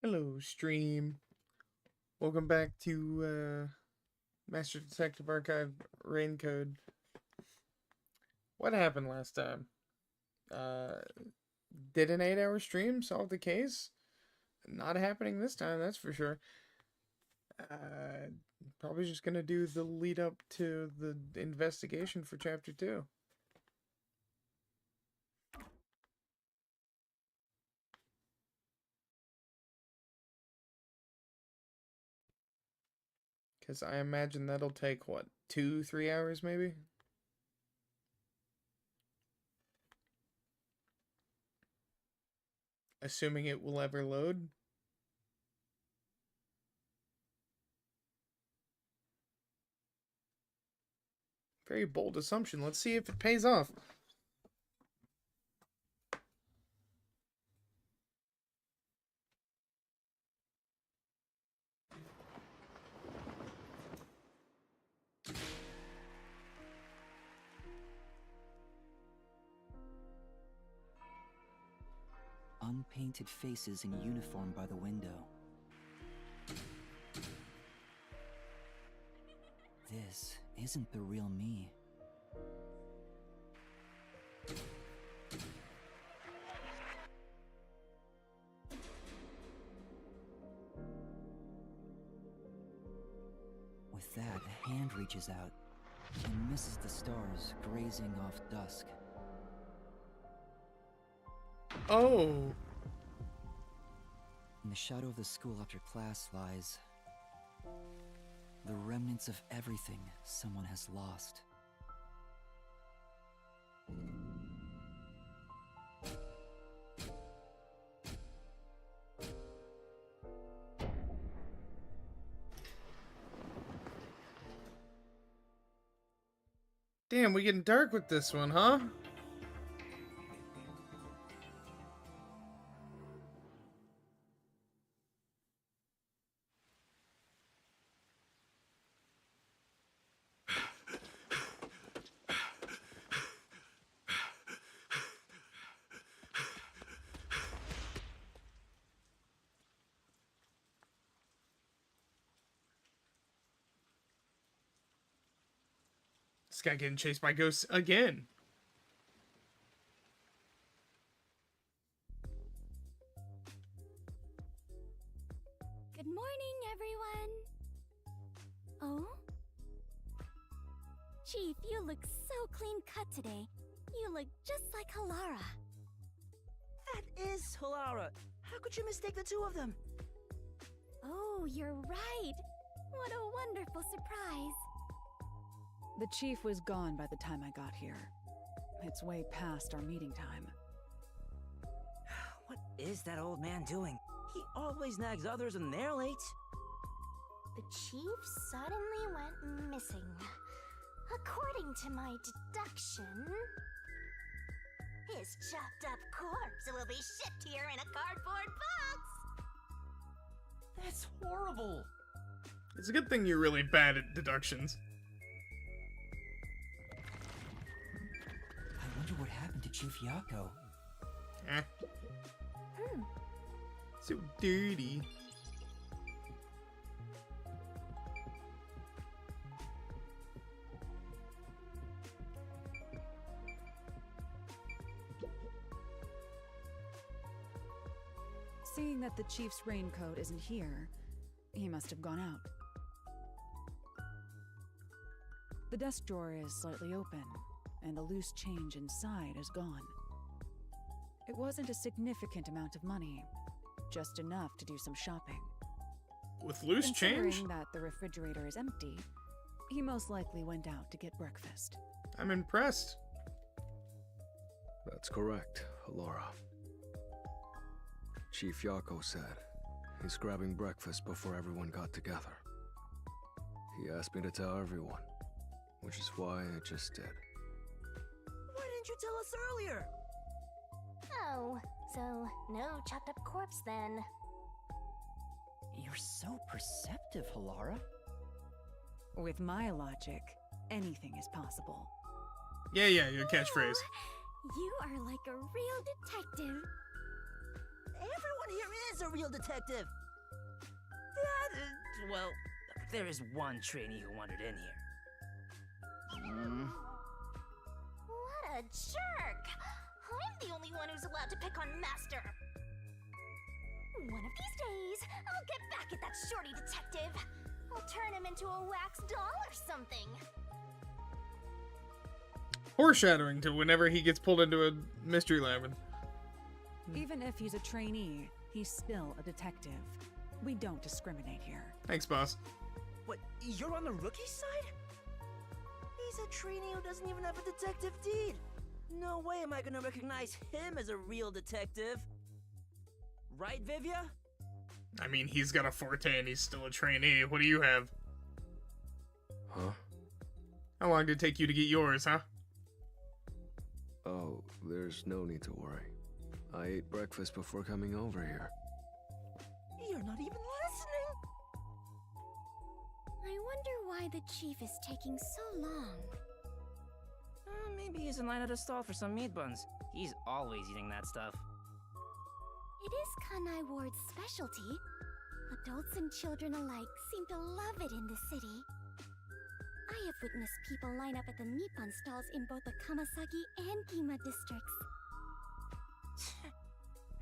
Hello, stream. Welcome back to Master Detective Archive Rain Code. What happened last time? Uh, did an 8-hour stream solve the case? Not happening this time, that's for sure. Probably just gonna do the lead up to the investigation for Chapter 2. Because I imagine that'll take, what, 2-3 hours maybe? Assuming it will ever load. Very bold assumption. Let's see if it pays off. Unpainted faces in uniform by the window. This isn't the real me. With that, a hand reaches out and misses the stars grazing off dusk. Oh! In the shadow of the school after class lies the remnants of everything someone has lost. Damn, we getting dark with this one, huh? This guy getting chased by ghosts again. Good morning, everyone. Oh? Chief, you look so clean cut today. You look just like Halara. That is Halara. How could you mistake the two of them? Oh, you're right. What a wonderful surprise. The chief was gone by the time I got here. It's way past our meeting time. What is that old man doing? He always nags others and they're late. The chief suddenly went missing. According to my deduction, his chopped up corpse will be shipped here in a cardboard box. That's horrible. It's a good thing you're really bad at deductions. I wonder what happened to Chief Yako. Eh. So dirty. Seeing that the chief's raincoat isn't here, he must have gone out. The desk drawer is slightly open, and the loose change inside is gone. It wasn't a significant amount of money, just enough to do some shopping. With loose change? Considering that the refrigerator is empty, he most likely went out to get breakfast. I'm impressed. That's correct, Laura. Chief Yako said he's grabbing breakfast before everyone got together. He asked me to tell everyone, which is why I just did. Why didn't you tell us earlier? Oh, so no chopped up corpse then. You're so perceptive, Halara. With my logic, anything is possible. Yeah, your catchphrase. You are like a real detective. Everyone here is a real detective. That is, well, there is one trainee who wandered in here. What a jerk! I'm the only one who's allowed to pick on Master. One of these days, I'll get back at that shorty detective. I'll turn him into a wax doll or something. Foreshadowing to whenever he gets pulled into a mystery lab. Even if he's a trainee, he's still a detective. We don't discriminate here. Thanks, boss. What, you're on the rookie side? He's a trainee who doesn't even have a detective deed. No way am I gonna recognize him as a real detective. Right, Vivia? I mean, he's got a forte and he's still a trainee. What do you have? Huh? How long did it take you to get yours, huh? Oh, there's no need to worry. I ate breakfast before coming over here. You're not even listening. I wonder why the chief is taking so long. Maybe he's in line at a stall for some meat buns. He's always eating that stuff. It is Kanai Ward's specialty. Adults and children alike seem to love it in the city. I have witnessed people line up at the meat bun stalls in both the Kamasagi and Gima districts.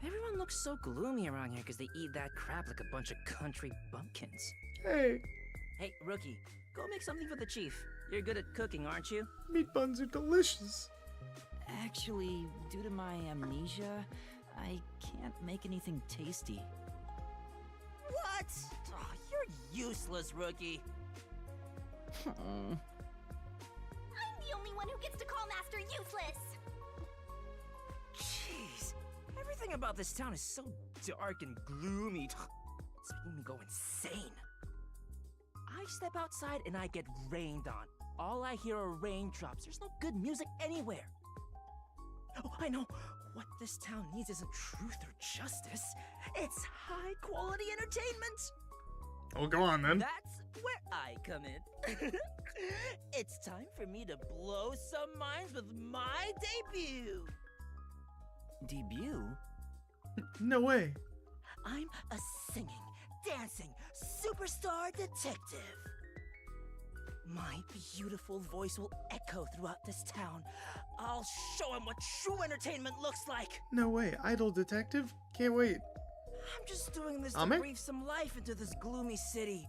Everyone looks so gloomy around here because they eat that crap like a bunch of country bumpkins. Hey, Hey, rookie, go make something for the chief. You're good at cooking, aren't you? meat buns are delicious. Actually, due to my amnesia, I can't make anything tasty. What? Oh, you're useless, rookie. I'm the only one who gets to call Master useless! Jeez, everything about this town is so dark and gloomy. It's making me go insane. I step outside and I get rained on. All I hear are raindrops. There's no good music anywhere. Oh, I know. What this town needs isn't truth or justice. It's high-quality entertainment. Oh, go on then. That's where I come in. It's time for me to blow some minds with my debut. Debut? No way. I'm a singing, dancing, superstar detective. My beautiful voice will echo throughout this town. I'll show him what true entertainment looks like. No way. Idol detective? Can't wait. I'm just doing this to Ame? breathe some life into this gloomy city.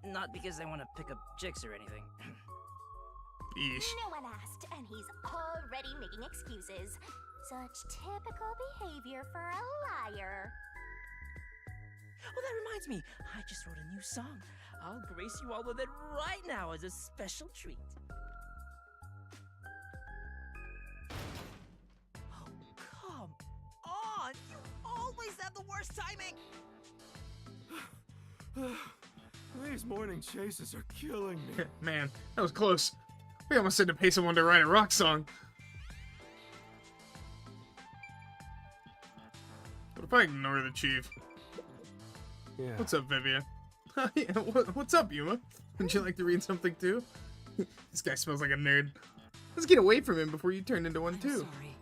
Not because I want to pick up chicks or anything. Yeesh. No one asked, and he's already making excuses. Such typical behavior for a liar. Well, that reminds me. I just wrote a new song. I'll grace you all with it right now as a special treat. Oh, come on! You always have the worst timing! These morning chases are killing me. Man, that was close. We almost had to pay someone to write a rock song. What if I ignore the chief? Yeah. What's up, Vivian? Yeah, what's up, Yuma? Would you like to read something too? This guy smells like a nerd. Let's get away from him before you turn into one I'm too. sorry.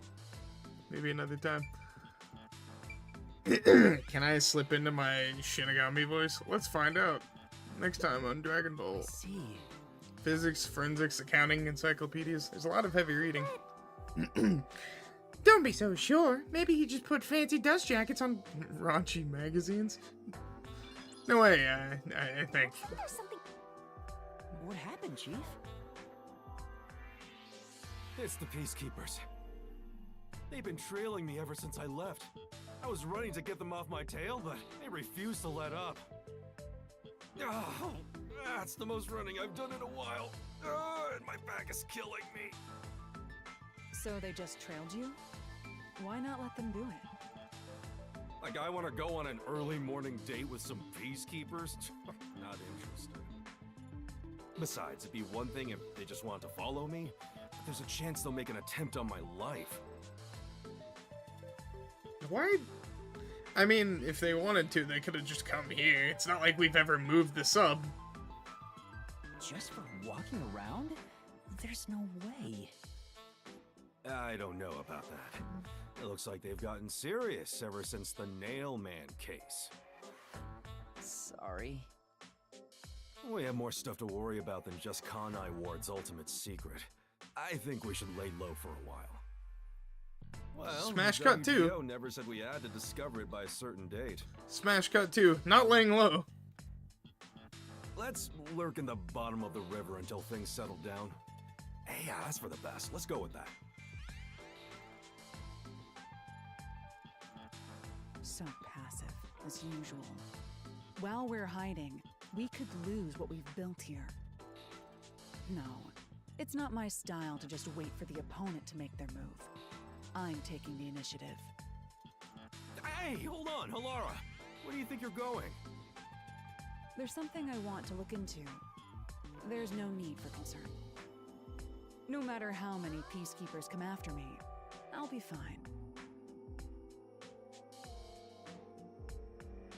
Maybe another time. Can I slip into my Shinigami voice? Let's find out. Next time on Dragon Ball. I see. Physics, forensics, accounting, encyclopedias. There's a lot of heavy reading. Don't be so sure. Maybe he just put fancy dust jackets on raunchy magazines. No way, I think. There's something. What happened, Chief? It's the Peacekeepers. They've been trailing me ever since I left. I was running to get them off my tail, but they refused to let up. Oh, that's the most running I've done in a while. And my back is killing me. So they just trailed you? Why not let them do it? Like, I want to go on an early morning date with some Peacekeepers? Not interested. Besides, it'd be one thing if they just want to follow me, but there's a chance they'll make an attempt on my life. Why? I mean, if they wanted to, they could have just come here. It's not like we've ever moved the sub. Just for walking around? There's no way. I don't know about that. It looks like they've gotten serious ever since the Nail Man case. Sorry. We have more stuff to worry about than just Kanai Ward's ultimate secret. I think we should lay low for a while. Well, Smash cut too. WTO never said we had to discover it by a certain date. Smash cut 2. Not laying low. Let's lurk in the bottom of the river until things settle down. Hey, yeah, that's for the best. Let's go with that. So passive, as usual. While we're hiding, we could lose what we've built here. No, it's not my style to just wait for the opponent to make their move. I'm taking the initiative. Hey, hold on, Halara. Where do you think you're going? There's something I want to look into. There's no need for concern. No matter how many peacekeepers come after me, I'll be fine.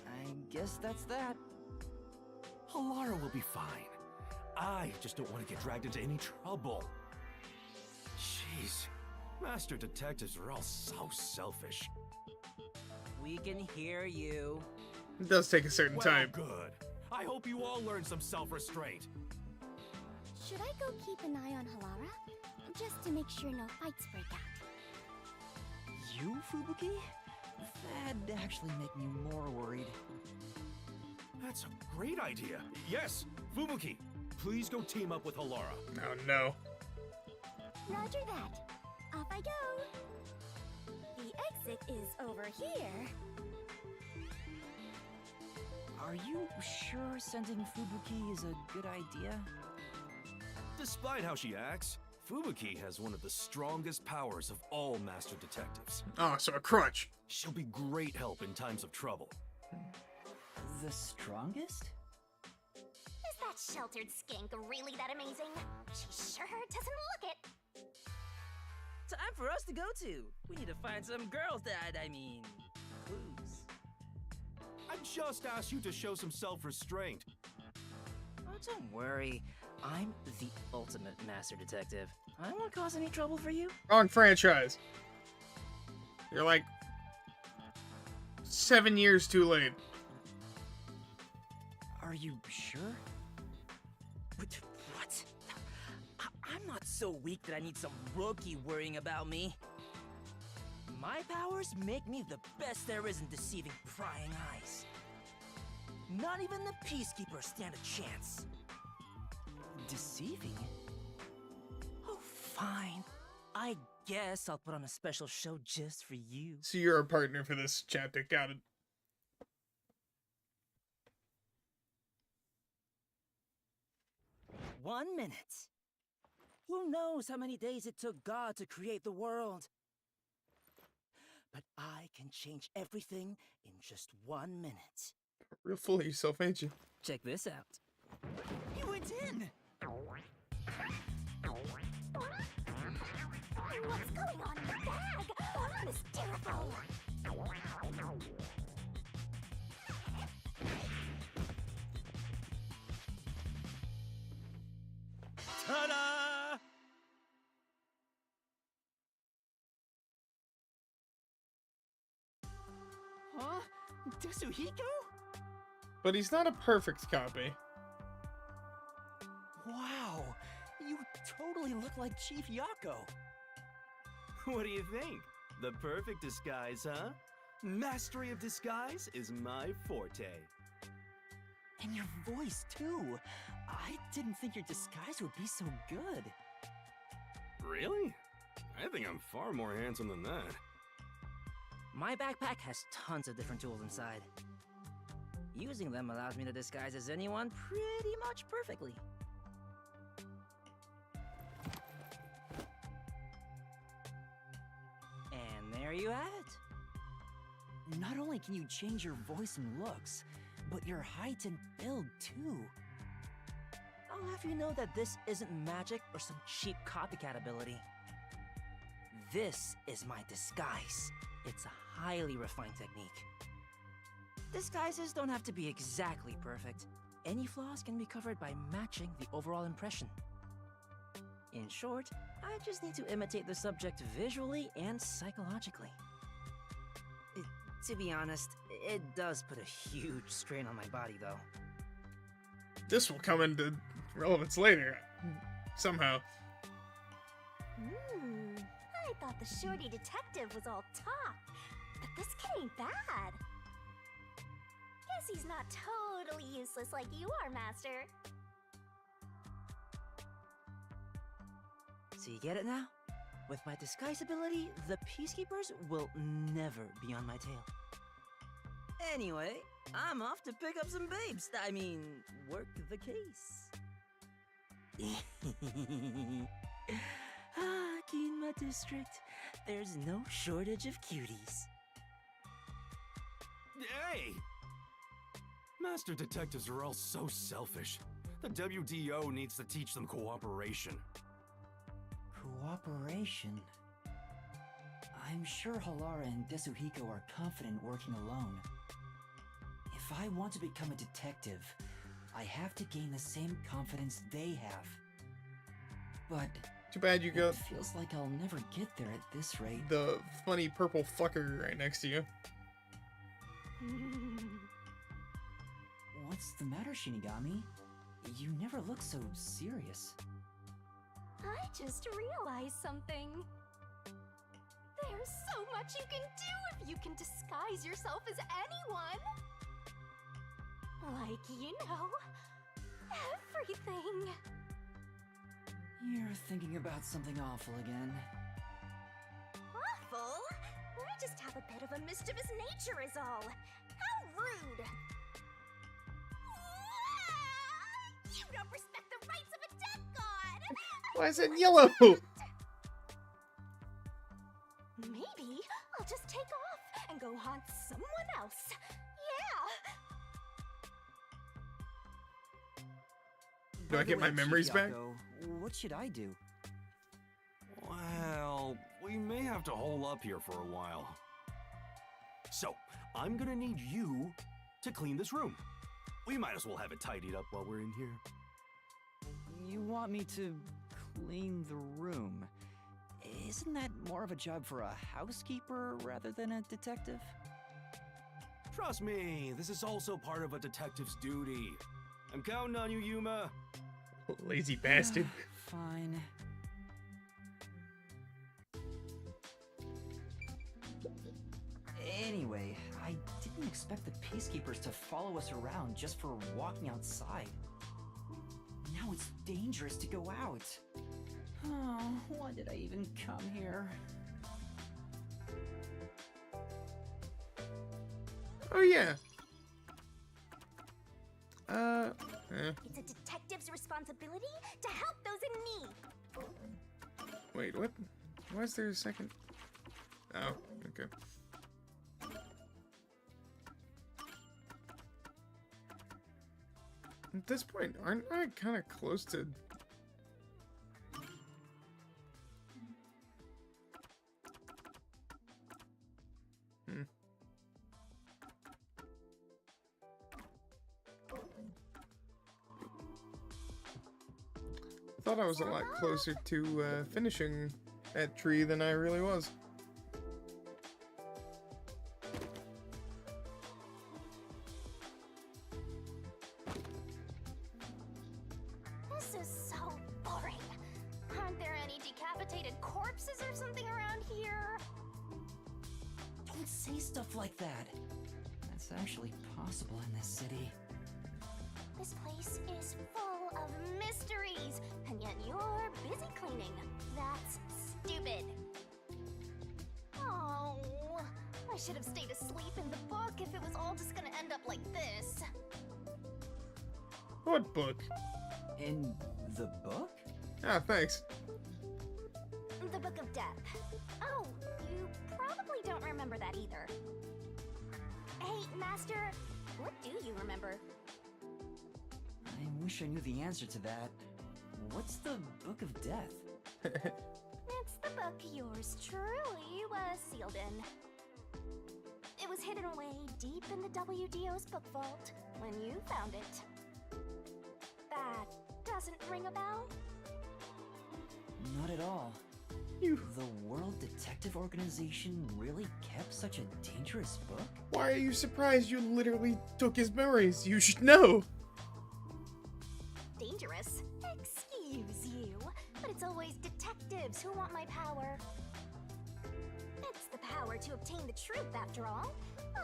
I guess that's that. Halara will be fine. I just don't want to get dragged into any trouble. Jeez. Master detectives are all so selfish. We can hear you. It does take a certain time. Good. I hope you all learn some self-restraint. Should I go keep an eye on Halara? Just to make sure no fights break out. You, Fubuki? That'd actually make me more worried. That's a great idea. Yes, Fubuki, please go team up with Halara. Oh no. Roger that. Off I go. The exit is over here. Are you sure sending Fubuki is a good idea? Despite how she acts, Fubuki has one of the strongest powers of all master detectives. Oh, so a crutch. She'll be great help in times of trouble. The strongest? Is that sheltered skink really that amazing? She sure doesn't look it. Time for us to go to. We need to find some girls clues. I just asked you to show some self-restraint. Oh, don't worry. I'm the ultimate master detective. I won't cause any trouble for you. Wrong franchise. You're like 7 years too late. Are you sure? What? I'm not so weak that I need some rookie worrying about me. My powers make me the best there is in deceiving prying eyes. Not even the Peacekeepers stand a chance. Deceiving? Oh, fine. I guess I'll put on a special show just for you. So you're a partner for this chapter. Got it. One minute. Who knows how many days it took God to create the world? But I can change everything in just 1 minute. Real full of yourself, ain't you? Check this out. He went in! What's going on in the bag? Hysterical. Ta-da! Huh? Tetsuhiko? But he's not a perfect copy. Wow! You totally look like Chief Yako. What do you think? The perfect disguise, huh? Mastery of disguise is my forte. And your voice, too. I didn't think your disguise would be so good. Really? I think I'm far more handsome than that. My backpack has tons of different tools inside. Using them allows me to disguise as anyone pretty much perfectly. And there you have it. Not only can you change your voice and looks, but your height and build, too. I'll have you know that this isn't magic or some cheap copycat ability. This is my disguise. It's a highly refined technique. Disguises don't have to be exactly perfect. Any flaws can be covered by matching the overall impression. In short, I just need to imitate the subject visually and psychologically. To be honest, it does put a huge strain on my body, though. This will come into relevance later, somehow. I thought the shorty detective was all talk, but this kid ain't bad. Guess he's not totally useless like you are, Master. So you get it now? With my disguise ability, the Peacekeepers will never be on my tail. Anyway, I'm off to pick up some babes. I mean, work the case. Aquí in my district, there's no shortage of cuties. Hey! Master detectives are all so selfish. The WDO needs to teach them cooperation. Cooperation? I'm sure Halara and Desuhiko are confident working alone. If I want to become a detective, I have to gain the same confidence they have. But Too bad you it got feels like I'll never get there at this rate. the funny purple fucker right next to you. What's the matter, Shinigami? You never look so serious. I just realized something. There's so much you can do if you can disguise yourself as anyone. Like, you know, everything. You're thinking about something awful again. Awful? I just have a bit of a mischievous nature is all. How rude! You don't respect the rights of a death god! Why is it yellow? Maybe I'll just take off and go haunt someone else. Yeah! Do I By the get my way, memories back? Chiyako, what should I do? Well, we may have to hole up here for a while. So, I'm gonna need you to clean this room. We might as well have it tidied up while we're in here. You want me to clean the room? Isn't that more of a job for a housekeeper rather than a detective? Trust me, this is also part of a detective's duty. I'm counting on you, Yuma. Lazy bastard. Fine. Anyway, I didn't expect the Peacekeepers to follow us around just for walking outside. Now it's dangerous to go out. Oh, why did I even come here? Oh yeah. It's a detective's responsibility to help those in need. Wait, what? Why is there a second? Oh, okay. At this point, aren't I kind of close to... I thought I was a lot closer to finishing that tree than I really was. This is so boring. Aren't there any decapitated corpses or something around here? Don't say stuff like that. That's actually possible in this city. This place is full of mysteries, and yet you're busy cleaning. That's stupid. Oh, I should have stayed asleep in the book if it was all just gonna end up like this. What book? In the book? Ah, thanks. The Book of Death. Oh, you probably don't remember that either. Hey, Master, what do you remember? I wish I knew the answer to that. What's the Book of Death? It's the book yours truly was sealed in. It was hidden away deep in the WDO's book vault when you found it. That doesn't ring a bell? Not at all. You. The World Detective Organization really kept such a dangerous book? Why are you surprised? You literally took his memories. You should know. Dangerous? Excuse you, but it's always detectives who want my power. It's the power to obtain the truth, after all.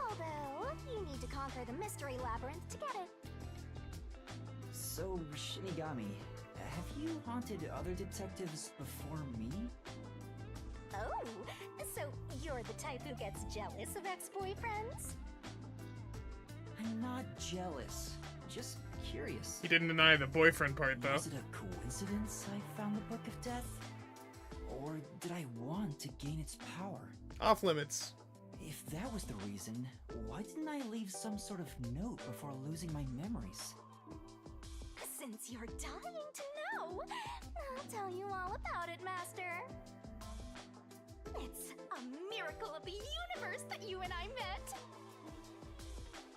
Although, you need to conquer the mystery labyrinth to get it. So, Shinigami, have you haunted other detectives before me? Oh, so you're the type who gets jealous of ex-boyfriends? I'm not jealous, just curious. He didn't deny the boyfriend part, though. Was it a coincidence I found the Book of Death? Or did I want to gain its power? Off limits. If that was the reason, why didn't I leave some sort of note before losing my memories? Since you're dying to know, I'll tell you all about it, Master. It's a miracle of the universe that you and I met.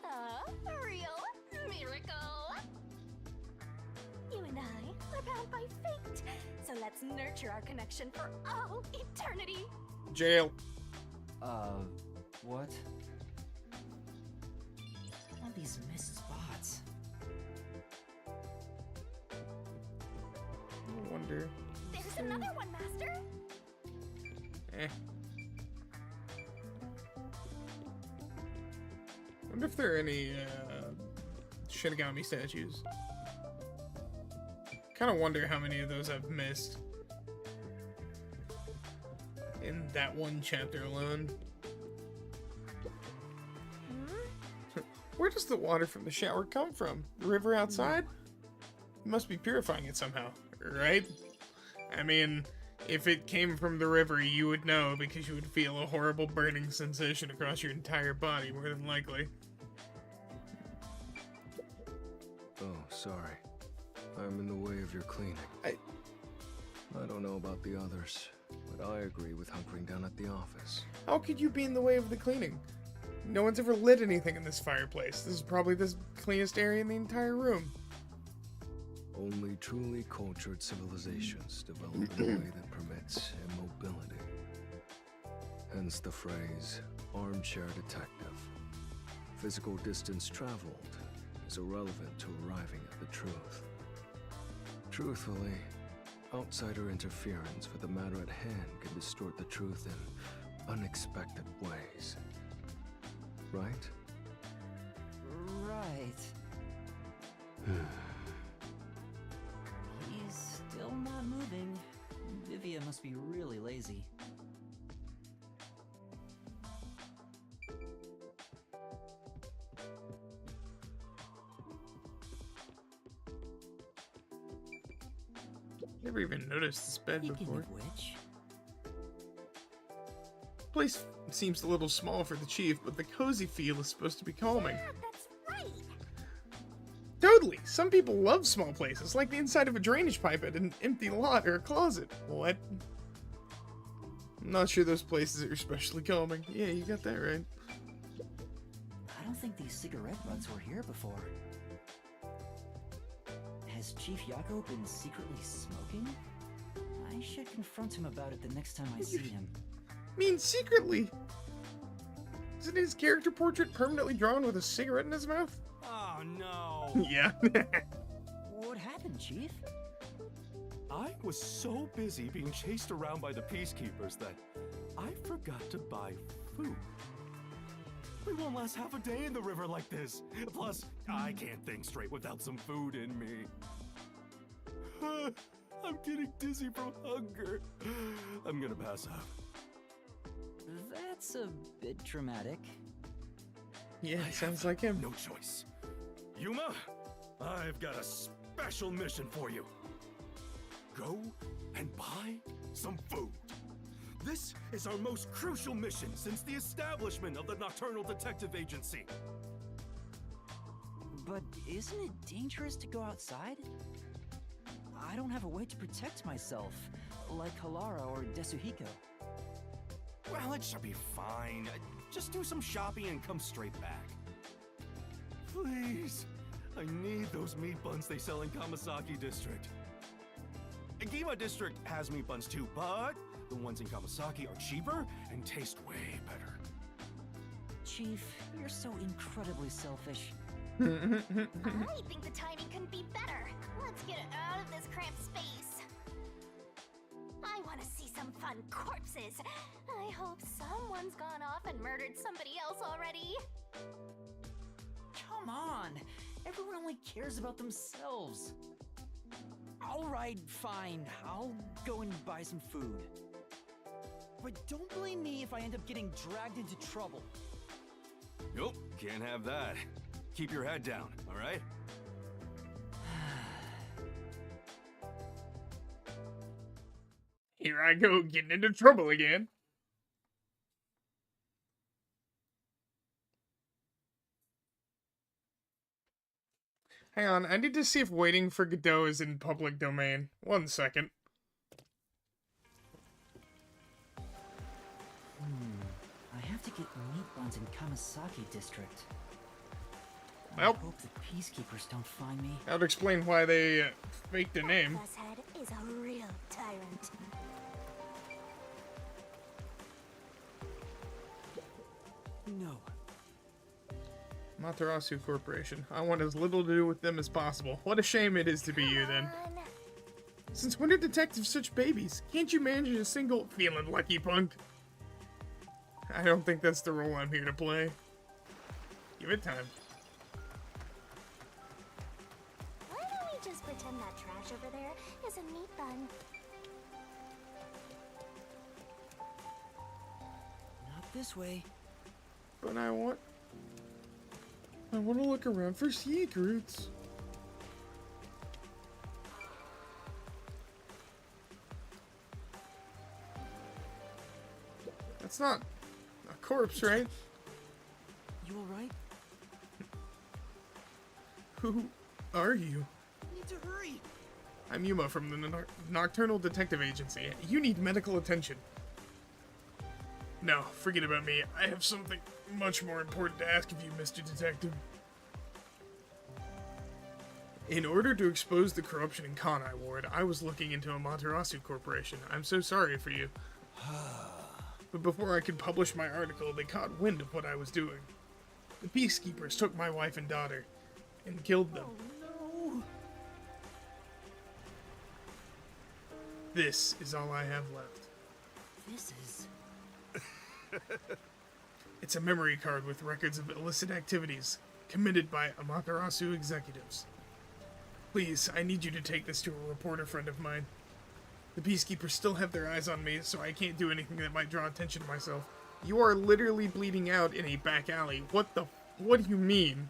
A real miracle. You and I are bound by fate, so let's nurture our connection for all eternity. Jail. What? All these missed spots. I wonder. There's another one, Master. Eh. Wonder if there are any Shinigami statues. Kind of wonder how many of those I've missed in that one chapter alone. Where does the water from the shower come from? The river outside? You must be purifying it somehow, right? I mean, if it came from the river, you would know because you would feel a horrible burning sensation across your entire body, more than likely. Oh, sorry. I'm in the way of your cleaning. I don't know about the others, but I agree with hunkering down at the office. How could you be in the way of the cleaning? No one's ever lit anything in this fireplace. This is probably the cleanest area in the entire room. Only truly cultured civilizations develop in a way that permits immobility. Hence the phrase, armchair detective. Physical distance traveled is irrelevant to arriving at the truth. Truthfully, outsider interference with the matter at hand can distort the truth in unexpected ways. Right? Right. He's still not moving. Vivia must be really lazy. Never even noticed this bed Speaking before. of which, Place seems a little small for the chief, but the cozy feel is supposed to be calming. Yeah, that's right. Totally! Some people love small places, like the inside of a drainage pipe at an empty lot or a closet. What? I'm not sure those places are especially calming. Yeah, you got that right. I don't think these cigarette butts were here before. Has Chief Yako been secretly smoking? I should confront him about it the next time I see him. Mean secretly! Isn't his character portrait permanently drawn with a cigarette in his mouth? Oh no! Yeah. What happened, Chief? I was so busy being chased around by the peacekeepers that I forgot to buy food. We won't last half a day in the river like this. Plus, I can't think straight without some food in me. I'm getting dizzy from hunger. I'm gonna pass out. That's a bit dramatic. Yeah, I sounds have like him. No choice. Yuma, I've got a special mission for you. Go and buy some food. This is our most crucial mission since the establishment of the Nocturnal Detective Agency. But isn't it dangerous to go outside? I don't have a way to protect myself, like Halara or Desuhiko. Well, it should be fine. Just do some shopping and come straight back. Please, I need those meat buns they sell in Kamasaki District. Giwa District has meat buns too, but The ones in Kawasaki are cheaper and taste way better. Chief, you're so incredibly selfish. I think the timing couldn't be better. Let's get out of this cramped space. I want to see some fun corpses. I hope someone's gone off and murdered somebody else already. Come on! Everyone only cares about themselves. Alright, fine. I'll go and buy some food. But don't blame me if I end up getting dragged into trouble. Nope, can't have that. Keep your head down, alright? Here I go, getting into trouble again. Hang on, I need to see if Waiting for Godot is in public domain. 1 second. I have to get meat buns in Kamasaki district. I Well. hope the peacekeepers don't find me. That would explain why they faked the name. Fusshead is a real tyrant. No. Materasu Corporation. I want as little to do with them as possible. What a shame it is to be you, then. Come on. Since when are detectives such babies? Can't you manage a single feeling lucky punk? I don't think that's the role I'm here to play. Give it time. Why don't we just pretend that trash over there is a meat bun? Not this way. But I want to look around for secrets. That's not a corpse, right? You alright? Who are you? Need to hurry. I'm Yuma from the Nocturnal Detective Agency. You need medical attention. No, forget about me. I have something much more important to ask of you, Mr. Detective. In order to expose the corruption in Kanai Ward, I was looking into Amaterasu Corporation. I'm so sorry for you. But before I could publish my article, they caught wind of what I was doing. The peacekeepers took my wife and daughter and killed them. No. This is all I have left. This is... It's a memory card with records of illicit activities committed by Amaterasu executives. Please, I need you to take this to a reporter friend of mine. The peacekeepers still have their eyes on me, so I can't do anything that might draw attention to myself. You are literally bleeding out in a back alley. What do you mean?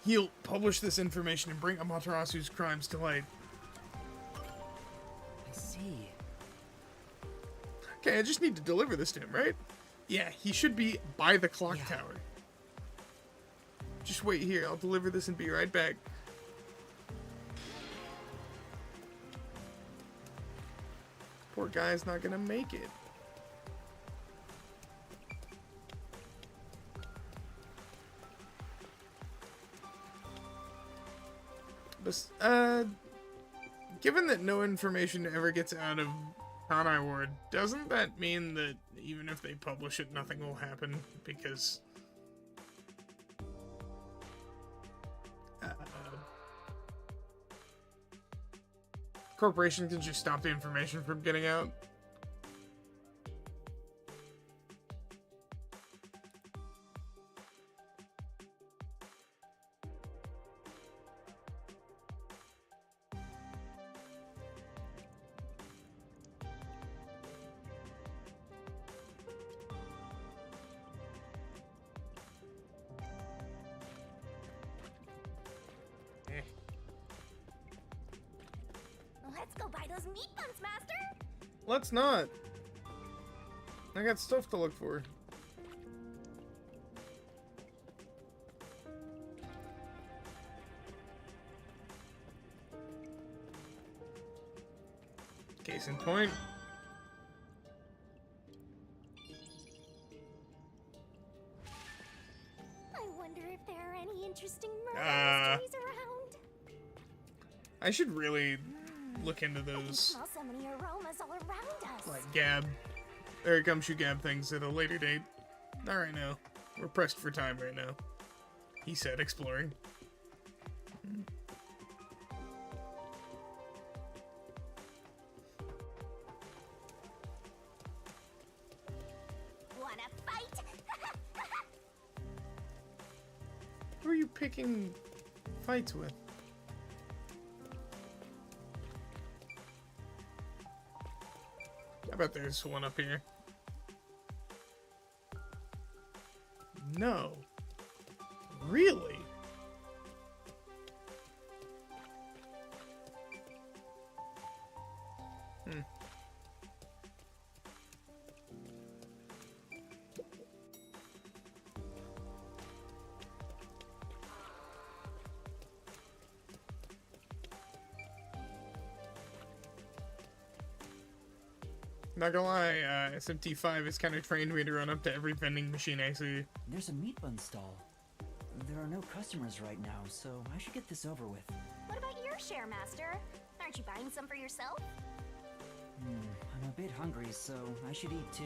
He'll publish this information and bring Amaterasu's crimes to light. I see. Okay, I just need to deliver this to him, right? Yeah, he should be by the clock Yeah. tower. Just wait here, I'll deliver this and be right back. Poor guy's not gonna make it. But, given that no information ever gets out of Kanai Ward, doesn't that mean that even if they publish it, nothing will happen? Because... corporation can just stop the information from getting out. Let's go buy those meat buns, Master! Let's not. I got stuff to look for. Case in point. I wonder if there are any interesting murder mysteries around. I should really look into I can those. smell so many aromas all around gab or gumshoe gab things at a later date. Not right now. We're pressed for time right now. He said, exploring. Wanna fight? Who are you picking fights with? I bet there's one up here. No. Really? Not gonna lie, SMT5 has kind of trained me to run up to every vending machine I see. There's a meat bun stall. There are no customers right now, so I should get this over with. What about your share, Master? Aren't you buying some for yourself? I'm a bit hungry, so I should eat too.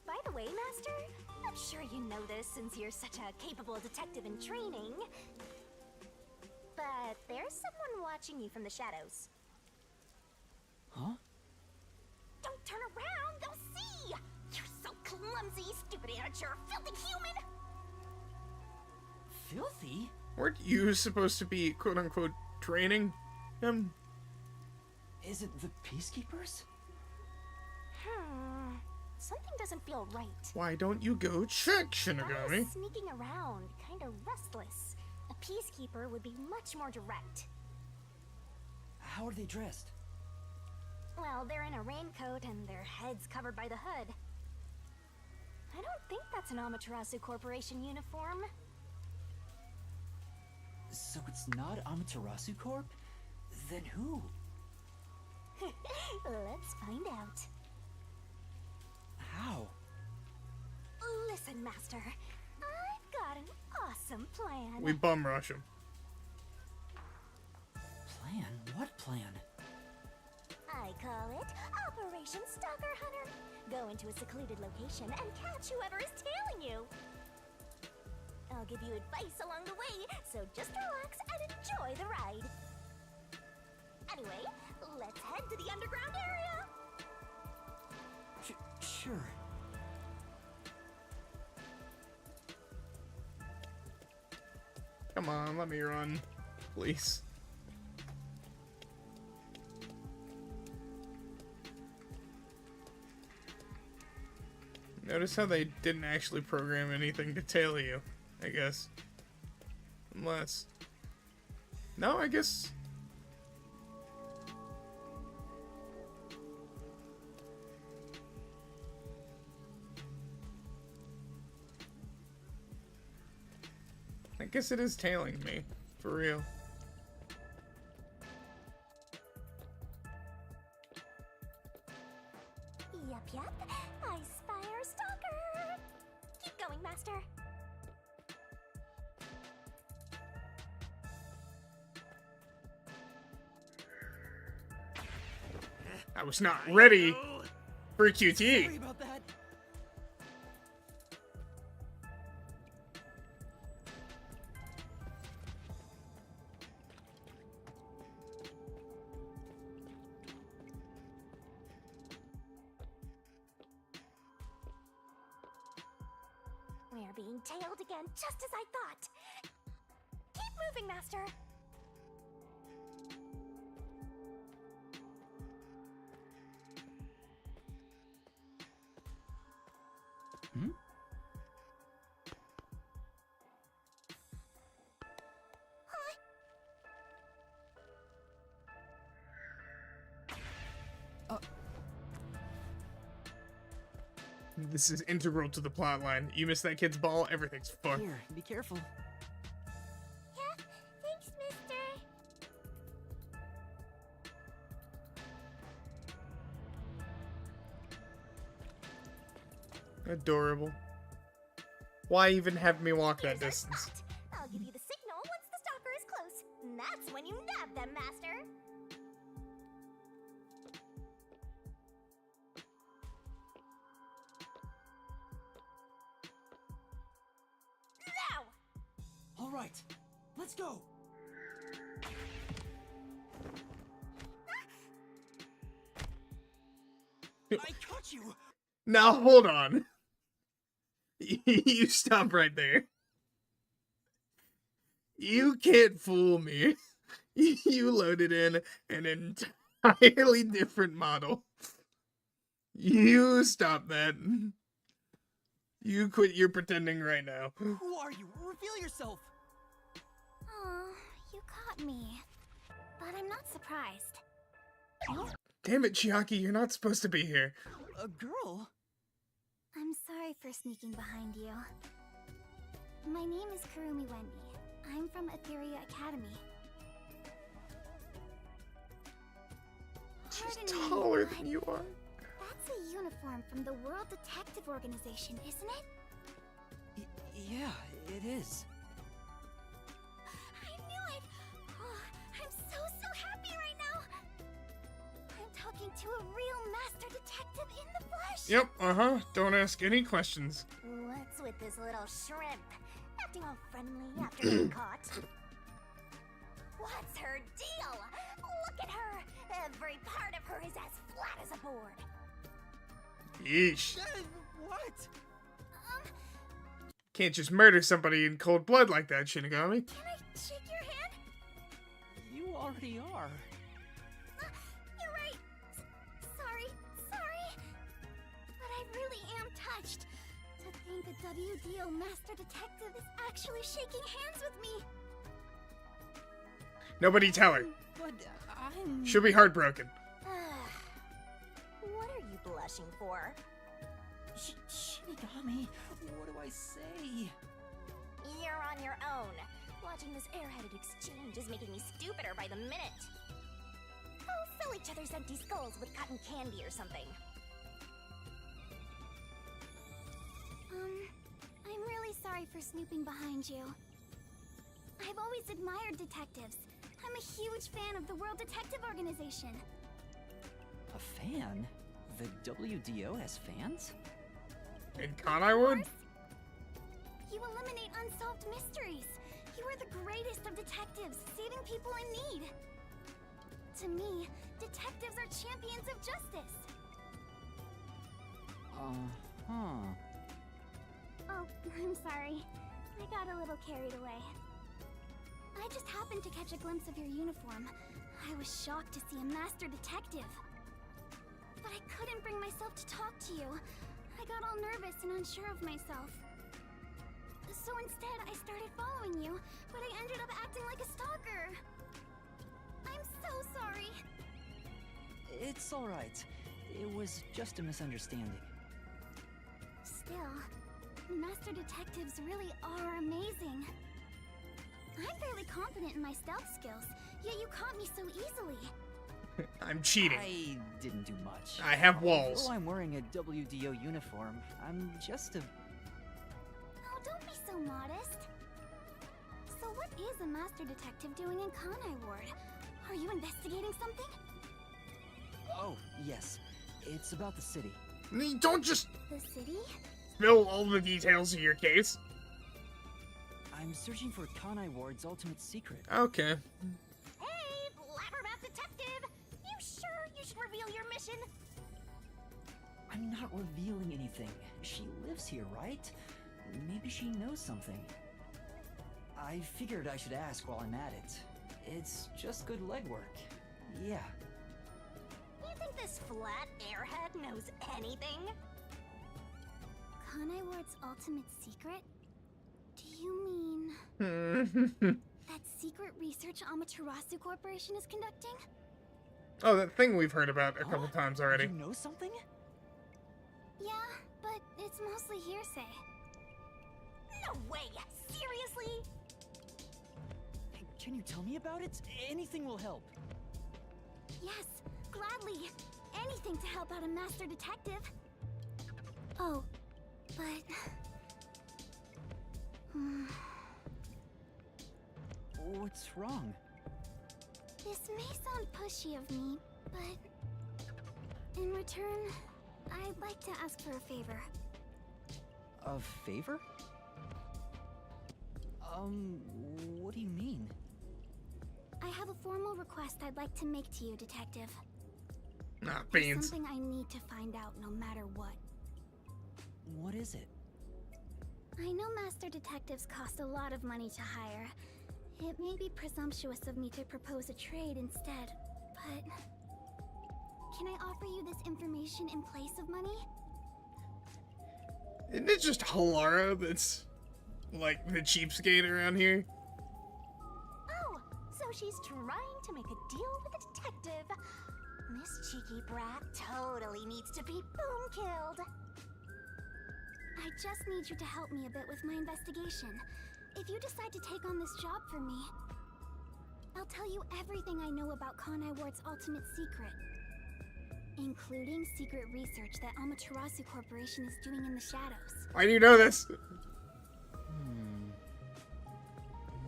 By the way, Master, I'm sure you know this since you're such a capable detective in training. But there's someone watching you from the shadows. Huh? Don't turn around, they'll see! You're so clumsy, stupid amateur, filthy human! Filthy? Weren't you supposed to be, quote-unquote, training him? Is it the Peacekeepers? Something doesn't feel right. Why don't you go check, Shinigami? Stop sneaking around, kind of restless. A peacekeeper would be much more direct. How are they dressed? Well, they're in a raincoat and their heads covered by the hood. I don't think that's an Amaterasu Corporation uniform. So it's not Amaterasu Corp? Then who? Let's find out. How? Listen, Master. I've got an awesome plan. We bum rush him. Plan? What plan? I call it Operation Stalker Hunter. Go into a secluded location and catch whoever is tailing you. I'll give you advice along the way, so just relax and enjoy the ride. Anyway, let's head to the underground area. Sure. Come on, let me run. Please. Notice how they didn't actually program anything to tail you, I guess. Unless... No, I guess... I guess it is tailing me, for real. Yup. I spy our stalker. Keep going, Master. I was not ready for QT. Sorry about that. We're being tailed again, just as I thought. Keep moving, Master. Hmm? This is integral to the plot line. You miss that kid's ball, everything's fucked. Here, be careful. Yeah, thanks, mister. Adorable. Why even have me walk that Here's our distance? spot. I'll give you the signal once the stalker is close. That's when you nab them, Master. Now! All right, let's go. I caught you. Now hold on. You stop right there. You can't fool me. You loaded in an entirely different model. You stop that. You quit your pretending right now. Who are you? Reveal yourself. Oh, you caught me. But I'm not surprised. Damn it, Chiaki, you're not supposed to be here. A girl? I'm sorry for sneaking behind you. My name is Kurumi Wendy. I'm from Etheria Academy. She's Pardon me, taller but than you are. That's a uniform from the World Detective Organization, isn't it? Yeah, it is. I knew it! Oh, I'm so happy right now! I'm talking to a real master detective in the flesh! Yep, Don't ask any questions. What's with this little shrimp? Acting all friendly after being caught. What's her deal? Look at her! Every part of her is as flat as a board. Yeesh. What? Can't just murder somebody in cold blood like that, Shinigami. Can I shake your hand? You already are. You're right. Sorry. But I really am touched. To think a WDO Master Detective is actually shaking hands with me. Nobody tell her. But I'm... She'll be heartbroken. What are you blushing for? Shinigami, what do I say? You're on your own. Watching this airheaded exchange is making me stupider by the minute. Go fill each other's empty skulls with cotton candy or something. I'm really sorry for snooping behind you. I've always admired detectives. I'm a huge fan of the World Detective Organization. A fan? The WDO has fans? In Kanai Ward? You eliminate unsolved mysteries. You are the greatest of detectives, saving people in need. To me, detectives are champions of justice. Uh-huh. Oh, I'm sorry. I got a little carried away. I just happened to catch a glimpse of your uniform. I was shocked to see a master detective. But I couldn't bring myself to talk to you. I got all nervous and unsure of myself. So instead, I started following you, but I ended up acting like a stalker. I'm so sorry. It's alright. It was just a misunderstanding. Still, master detectives really are amazing. I'm fairly confident in my stealth skills, yet you caught me so easily. I'm cheating. I didn't do much. I have walls. Although I'm wearing a WDO uniform, I'm just a... Oh, don't be so modest. So what is a master detective doing in Kanai Ward? Are you investigating something? Oh, yes. It's about the city. Don't just The city? spill all the details of your case. I'm searching for Kanai Ward's ultimate secret. Okay. Hey, blabbermouth detective! You sure you should reveal your mission? I'm not revealing anything. She lives here, right? Maybe she knows something. I figured I should ask while I'm at it. It's just good legwork. Yeah. You think this flat airhead knows anything? Kanai Ward's ultimate secret? Do you mean that secret research Amaterasu Corporation is conducting? Oh, that thing we've heard about a couple times already. You know something? Yeah, but it's mostly hearsay. No way! Seriously? Can you tell me about it? Anything will help. Yes, gladly. Anything to help out a master detective. Oh, but What's wrong? This may sound pushy of me, but in return, I'd like to ask for a favor. A favor? What do you mean? I have a formal request I'd like to make to you, Detective. Nah, There's beans. something I need to find out no matter what. What is it? I know master detectives cost a lot of money to hire. It may be presumptuous of me to propose a trade instead, but... Can I offer you this information in place of money? Isn't it just Halara that's like the cheapskate around here? Oh, so she's trying to make a deal with a detective. This cheeky brat totally needs to be boom killed. I just need you to help me a bit with my investigation. If you decide to take on this job for me, I'll tell you everything I know about Kanai Ward's ultimate secret, including secret research that Amaterasu Corporation is doing in the shadows. Why do you know this?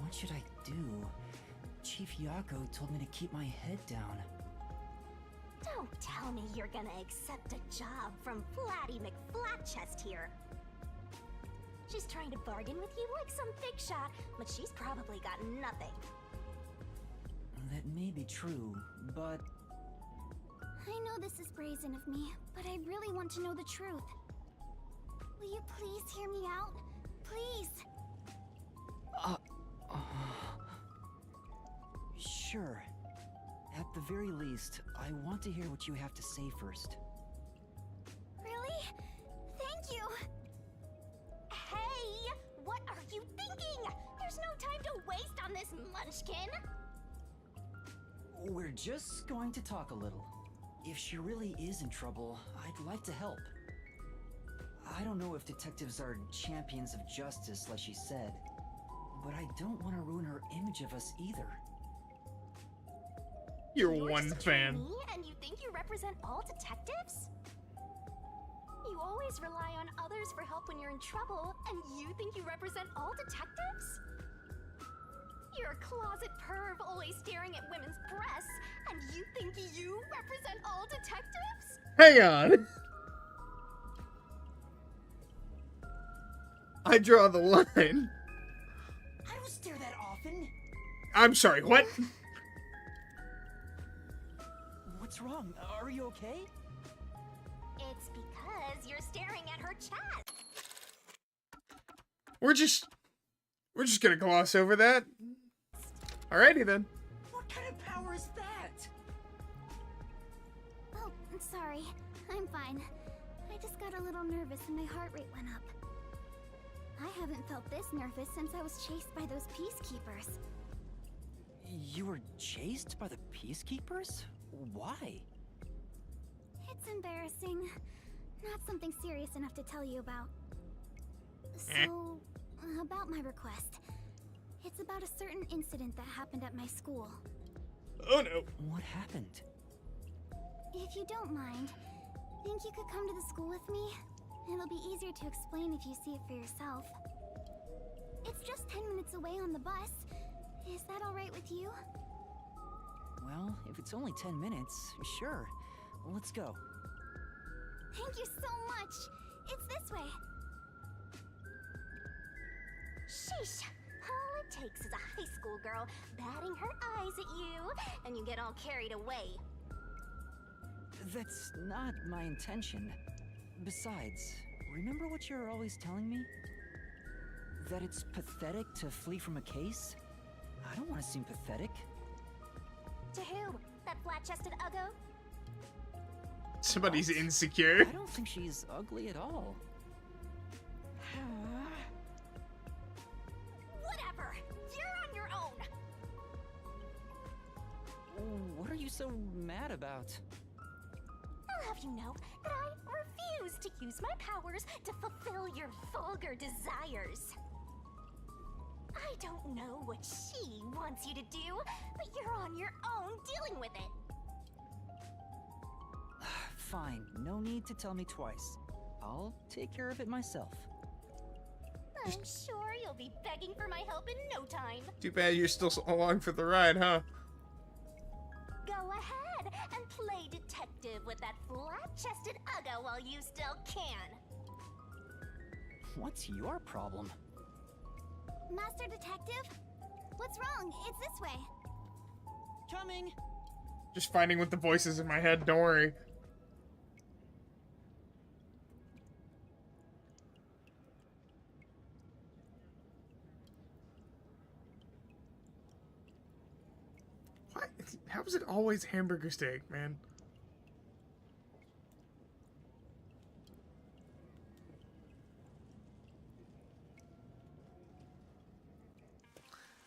What should I do? Chief Yako told me to keep my head down. Don't tell me you're gonna accept a job from Flatty McFlatchest here. She's trying to bargain with you like some big shot, but she's probably got nothing. That may be true, but I know this is brazen of me, but I really want to know the truth. Will you please hear me out? Please! Sure. At the very least, I want to hear what you have to say first. Really? Thank you! Hey! What are you thinking? There's no time to waste on this munchkin! We're just going to talk a little. If she really is in trouble, I'd like to help. I don't know if detectives are champions of justice like she said, but I don't want to ruin her image of us either. You're You're one just a fan. trainee and you think you represent all detectives? You always rely on others for help when you're in trouble, and you think you represent all detectives? You're a closet perv always staring at women's breasts, and you think you represent all detectives? Hang on. I draw the line. I don't stare that often. I'm sorry, what? What's wrong? Are you okay? It's because you're staring at her chest. We're just gonna gloss over that. Alrighty then. What kind of power is that? Oh, I'm sorry. I'm fine. I just got a little nervous and my heart rate went up. I haven't felt this nervous since I was chased by those peacekeepers. You were chased by the peacekeepers? Why? It's embarrassing. Not something serious enough to tell you about. So, about my request. It's about a certain incident that happened at my school. Oh no. What happened? If you don't mind, think you could come to the school with me? It'll be easier to explain if you see it for yourself. It's just 10 minutes away on the bus. Is that alright with you? Well, if it's only 10 minutes, sure. Let's go. Thank you so much! It's this way! Sheesh. All it takes is a high school girl batting her eyes at you, and you get all carried away. That's not my intention. Besides, remember what you're always telling me? That it's pathetic to flee from a case? I don't want to seem pathetic. To who? That flat-chested uggo? Somebody's What? insecure. I don't think she's ugly at all. Whatever. You're on your own. What are you so mad about? I'll have you know that I refuse to use my powers to fulfill your vulgar desires. I don't know what she wants you to do, but you're on your own dealing with it. Fine, no need to tell me twice. I'll take care of it myself. I'm sure you'll be begging for my help in no time. Too bad you're still along for the ride, huh? Go ahead and play detective with that flat-chested Ugga while you still can. What's your problem? Master Detective? What's wrong? It's this way. Coming! Just fighting with the voices in my head, don't worry. What? How is it always hamburger steak, man?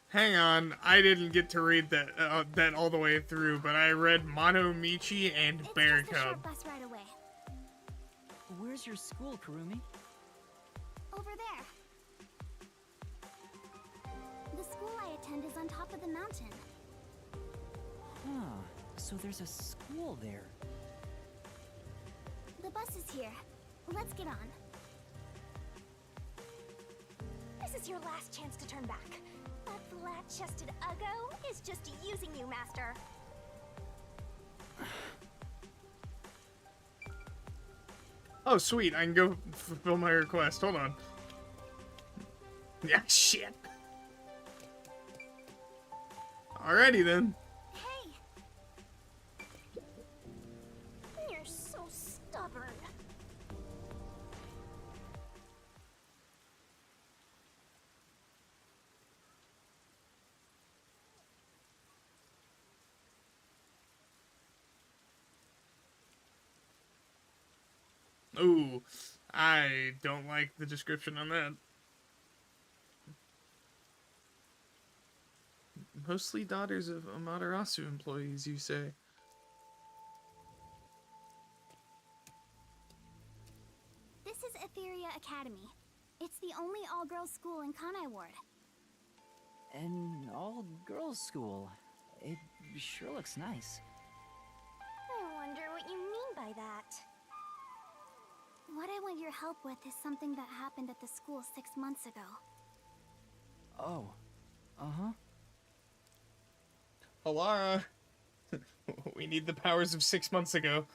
Hang on, I didn't get to read that all the way through, but I read Monomichi and It's Bear just a short Cub. bus ride away. Where's your school, Kurumi? Over there. The school I attend is on top of the mountain. Huh, so there's a school there. The bus is here. Let's get on. This is your last chance to turn back. That flat-chested Uggo is just using you, Master. Oh, sweet, I can go fulfill my request. Hold on. Yeah, shit. Alrighty then. Hey! You're so stubborn. Ooh, I don't like the description on that. Mostly daughters of Amaterasu employees, you say? This is Etheria Academy. It's the only all-girls school in Kanai Ward. An all-girls school. It sure looks nice. I wonder what you mean by that. What I want your help with is something that happened at the school 6 months ago. Oh. Uh-huh. Alara, we need the powers of 6 months ago.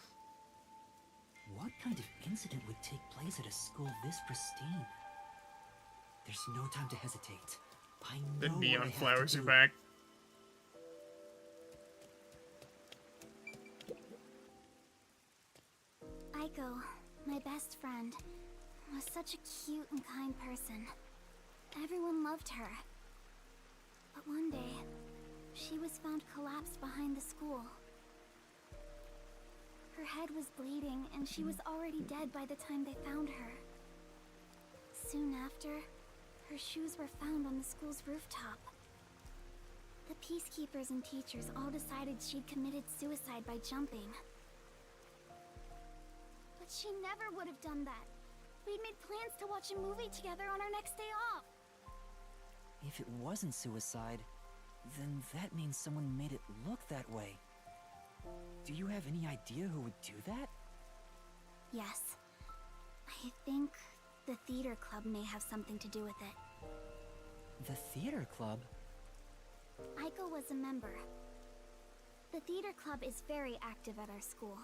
What kind of incident would take place at a school this pristine? There's no time to hesitate. I know The what I neon have to flowers are do. back. Aiko, my best friend, was such a cute and kind person. Everyone loved her. But one day, she was found collapsed behind the school. Her head was bleeding, and she was already dead by the time they found her. Soon after, her shoes were found on the school's rooftop. The peacekeepers and teachers all decided she'd committed suicide by jumping. But she never would have done that. We'd made plans to watch a movie together on our next day off. If it wasn't suicide, then that means someone made it look that way. Do you have any idea who would do that? Yes. I think the theater club may have something to do with it. The theater club? Aiko was a member. The theater club is very active at our school.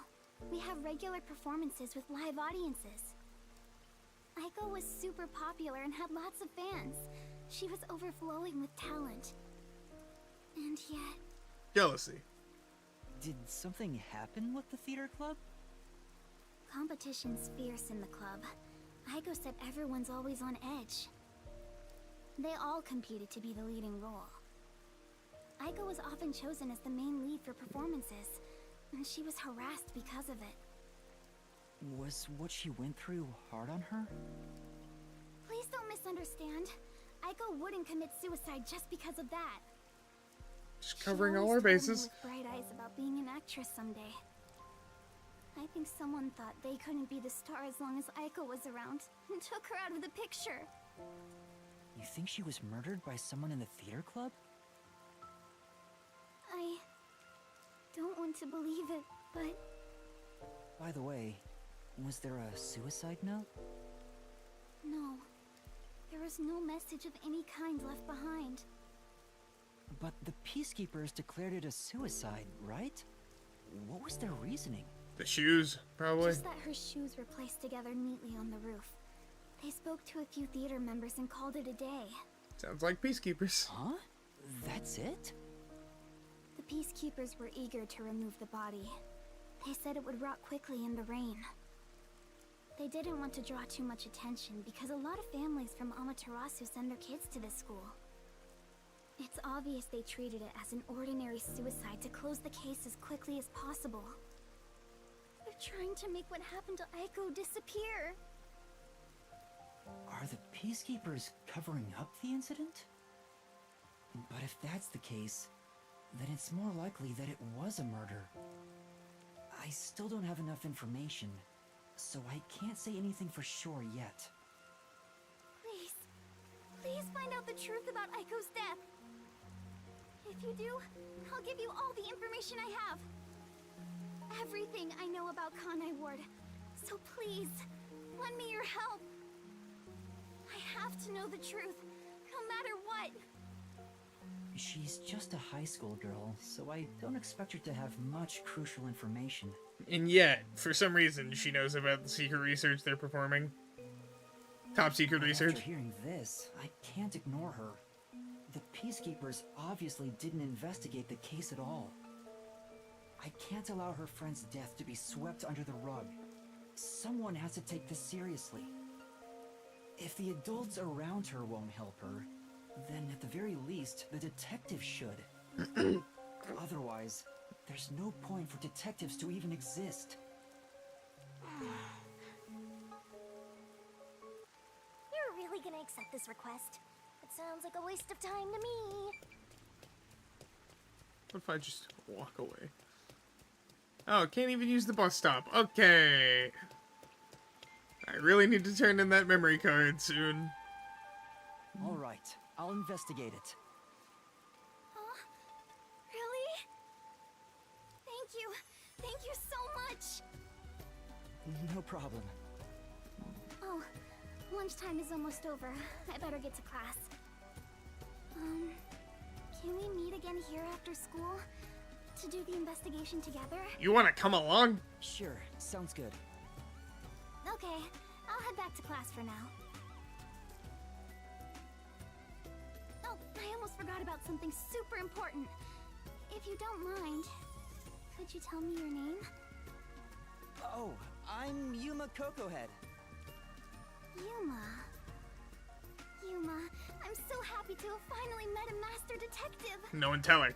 We have regular performances with live audiences. Aiko was super popular and had lots of fans. She was overflowing with talent. And yet... Jealousy. Did something happen with the theater club? Competition's fierce in the club. Aiko said everyone's always on edge. They all competed to be the leading role. Aiko was often chosen as the main lead for performances, and she was harassed because of it. Was what she went through hard on her? Please don't misunderstand. Aiko wouldn't commit suicide just because of that. Just She covering all always our told me bases. with bright eyes about being an actress someday. I think someone thought they couldn't be the star as long as Aiko was around, and took her out of the picture. You think she was murdered by someone in the theater club? I don't want to believe it, but By the way, was there a suicide note? no. There was no message of any kind left behind. But the Peacekeepers declared it a suicide, right? What was their reasoning? The shoes, probably. Just that her shoes were placed together neatly on the roof. They spoke to a few theater members and called it a day. Sounds like peacekeepers. Huh? That's it? The Peacekeepers were eager to remove the body. They said it would rot quickly in the rain. They didn't want to draw too much attention because a lot of families from Amaterasu send their kids to this school. It's obvious they treated it as an ordinary suicide to close the case as quickly as possible. They're trying to make what happened to Aiko disappear. Are the Peacekeepers covering up the incident? But if that's the case, then it's more likely that it was a murder. I still don't have enough information, so I can't say anything for sure yet. Please find out the truth about Aiko's death. If you do, I'll give you all the information I have. Everything I know about Kanai Ward. So please, lend me your help. I have to know the truth, no matter what. She's just a high school girl, so I don't expect her to have much crucial information. And yet, for some reason, she knows about the secret research they're performing. Top secret research. After hearing this, I can't ignore her. The Peacekeepers obviously didn't investigate the case at all. I can't allow her friend's death to be swept under the rug. Someone has to take this seriously. If the adults around her won't help her, then at the very least, the detective should. Otherwise, there's no point for detectives to even exist. You're really gonna accept this request? It sounds like a waste of time to me. What if I just walk away? Oh, can't even use the bus stop. Okay. I really need to turn in that memory card soon. All right, I'll investigate it. Huh? Really? Thank you. Thank you so much. No problem. Oh, lunchtime is almost over. I better get to class. Can we meet again here after school? To do the investigation together? You want to come along? Sure, sounds good. Okay, I'll head back to class for now. Oh, I almost forgot about something super important. If you don't mind, could you tell me your name? Oh, I'm Yuma Cocohead. Yuma. Yuma, I'm so happy to have finally met a master detective. No one tell her.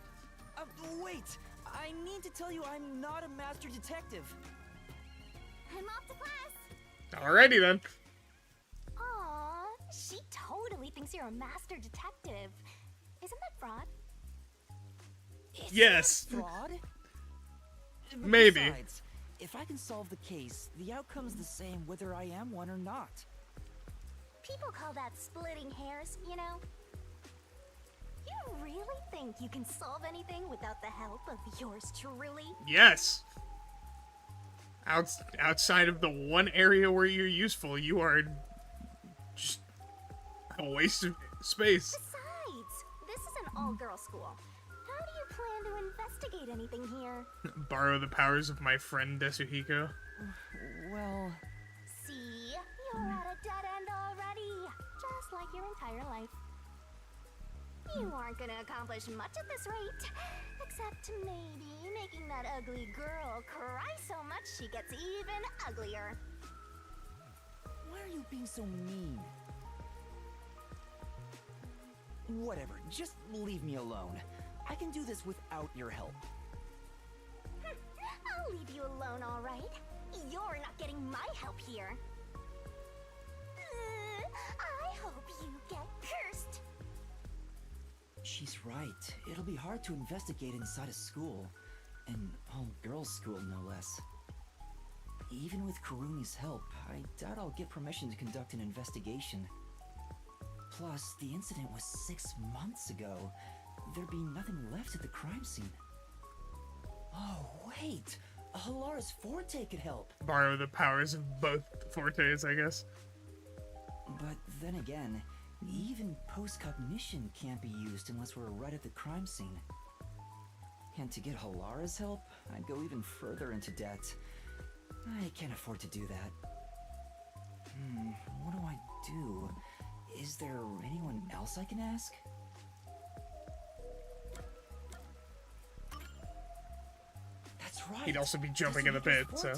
Wait! I need to tell you I'm not a master detective. I'm off to class. Alrighty then. Aw, she totally thinks you're a master detective. Isn't that fraud? Yes. Fraud? But Maybe. Besides, if I can solve the case, the outcome's the same whether I am one or not. People call that splitting hairs, you know? You really think you can solve anything without the help of yours truly? Yes. Outside of the one area where you're useful, you are just a waste of space. Besides, this is an all-girl school. How do you plan to investigate anything here? Borrow the powers of my friend Desuhiko. Well, See, you're at a dead end already, just like your entire life. You aren't gonna accomplish much at this rate, except maybe making that ugly girl cry so much she gets even uglier. why are you being so mean? Whatever, just leave me alone. I can do this without your help. I'll leave you alone, all right? You're not getting my help here. I hope you get cursed. She's right. It'll be hard to investigate inside a school. An all-girls school, no less. Even with Karuni's help, I doubt I'll get permission to conduct an investigation. Plus, the incident was 6 months ago. There'd be nothing left at the crime scene. Oh, wait! Halara's Forte could help! Borrow the powers of both Fortes, I guess. But then again, Even post-cognition can't be used unless we're right at the crime scene. And to get Halara's help, I'd go even further into debt. I can't afford to do that. What do I do? Is there anyone else I can ask? That's right. He'd also be jumping in the pit, so.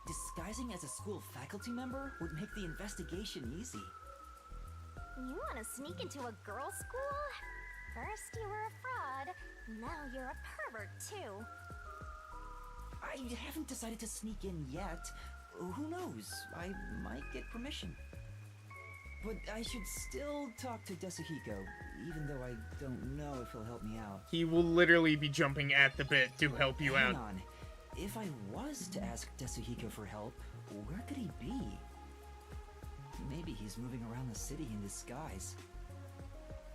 Disguising as a school faculty member would make the investigation easy. You want to sneak into a girls' school? First you were a fraud, now you're a pervert too. I haven't decided to sneak in yet. Who knows? I might get permission. But I should still talk to Desuhiko, even though I don't know if he'll help me out. He will literally be jumping at the bit to help you Hang out. on. If I was to ask Desuhiko for help, where could he be? Maybe he's moving around the city in disguise.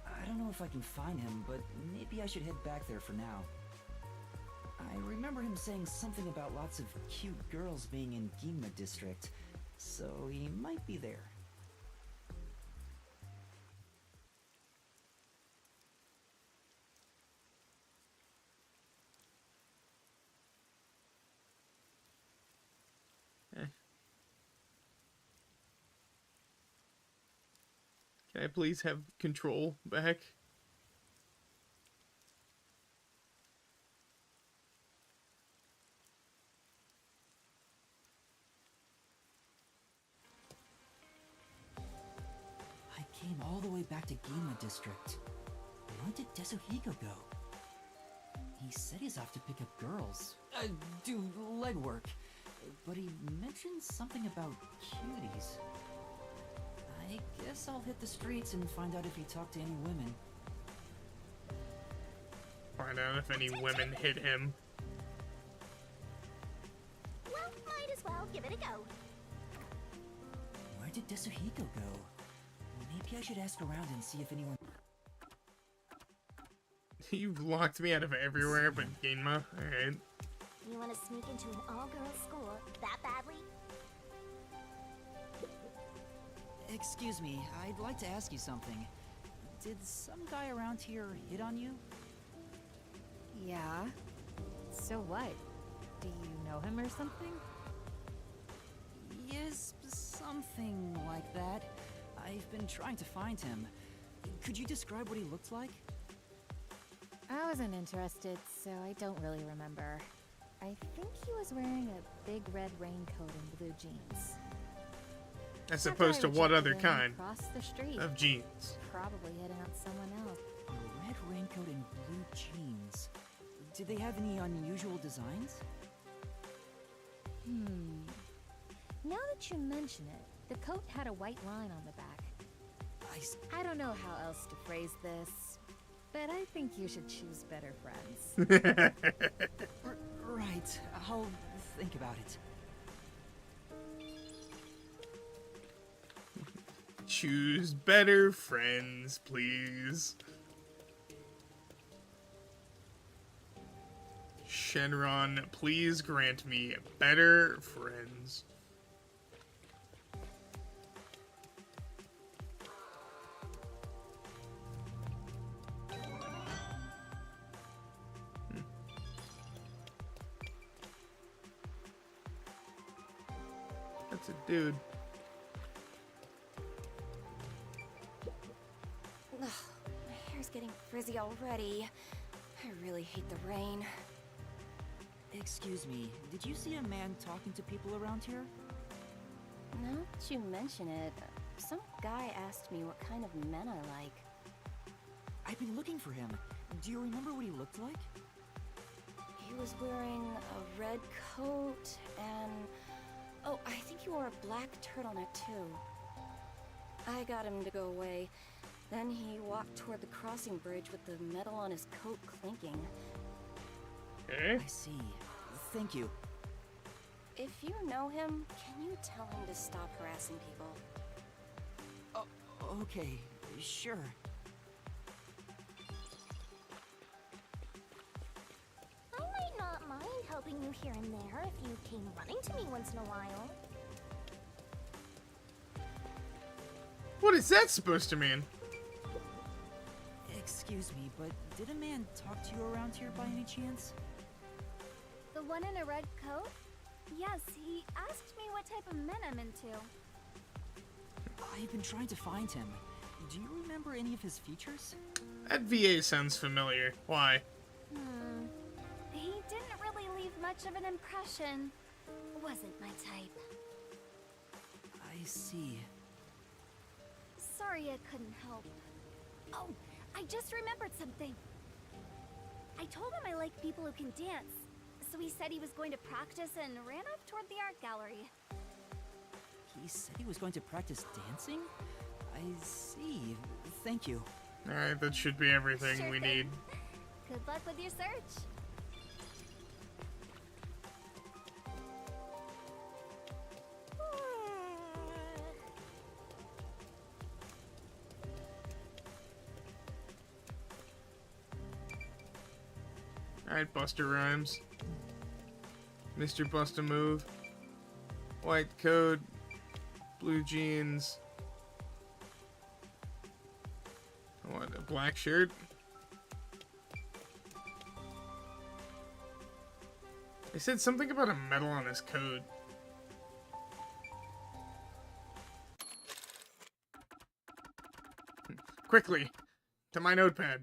I don't know if I can find him, but maybe I should head back there for now. I remember him saying something about lots of cute girls being in Ginma district, so he might be there. Can I please have control back? I came all the way back to Ginma district. Where did Desuhiko go? He said he's off to pick up girls. Do legwork. But he mentioned something about cuties. I guess I'll hit the streets and find out if he talked to any women. Find out if any women hit him. Well, might as well give it a go. Where did Desuhiko go? Maybe I should ask around and see if anyone... You've locked me out of everywhere but Ginma. Alright. You want to sneak into an all-girls school that badly? Excuse me, I'd like to ask you something. Did some guy around here hit on you? Yeah. So what? Do you know him or something? Yes, something like that. I've been trying to find him. Could you describe what he looked like? I wasn't interested, so I don't really remember. I think he was wearing a big red raincoat and blue jeans. As After opposed to I what other rejected him, kind he crossed the street. of jeans? Probably heading out someone else. A red raincoat and blue jeans. Did they have any unusual designs? Now that you mention it, the coat had a white line on the back. I don't know how else to phrase this, but I think you should choose better friends. Right, I'll think about it. Choose better friends, please. Shenron, please grant me better friends. That's a dude. Ugh, my hair's getting frizzy already. I really hate the rain. Excuse me, did you see a man talking to people around here? Now that you mention it, some guy asked me what kind of men I like. I've been looking for him. Do you remember what he looked like? He was wearing a red coat and... oh, I think he wore a black turtleneck too. I got him to go away. Then he walked toward the crossing bridge with the metal on his coat clinking. Okay. I see. Thank you. If you know him, can you tell him to stop harassing people? Oh, okay, sure. I might not mind helping you here and there if you came running to me once in a while. What is that supposed to mean? Excuse me, but did a man talk to you around here by any chance? The one in a red coat? Yes, he asked me what type of men I'm into. I've been trying to find him. Do you remember any of his features? That VA sounds familiar. Why? He didn't really leave much of an impression. Wasn't my type. I see. Sorry I couldn't help. Oh, I just remembered something. I told him I like people who can dance, so he said he was going to practice and ran off toward the art gallery. He said he was going to practice dancing? I see. Thank you. Alright, that should be everything Sure we thing. need. Good luck with your search. Alright, Buster Rhymes. Mr. Bust a Move. White coat. Blue jeans. What, a black shirt? They said something about a medal on his coat. Quickly, to my notepad.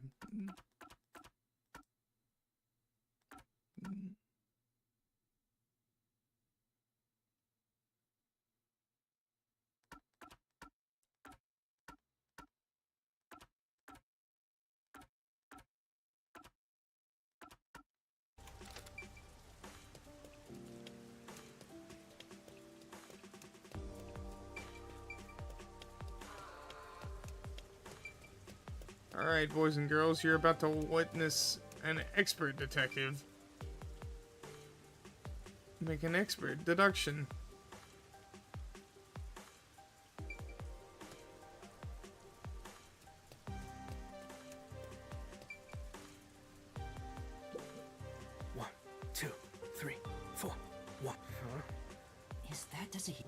Alright, boys and girls, you're about to witness an expert detective make an expert deduction. One, two, three, four. One. Is that does he?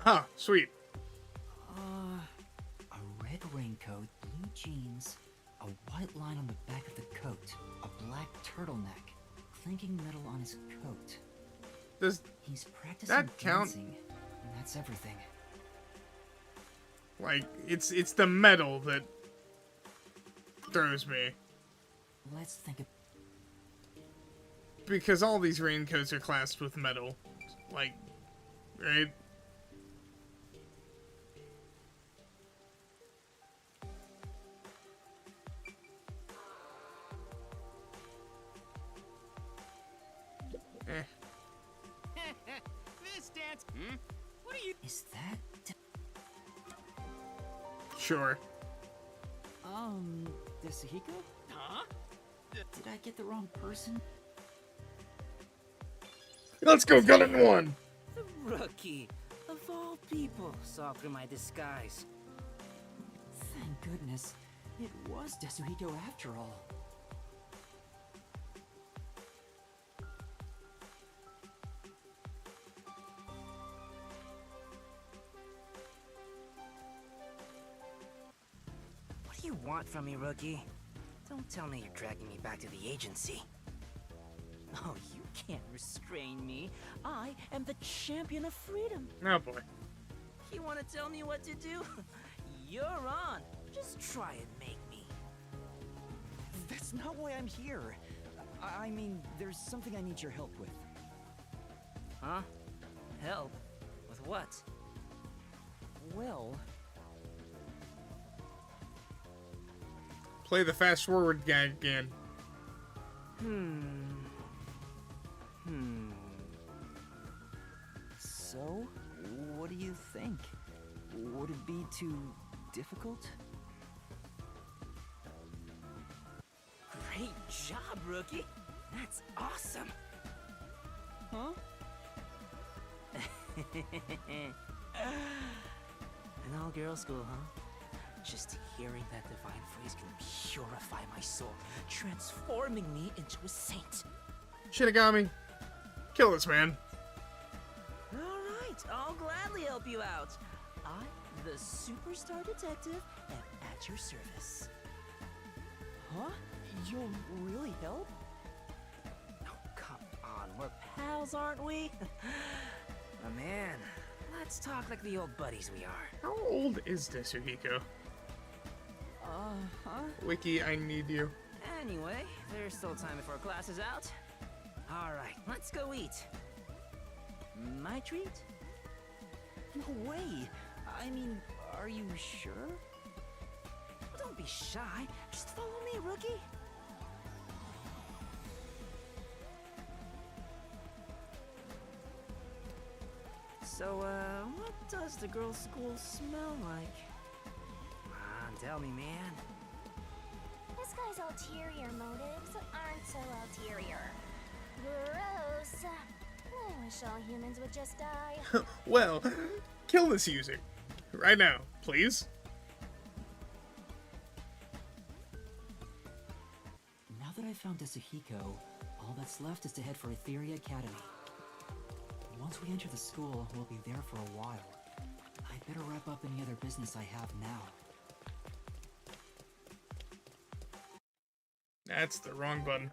Huh, sweet. A red raincoat, blue jeans, a white line on the back of the coat, a black turtleneck, clinking metal on his coat. Does He's practicing that count? dancing, and that's everything. Like, it's the metal that throws me. Let's think of Because all these raincoats are classed with metal. Like, right? Eh. This dance. What are you? Is that Sure. Desahiko? Huh? Did I get the wrong person? Let's go, gun it in one! The rookie, of all people, saw through my disguise. Thank goodness. It was Desuhiko after all. What do you want from me, rookie? Don't tell me you're dragging me back to the agency. Oh, you can't restrain me. I am the champion of freedom. Oh boy. You want to tell me what to do? You're on. Just try and make me. That's not why I'm here. I mean, there's something I need your help with. Huh? Help? With what? Well, Play the fast forward gag again. so, what do you think? Would it be too difficult? Great job, rookie. That's awesome. Huh? An all-girl school, huh? Just hearing that divine phrase can purify my soul, transforming me into a saint. Shinigami. Kill this man. All right, I'll gladly help you out. I, the superstar detective, am at your service. Huh? You'll really help? Oh, come on, we're pals, aren't we? Oh man, let's talk like the old buddies we are. How old is Tetsuhiko? Huh? Wiki, I need you. Anyway, there's still time before class is out. Alright, let's go eat. My treat? No way! I mean, are you sure? Don't be shy. Just follow me, rookie. So, what does the girls' school smell like? Come on, tell me, man. This guy's ulterior motives aren't so ulterior. Gross. I wish all humans would just die. Well, kill this user. Right now, please. Now that I've found Tetsuhiko, all that's left is to head for Etheria Academy. Once we enter the school, we'll be there for a while. I'd better wrap up any other business I have now. That's the wrong button.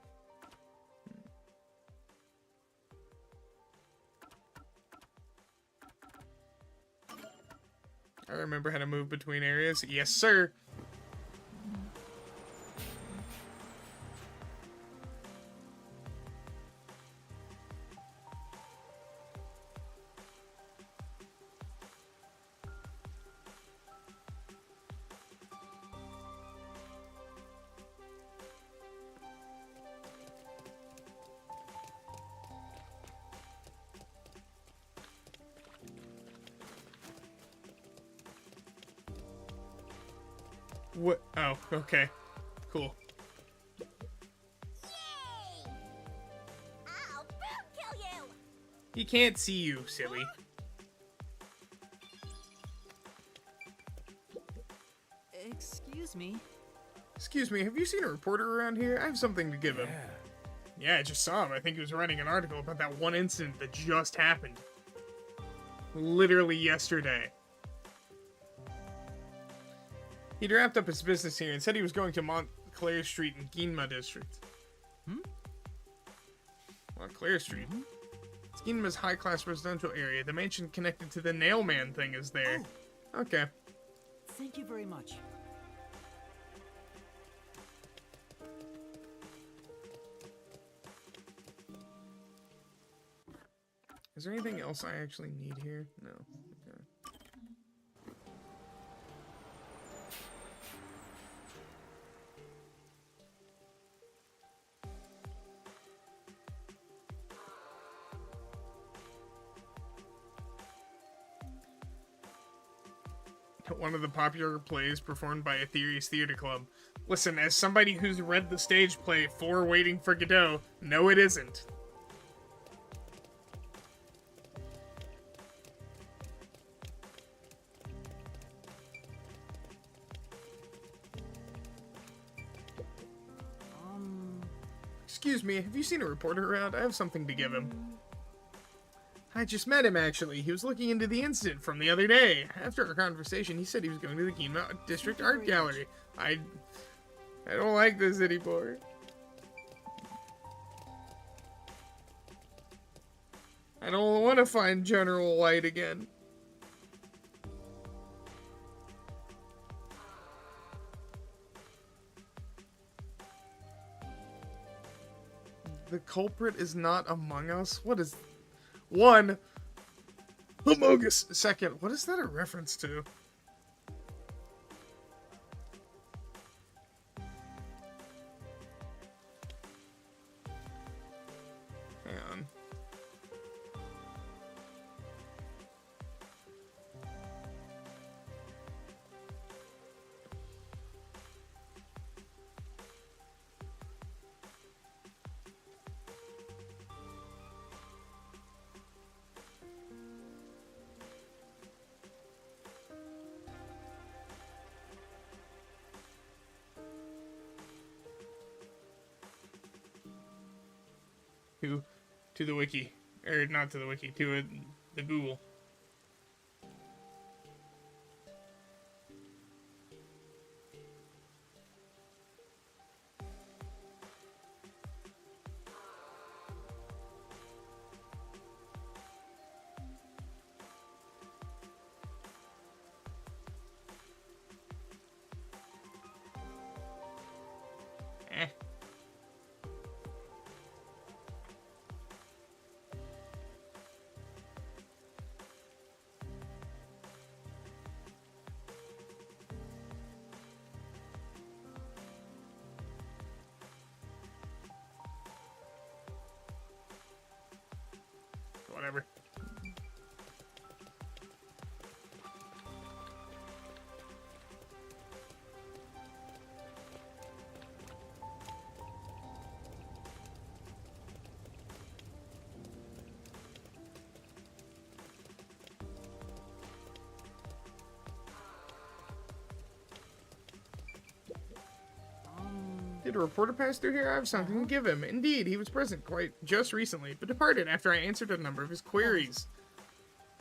I remember how to move between areas. Yes, sir. What? Oh, okay. Cool. Yay! I'll boom kill you! He can't see you, silly. Excuse me. Excuse me, have you seen a reporter around here? I have something to give him. Yeah, I just saw him. I think he was writing an article about that one incident that just happened. Literally yesterday. He'd wrapped up his business here and said he was going to Montclair Street in Ginma District. Montclair Street? It's Ginma's high-class residential area. The mansion connected to the Nailman thing is there. Okay. Thank you very much. Is there anything else I actually need here? No. Okay. One of the popular plays performed by Aetherius Theater Club. Listen, as somebody who's read the stage play for Waiting for Godot, no it isn't. Excuse me, have you seen a reporter around? I have something to give him. I just met him, actually. He was looking into the incident from the other day. After our conversation, he said he was going to the Ginma District Art Gallery. I don't like this anymore. I don't want to find General White again. The culprit is not among us? What is... One, Homogus. Second, what is that a reference to? Hang on. To the wiki, or not to the wiki, to the Google. Did a reporter pass through here? I have something to give him. Indeed, he was present quite just recently, but departed after I answered a number of his queries.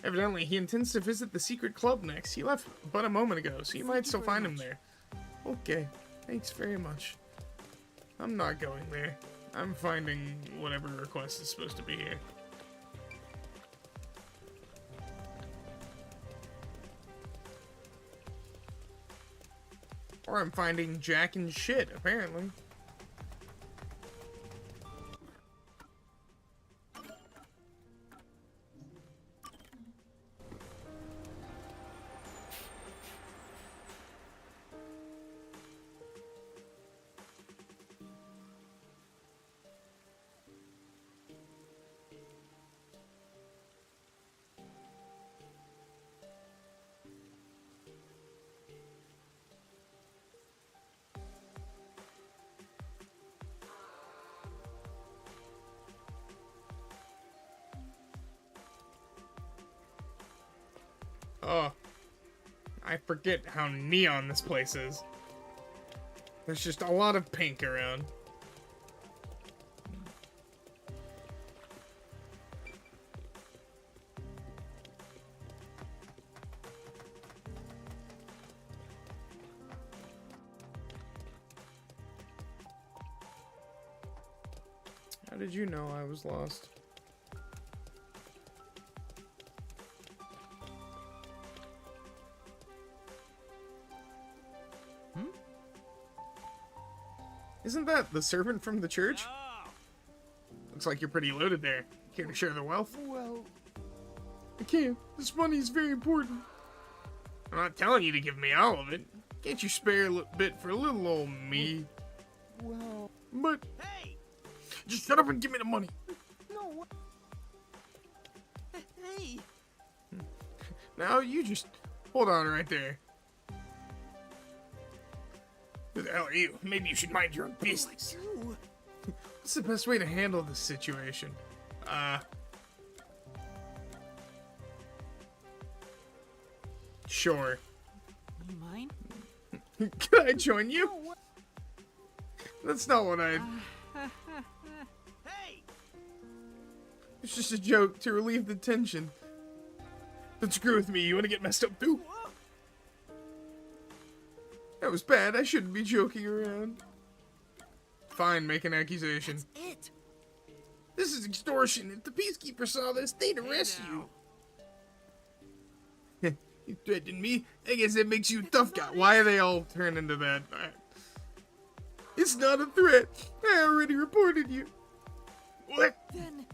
Evidently, he intends to visit the secret club next. He left but a moment ago, so you might still find him there. Okay, thanks very much. I'm not going there. I'm finding whatever request is supposed to be here. Or I'm finding Jack and shit, apparently. Oh, I forget how neon this place is. There's just a lot of pink around. How did you know I was lost? Isn't that the servant from the church? Looks like you're pretty loaded there. Care to share the wealth? Well, I can't. This money is very important. I'm not telling you to give me all of it. Can't you spare a bit for little old me? well, But... Hey! Just shut up and give me the money. no. Hey! Now you just... Hold on right there. Who the hell are you? Maybe you should mind your own business. What's the best way to handle this situation? Sure. You mind? Can I join you? That's not what I... Hey! It's just a joke to relieve the tension. Don't screw with me. You want to get messed up too? That was bad. I shouldn't be joking around. Fine, make an accusation. That's it. This is extortion. If the peacekeeper saw this, they'd arrest you. You threatened me? I guess that makes you a tough guy. Why are they all turned into that? It's not a threat. I already reported you. What? Then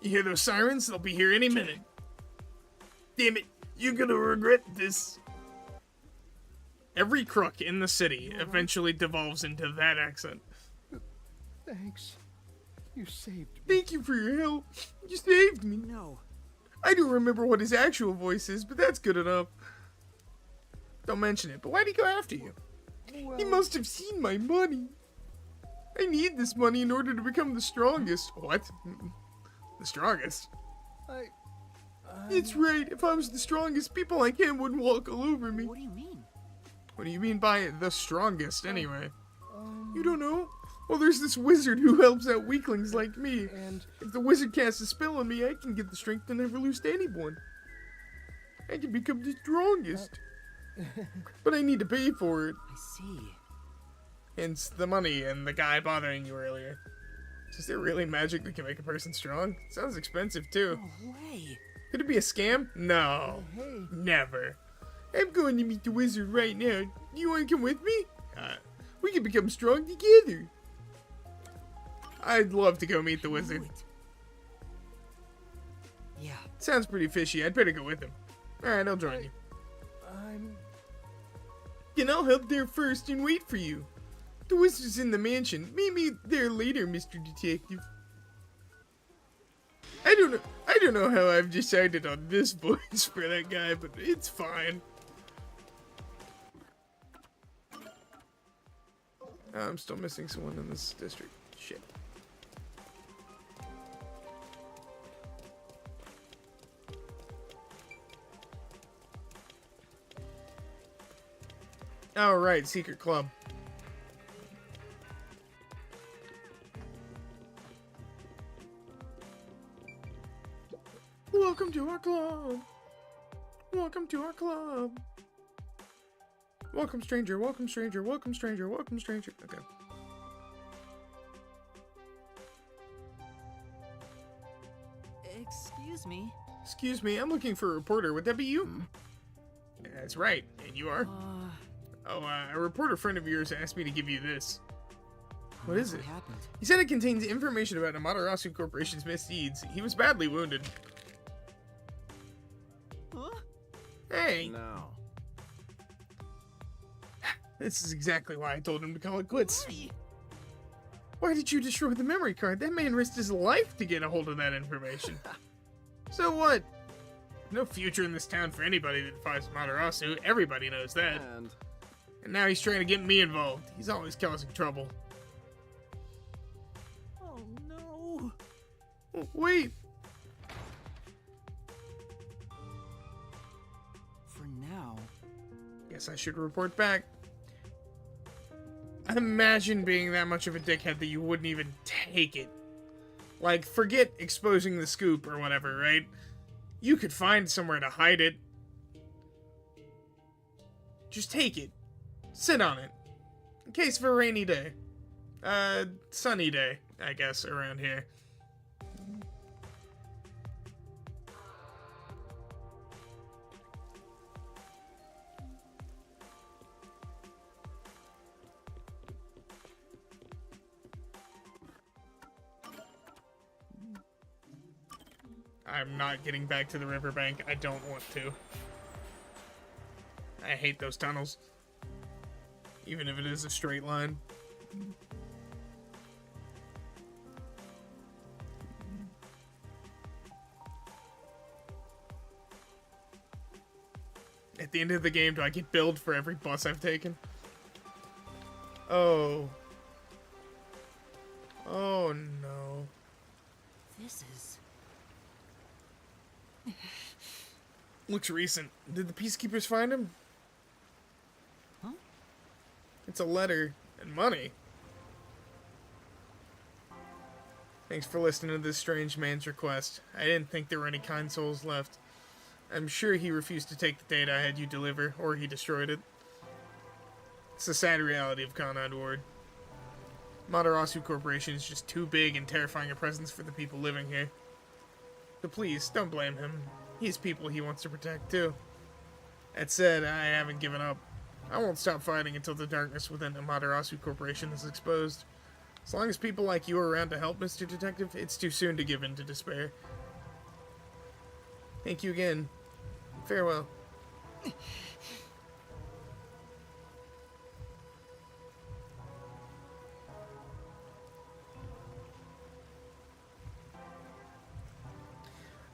You hear those sirens? They'll be here any minute. Damn it. You're gonna regret this. Every crook in the city eventually devolves into that accent. thanks. You saved me. Thank you for your help. You saved me. No. I don't remember what his actual voice is, but that's good enough. Don't mention it, but why'd he go after you? Well, He must have seen my money. I need this money in order to become the strongest. What? The strongest? It's right. If I was the strongest, people like him wouldn't walk all over me. What do you mean? What do you mean by the strongest, anyway? You don't know? Well, there's this wizard who helps out weaklings like me. And If the wizard casts a spell on me, I can get the strength to never lose to anyone. I can become the strongest. But I need to pay for it. I see. Hence the money and the guy bothering you earlier. Is there really magic that can make a person strong? Sounds expensive, too. No way. Could it be a scam? No. hey, Never. I'm going to meet the wizard right now. Do you want to come with me? We can become strong together. I'd love to go meet the wizard. Do it. Yeah. Sounds pretty fishy. I'd better go with him. Alright, I'll join you. I'm. And I'll head there first and wait for you. The wizard's in the mansion. Meet me there later, Mr. Detective. I don't know how I've decided on this voice for that guy, but it's fine. I'm still missing someone in this district. Shit. Alright, secret club. Welcome to our club. Welcome to our club. Welcome, stranger. Welcome, stranger. Welcome, stranger. Welcome, stranger. Okay. Excuse me. Excuse me, I'm looking for a reporter. Would that be you? That's right. And you are? A reporter friend of yours asked me to give you this. What is it? What happened? He said it contains information about Amaterasu Corporation's misdeeds. He was badly wounded. Huh? Hey! Now, This is exactly why I told him to call it quits. Hey. Why did you destroy the memory card? That man risked his life to get a hold of that information. So what? No future in this town for anybody that fights Amaterasu. Everybody knows that. And now he's trying to get me involved. He's always causing trouble. Oh no. Oh, wait. For now. Guess I should report back. Imagine being that much of a dickhead that you wouldn't even take it. Like, forget exposing the scoop or whatever, right? You could find somewhere to hide it. Just take it. Sit on it. In case of a rainy day. Sunny day, I guess, around here. I'm not getting back to the riverbank. I don't want to. I hate those tunnels. Even if it is a straight line. At the end of the game, do I get billed for every bus I've taken? Oh. Oh no. This is. Looks recent. Did the peacekeepers find him? Huh? It's a letter and money. Thanks for listening to this strange man's request. I didn't think there were any kind souls left. I'm sure he refused to take the data I had you deliver, or he destroyed it. It's the sad reality of Conrad Ward. Amaterasu Corporation is just too big and terrifying a presence for the people living here. But please, don't blame him. He has people he wants to protect, too. That said, I haven't given up. I won't stop fighting until the darkness within Amaterasu Corporation is exposed. As long as people like you are around to help, Mr. Detective, it's too soon to give in to despair. Thank you again. Farewell.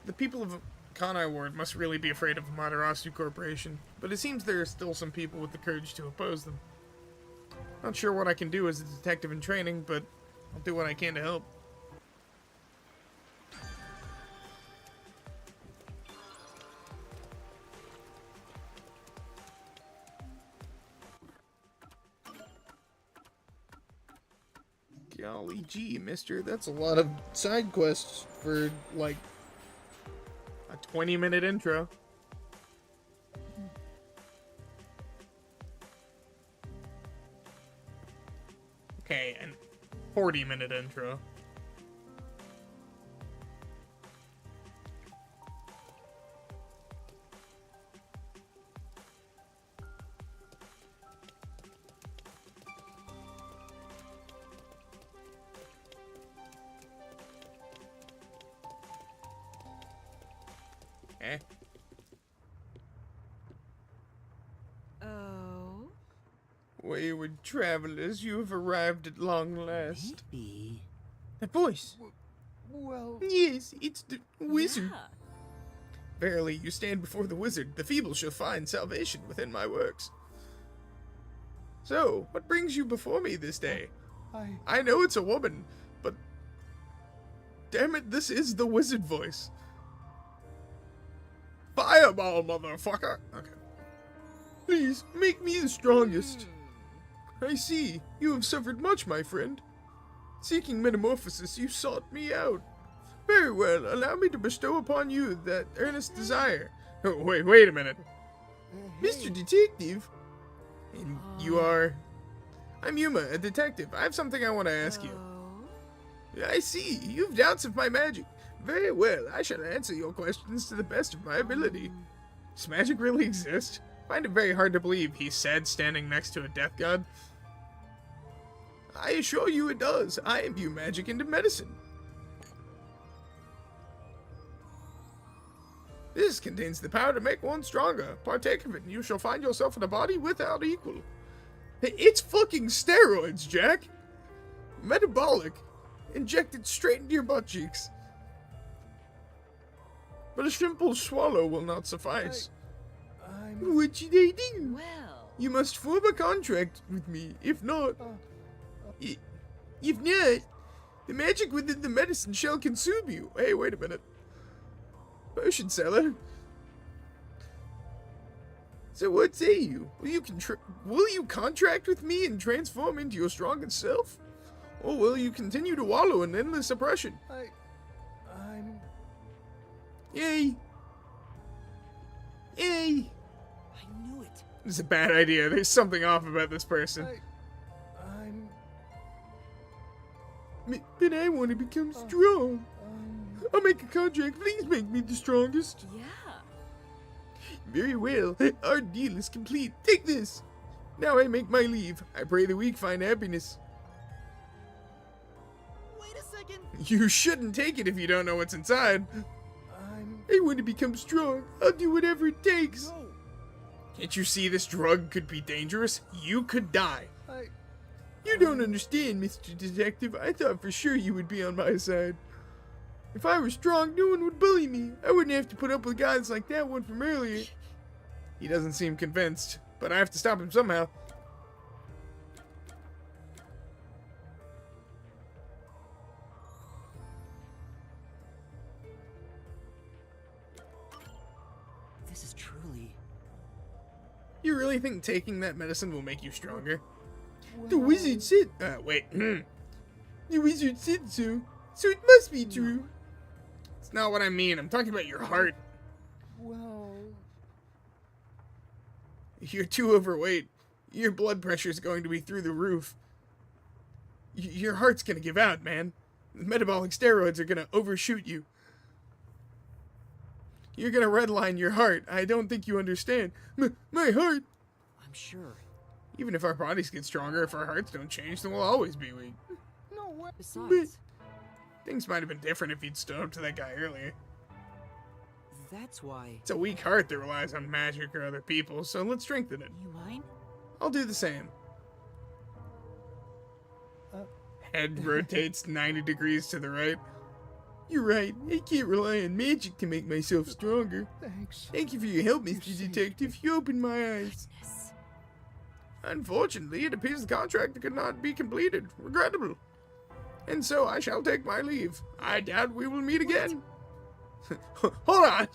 The people of Kanai Ward must really be afraid of Amaterasu Corporation, but it seems there are still some people with the courage to oppose them. Not sure what I can do as a detective in training, but I'll do what I can to help. Golly gee, mister, that's a lot of side quests for, like, a 20-minute intro. Okay, and 40-minute intro. Eh? Oh? Wayward travelers, you have arrived at long last. Maybe. That voice! Well. Yes, it's the wizard. Yeah. Verily, you stand before the wizard. The feeble shall find salvation within my works. So, what brings you before me this day? I know it's a woman, but damn it, this is the wizard voice. Fireball, motherfucker! Okay. Please, make me the strongest. I see, you have suffered much, my friend. Seeking metamorphosis, you sought me out. Very well, allow me to bestow upon you that earnest desire. Oh, wait a minute. Mr. Detective? And you are... I'm Yuma, a detective. I have something I want to ask you. I see. You've doubts of my magic. Very well, I shall answer your questions to the best of my ability. Does magic really exist? I find it very hard to believe, he said, standing next to a death god. I assure you it does. I imbue magic into medicine. This contains the power to make one stronger. Partake of it, and you shall find yourself in a body without equal. It's fucking steroids, Jack. Metabolic. Injected straight into your butt cheeks. But a simple swallow will not suffice. What should I do? Well. You must form a contract with me. If not... If not, the magic within the medicine shall consume you. Hey, wait a minute. Potion seller. So what say you? Will you contract with me and transform into your strongest self? Or will you continue to wallow in endless oppression? I'm... Yay! Yay! I knew it. This is a bad idea. There's something off about this person. I'm... But I want to become strong. I'll make a contract. Please make me the strongest. Yeah. Very well. Our deal is complete. Take this. Now I make my leave. I pray the weak find happiness. Wait a second. You shouldn't take it if you don't know what's inside. I want to become strong. I'll do whatever it takes. No. Can't you see this drug could be dangerous? You could die. You don't understand, Mr. Detective. I thought for sure you would be on my side. If I were strong, no one would bully me. I wouldn't have to put up with guys like that one from earlier. He doesn't seem convinced, but I have to stop him somehow. This is truly... You really think taking that medicine will make you stronger? The wizard said... wait. The wizard said so. So it must be true. It's not what I mean. I'm talking about your heart. Well... You're too overweight. Your blood pressure is going to be through the roof. Your heart's gonna give out, man. The metabolic steroids are gonna overshoot you. You're gonna redline your heart. I don't think you understand. My heart! I'm sure. Even if our bodies get stronger, if our hearts don't change, then we'll always be weak. No way. Besides, Things might have been different if you'd stood up to that guy earlier. that's why... It's a weak heart that relies on magic or other people, so let's strengthen it. You mind? I'll do the same. Head rotates 90 degrees to the right. You're right. I can't rely on magic to make myself stronger. Thanks. Thank you for your help, Mr. Detective. You opened my eyes. Goodness. Unfortunately, it appears the contract could not be completed. Regrettable. And so I shall take my leave. I doubt we will meet again. Hold on.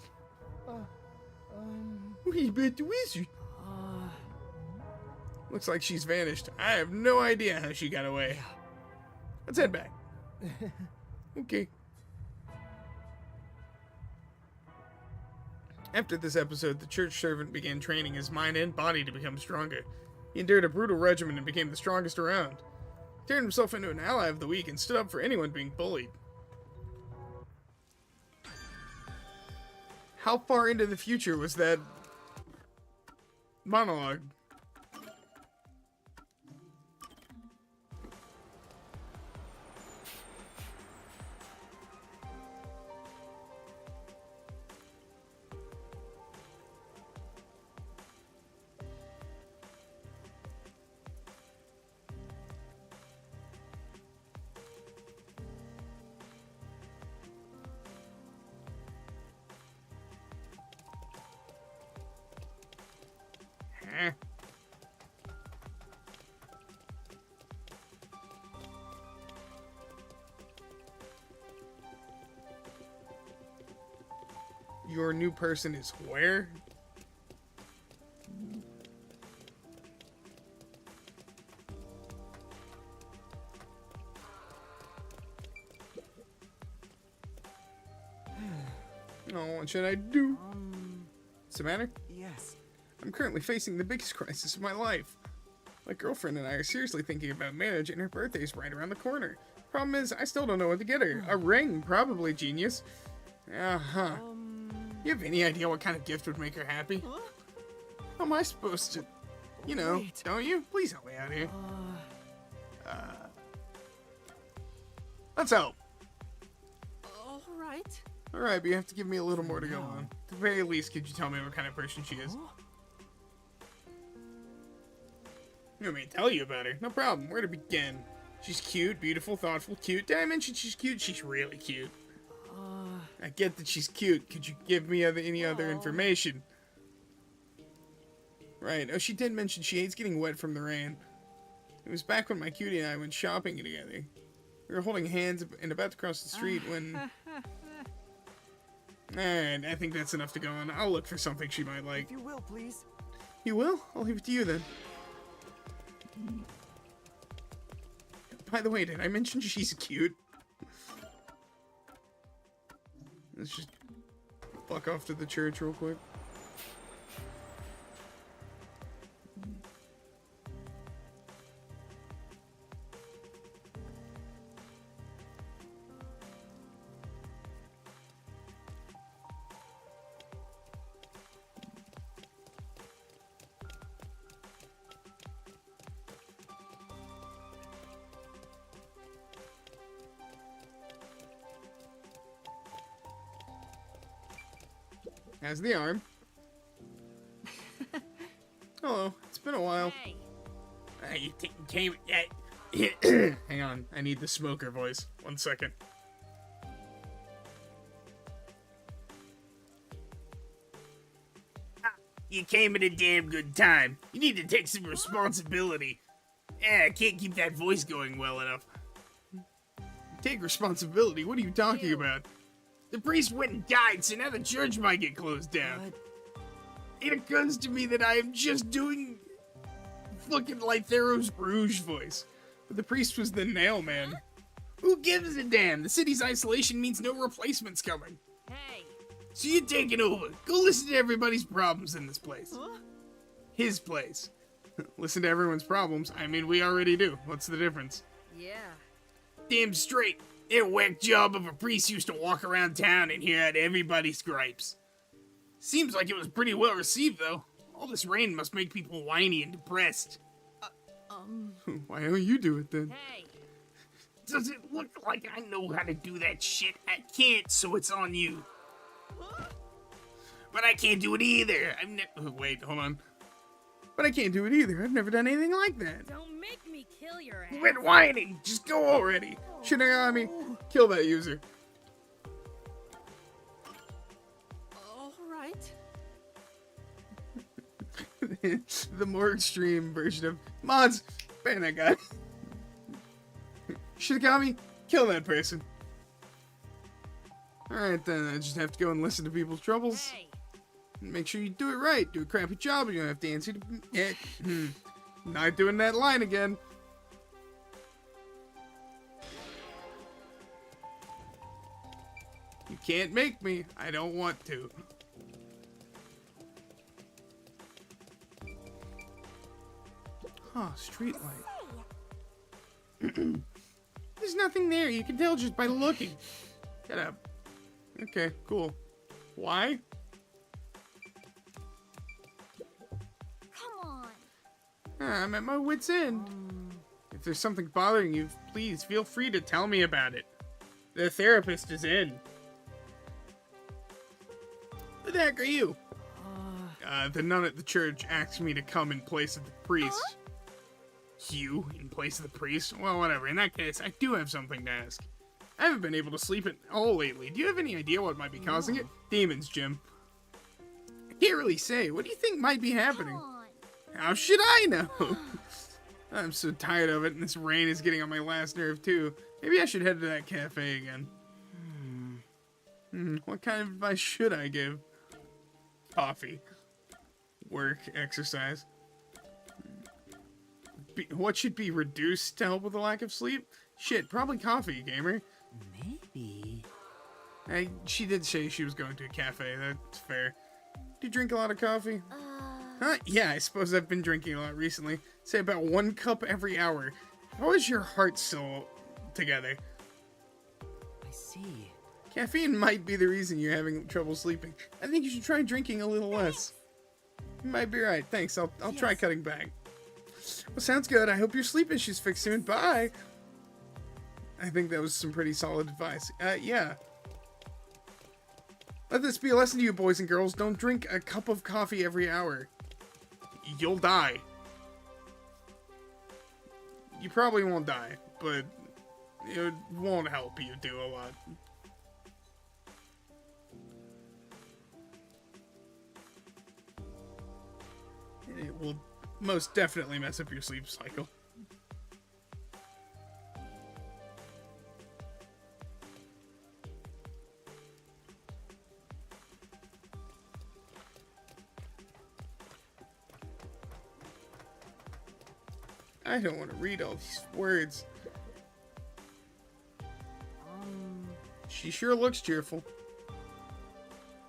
What about the wizard? Looks like she's vanished. I have no idea how she got away. Yeah. Let's head back. Okay. After this episode, the church servant began training his mind and body to become stronger. He endured a brutal regimen and became the strongest around. He turned himself into an ally of the weak and stood up for anyone being bullied. How far into the future was that monologue? Huh? Your new person is where? Oh, what should I do? What's the matter? Yes. I'm currently facing the biggest crisis of my life. My girlfriend and I are seriously thinking about marriage, and her birthday's right around the corner. Problem is, I still don't know what to get her. A ring, probably, genius. Uh-huh. You have any idea what kind of gift would make her happy? How am I supposed to... You know, Wait. don't you? Please help me out here. Let's help. All right. Alright, but you have to give me a little more to go on. At the very least, could you tell me what kind of person she is? You want me to tell you about her? No problem. Where to begin? She's cute, beautiful, thoughtful, cute. Did I mention she's cute? She's really cute. I get that she's cute. Could you give me any other information? Right. Oh, she did mention she hates getting wet from the rain. It was back when my cutie and I went shopping together. We were holding hands and about to cross the street when... Alright, I think that's enough to go on. I'll look for something she might like. If you will, please. You will? I'll leave it to you then. By the way, did I mention she's cute? Let's just fuck off to the church real quick. How's the arm? Hello, it's been a while. Hey. You came. Hang on, I need the smoker voice. 1 second. You came at a damn good time. You need to take some responsibility. I can't keep that voice going well enough. Take responsibility? What are you talking about? The priest went and died, so now the church might get closed down. It occurs to me that I am just doing fucking Lythero's Rouge voice. But the priest was the nail man. Who gives a damn? The city's isolation means no replacements coming. Hey. So you're taking over. Go listen to everybody's problems in this place. His place. Listen to everyone's problems. I mean, we already do. What's the difference? Yeah. Damn straight. Their whack job of a priest used to walk around town and hear out everybody's gripes. Seems like it was pretty well received, though. All this rain must make people whiny and depressed. Why don't you do it then? Hey. Does it look like I know how to do that shit? I can't, so it's on you. But I can't do it either. Wait, hold on. But I can't do it either. I've never done anything like that. Don't make me kill your ass. Quit whining. Just go already. Shinigami, kill that user. All right. The more extreme version of mods, ban that guy. Shinigami, kill that person. Alright then, I just have to go and listen to people's troubles. Hey. Make sure you do it right. Do a crappy job, you don't have to answer to... Not doing that line again. You can't make me. I don't want to. Huh, street light. There's nothing there. You can tell just by looking. Shut up. Okay, cool. Why? Come on. I'm at my wit's end. If there's something bothering you, please feel free to tell me about it. The therapist is in. Who the heck are you? The nun at the church asked me to come in place of the priest. Huh? You in place of the priest? Well, whatever. In that case, I do have something to ask. I haven't been able to sleep at all lately. Do you have any idea what might be causing it? Demons, Jim. I can't really say. What do you think might be happening? Come on. How should I know? I'm so tired of it, and this rain is getting on my last nerve, too. Maybe I should head to that cafe again. What kind of advice should I give? Coffee. Work. Exercise. What should be reduced to help with the lack of sleep? Shit, probably coffee, gamer. Maybe. She did say she was going to a cafe. That's fair. Do you drink a lot of coffee? Huh? Yeah, I suppose I've been drinking a lot recently. Say about 1 cup every hour. How is your heart still together? I see. Caffeine might be the reason you're having trouble sleeping. I think you should try drinking a little less. You might be right. Thanks. I'll try cutting back. Well, sounds good. I hope your sleep issues fix soon. Bye. I think that was some pretty solid advice. Yeah. Let this be a lesson to you, boys and girls. Don't drink a cup of coffee every hour. You'll die. You probably won't die, but it won't help you do a lot. It will most definitely mess up your sleep cycle. I don't want to read all these words. She sure looks cheerful.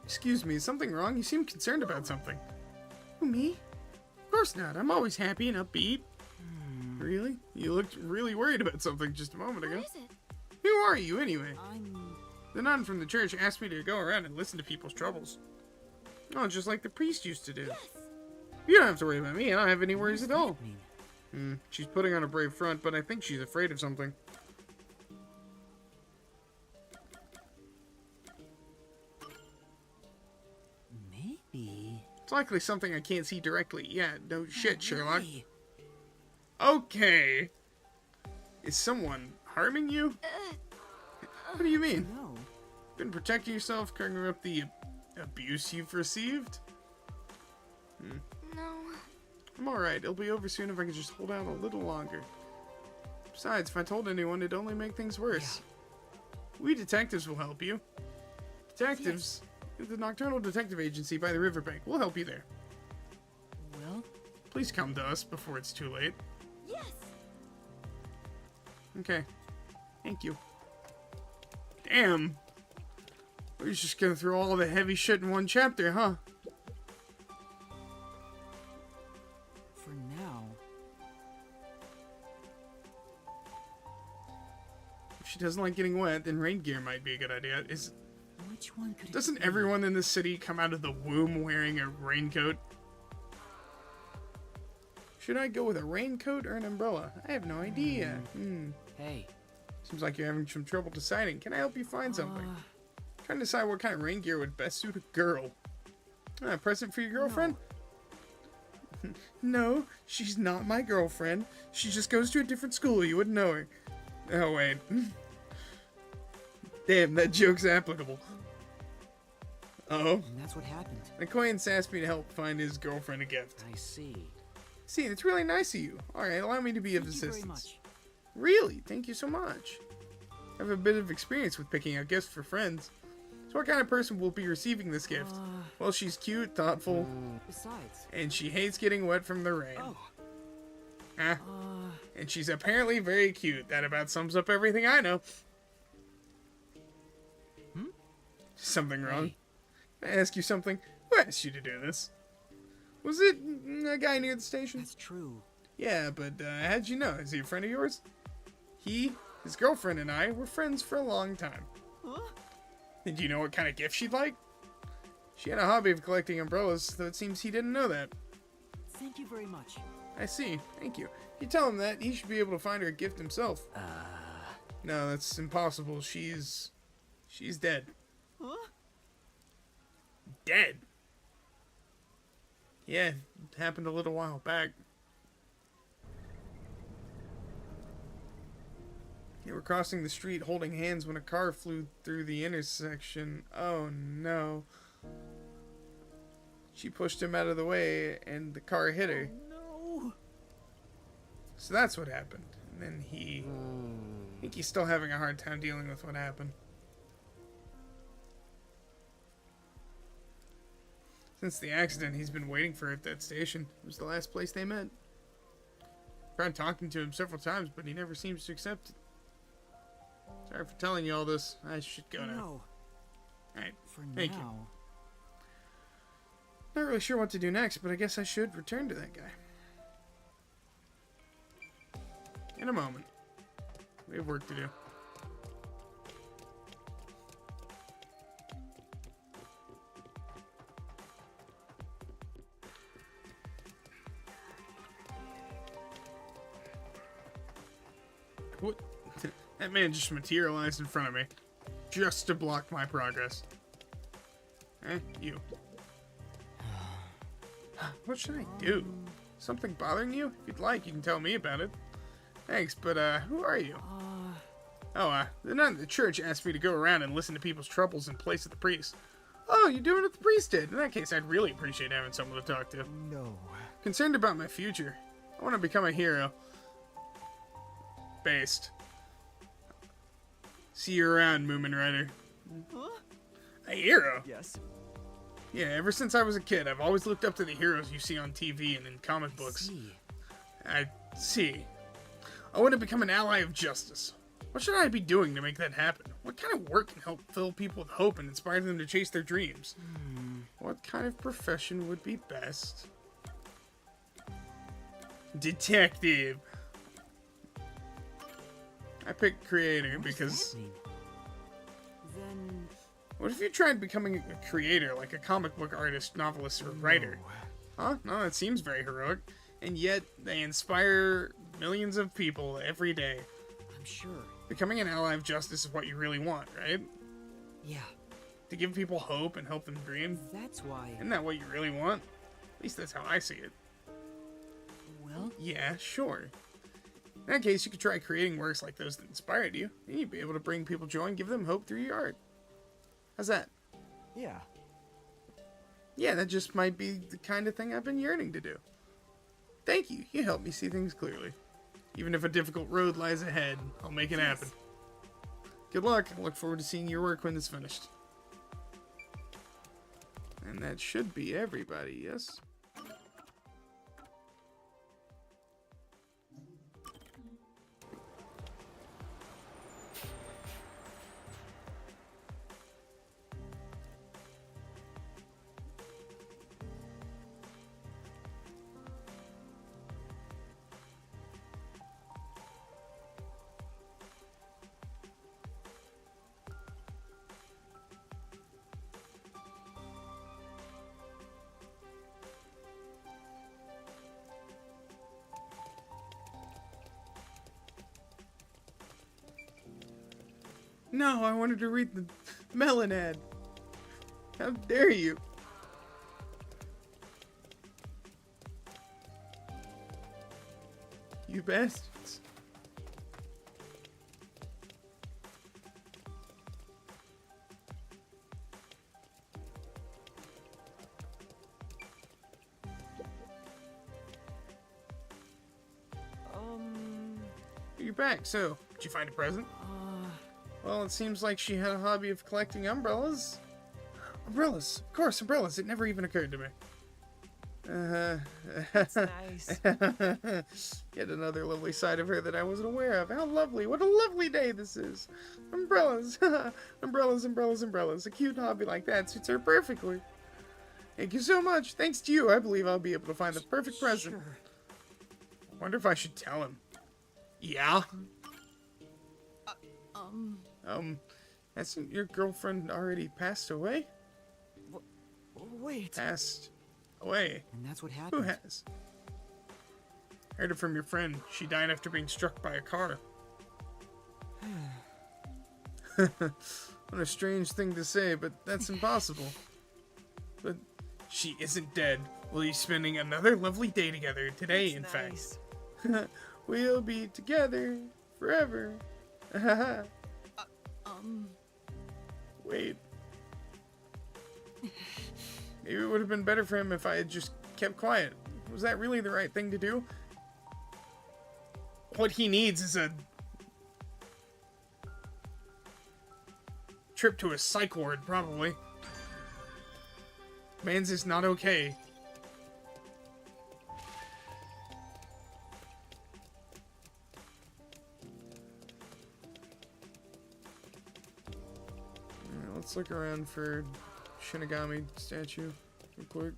Excuse me, is something wrong? You seem concerned about something. Who, me? Of course not. I'm always happy and upbeat. Really? You looked really worried about something just a moment ago. What is it? Who are you, anyway? I'm... The nun from the church asked me to go around and listen to people's troubles. Oh, just like the priest used to do. Yes. You don't have to worry about me. I don't have any worries What at does all. that mean? She's putting on a brave front, but I think she's afraid of something. Maybe... It's likely something I can't see directly. Yeah, no shit, Sherlock. Really? Okay. Is someone harming you? What do you mean? No. Been protecting yourself, covering up the abuse you've received? No. I'm alright. It'll be over soon if I can just hold out a little longer. Besides, if I told anyone, it'd only make things worse. We detectives will help you. Detectives? The Nocturnal Detective Agency by the riverbank. We'll help you there. Well? Please come to us before it's too late. Yes. Okay. Thank you. Damn. We're just going through all the heavy shit in one chapter, huh? For now... If she doesn't like getting wet, then rain gear might be a good idea. Which one could it Doesn't be? everyone in this city come out of the womb wearing a raincoat? Should I go with a raincoat or an umbrella? I have no idea. Hey. Seems like you're having some trouble deciding. Can I help you find something? Trying to decide what kind of rain gear would best suit a girl. A present for your girlfriend? No, she's not my girlfriend. She just goes to a different school. You wouldn't know her. Oh, wait. Damn, that joke's applicable. Uh-oh. And that's what happened. An acquaintance asked me to help find his girlfriend a gift. I see. See, it's really nice of you. Alright, allow me to be of Thank you assistance. very much. Really? Thank you so much. I have a bit of experience with picking out gifts for friends. So what kind of person will be receiving this gift? Well, she's cute, thoughtful, Besides... and she hates getting wet from the rain. Oh. Huh? And she's apparently very cute. That about sums up everything I know. Something wrong? Hey. Can I ask you something? Who asked you to do this? Was it a guy near the station? That's true. Yeah, but how'd you know? Is he a friend of yours? He, his girlfriend, and I were friends for a long time. Huh? Did you know what kind of gift she'd like? She had a hobby of collecting umbrellas, though it seems he didn't know that. Thank you very much. I see. Thank you. If you tell him that, he should be able to find her a gift himself. No, that's impossible. She's dead. Huh? Dead? Yeah, it happened a little while back. They were crossing the street holding hands when a car flew through the intersection. Oh no. She pushed him out of the way and the car hit her. No. So that's what happened. And then I think he's still having a hard time dealing with what happened. Since the accident, he's been waiting for her at that station. It was the last place they met. Tried talking to him several times, but he never seems to accept it. Sorry for telling you all this. I should go now. No. Alright, For thank you. now. Not really sure what to do next, but I guess I should return to that guy. In a moment. We have work to do. What? That man just materialized in front of me. Just to block my progress. You. What should I do? Something bothering you? If you'd like, you can tell me about it. Thanks, but, who are you? The nun at the church asked me to go around and listen to people's troubles in place of the priest. Oh, you're doing what the priest did. In that case, I'd really appreciate having someone to talk to. No. Concerned about my future. I want to become a hero. Based. See you around, Moomin Rider. Huh? A hero? Yes. Yeah, ever since I was a kid, I've always looked up to the heroes you see on TV and in comic books. I see. I want to become an ally of justice. What should I be doing to make that happen? What kind of work can help fill people with hope and inspire them to chase their dreams? What kind of profession would be best? Detective. I picked creator because... Then... What if you tried becoming a creator, like a comic book artist, novelist, or writer? Huh? No, that seems very heroic. And yet, they inspire millions of people every day. I'm sure. Becoming an ally of justice is what you really want, right? Yeah. To give people hope and help them dream. That's why... Isn't that what you really want? At least that's how I see it. Well... Yeah, sure. In that case, you could try creating works like those that inspired you, and you'd be able to bring people joy and give them hope through your art. How's that? Yeah. Yeah, that just might be the kind of thing I've been yearning to do. Thank you. You helped me see things clearly. Even if a difficult road lies ahead, I'll make it happen. Good luck. I look forward to seeing your work when it's finished. And that should be everybody, yes? No, I wanted to read the melon ad. How dare you? You bastards. You're back, so, did you find a present? Well, it seems like she had a hobby of collecting umbrellas. Umbrellas! Of course, umbrellas! It never even occurred to me. That's nice. Yet another lovely side of her that I wasn't aware of. How lovely! What a lovely day this is! Umbrellas! Umbrellas, umbrellas, umbrellas. A cute hobby like that suits her perfectly. Thank you so much. Thanks to you, I believe I'll be able to find the perfect present. Sure. Wonder if I should tell him. Yeah? Hasn't your girlfriend already passed away? Wait. Passed away? And that's what Who happened. has? Heard it from your friend. She died after being struck by a car. What a strange thing to say, but that's impossible. But she isn't dead. We'll be spending another lovely day together today, in Nice. fact. We'll be together forever. Wait. Maybe it would have been better for him if I had just kept quiet. Was that really the right thing to do? What he needs is a trip to a psych ward, probably. Man's is not okay. Let's look around for Shinigami statue real quick.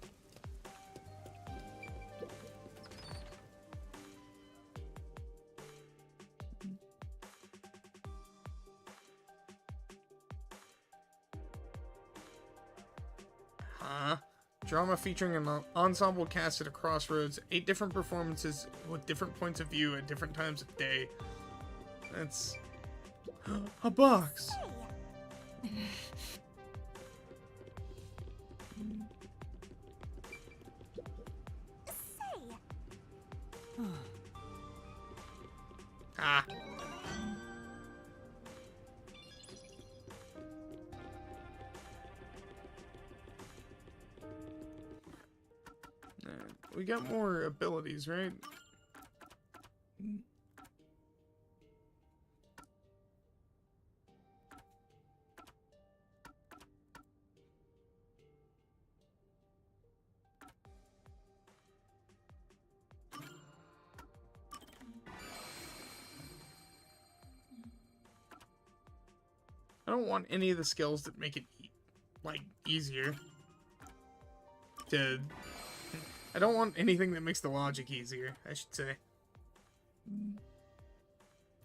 Huh? Drama featuring an ensemble cast at a crossroads, 8 different performances with different points of view at different times of day. That's a box. Ah. We got more abilities, right? I don't want any of the skills that make it, like, easier to... I don't want anything that makes the logic easier, I should say.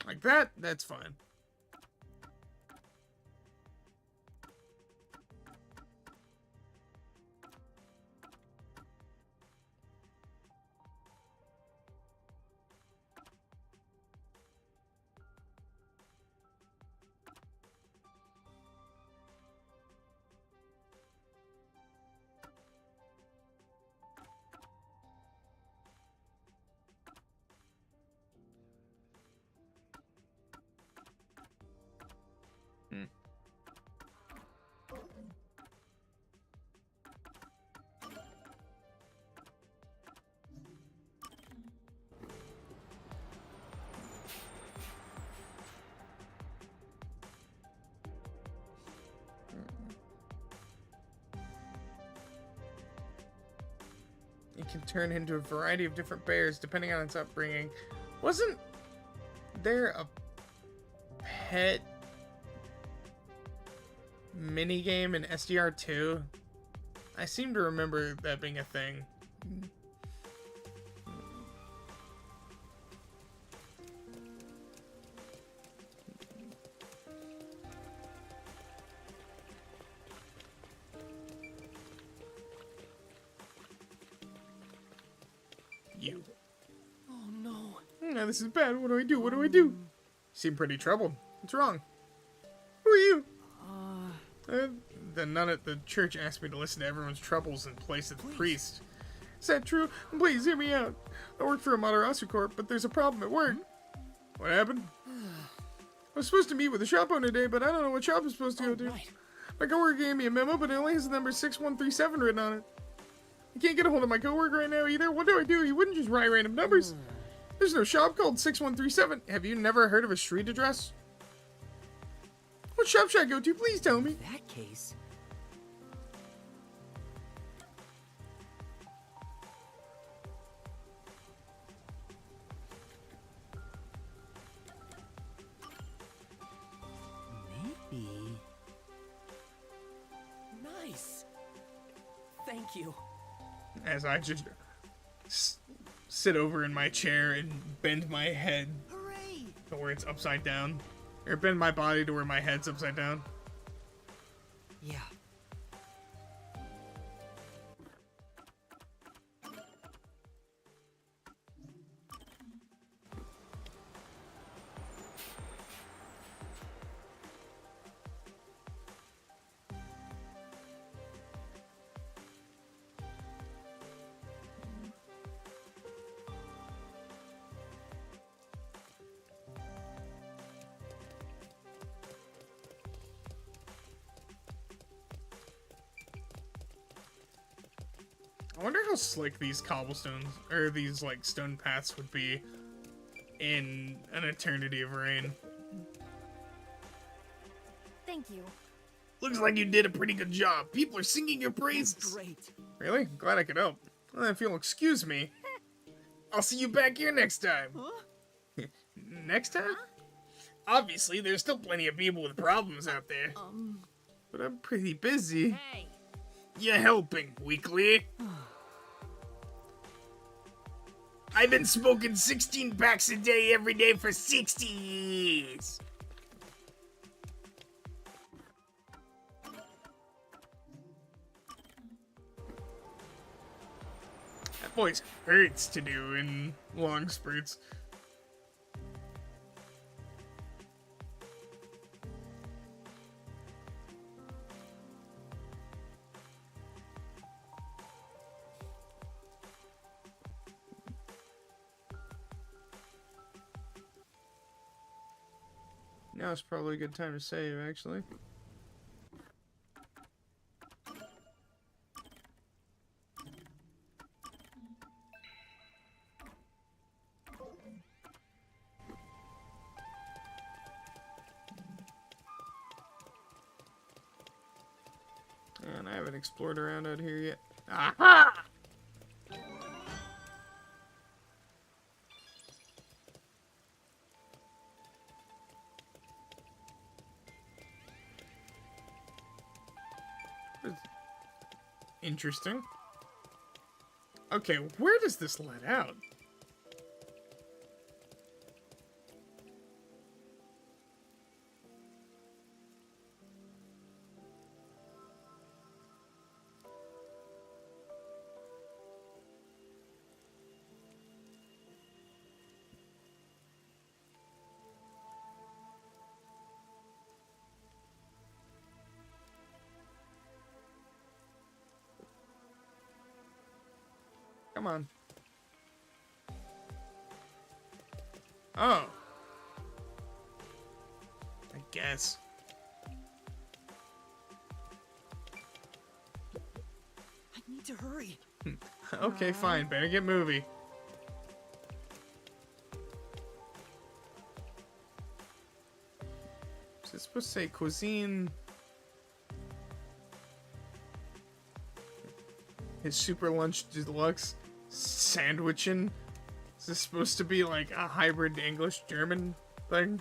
Like that, that's fine. It can turn into a variety of different bears depending on its upbringing. Wasn't there a pet minigame in SDR2? I seem to remember that being a thing. You. Oh no. Now this is bad. What do I do? What do I do? You seem pretty troubled. What's wrong? Who are you? The nun at the church asked me to listen to everyone's troubles in place of the priest. Is that true? Please hear me out. I work for a Matarasu Corp, but there's a problem at work. What happened? I was supposed to meet with the shop owner today, but I don't know what shop I'm supposed to go to. My coworker gave me a memo, but it only has the number 6137 written on it. I can't get a hold of my coworker right now either. What do I do? He wouldn't just write random numbers. There's no shop called 6137. Have you never heard of a street address? What shop should I go to? Please tell me. In that case... maybe... Nice. Thank you. As I just sit over in my chair and bend my head Hooray! to where it's upside down. Or bend my body to where my head's upside down. Yeah. I wonder how slick these cobblestones, or these, like, stone paths would be in an eternity of rain. Thank you. Looks like you did a pretty good job. People are singing your praises. Great. Really? Glad I could help. Well, if you'll excuse me, I'll see you back here next time. Huh? Next time? Obviously, there's still plenty of people with problems out there. But I'm pretty busy. Hey! You helping, weekly? I've been smoking 16 packs a day every day for 60 years. That voice hurts to do in long spurts. Now it's probably a good time to save, actually. And I haven't explored around out here yet. Aha! Interesting. Okay, where does this let out? Come on. Oh. I guess. I need to hurry. Okay, fine. Better get movie. Is it supposed to say cuisine? His super lunch deluxe sandwichin'? Is this supposed to be like a hybrid English-German thing?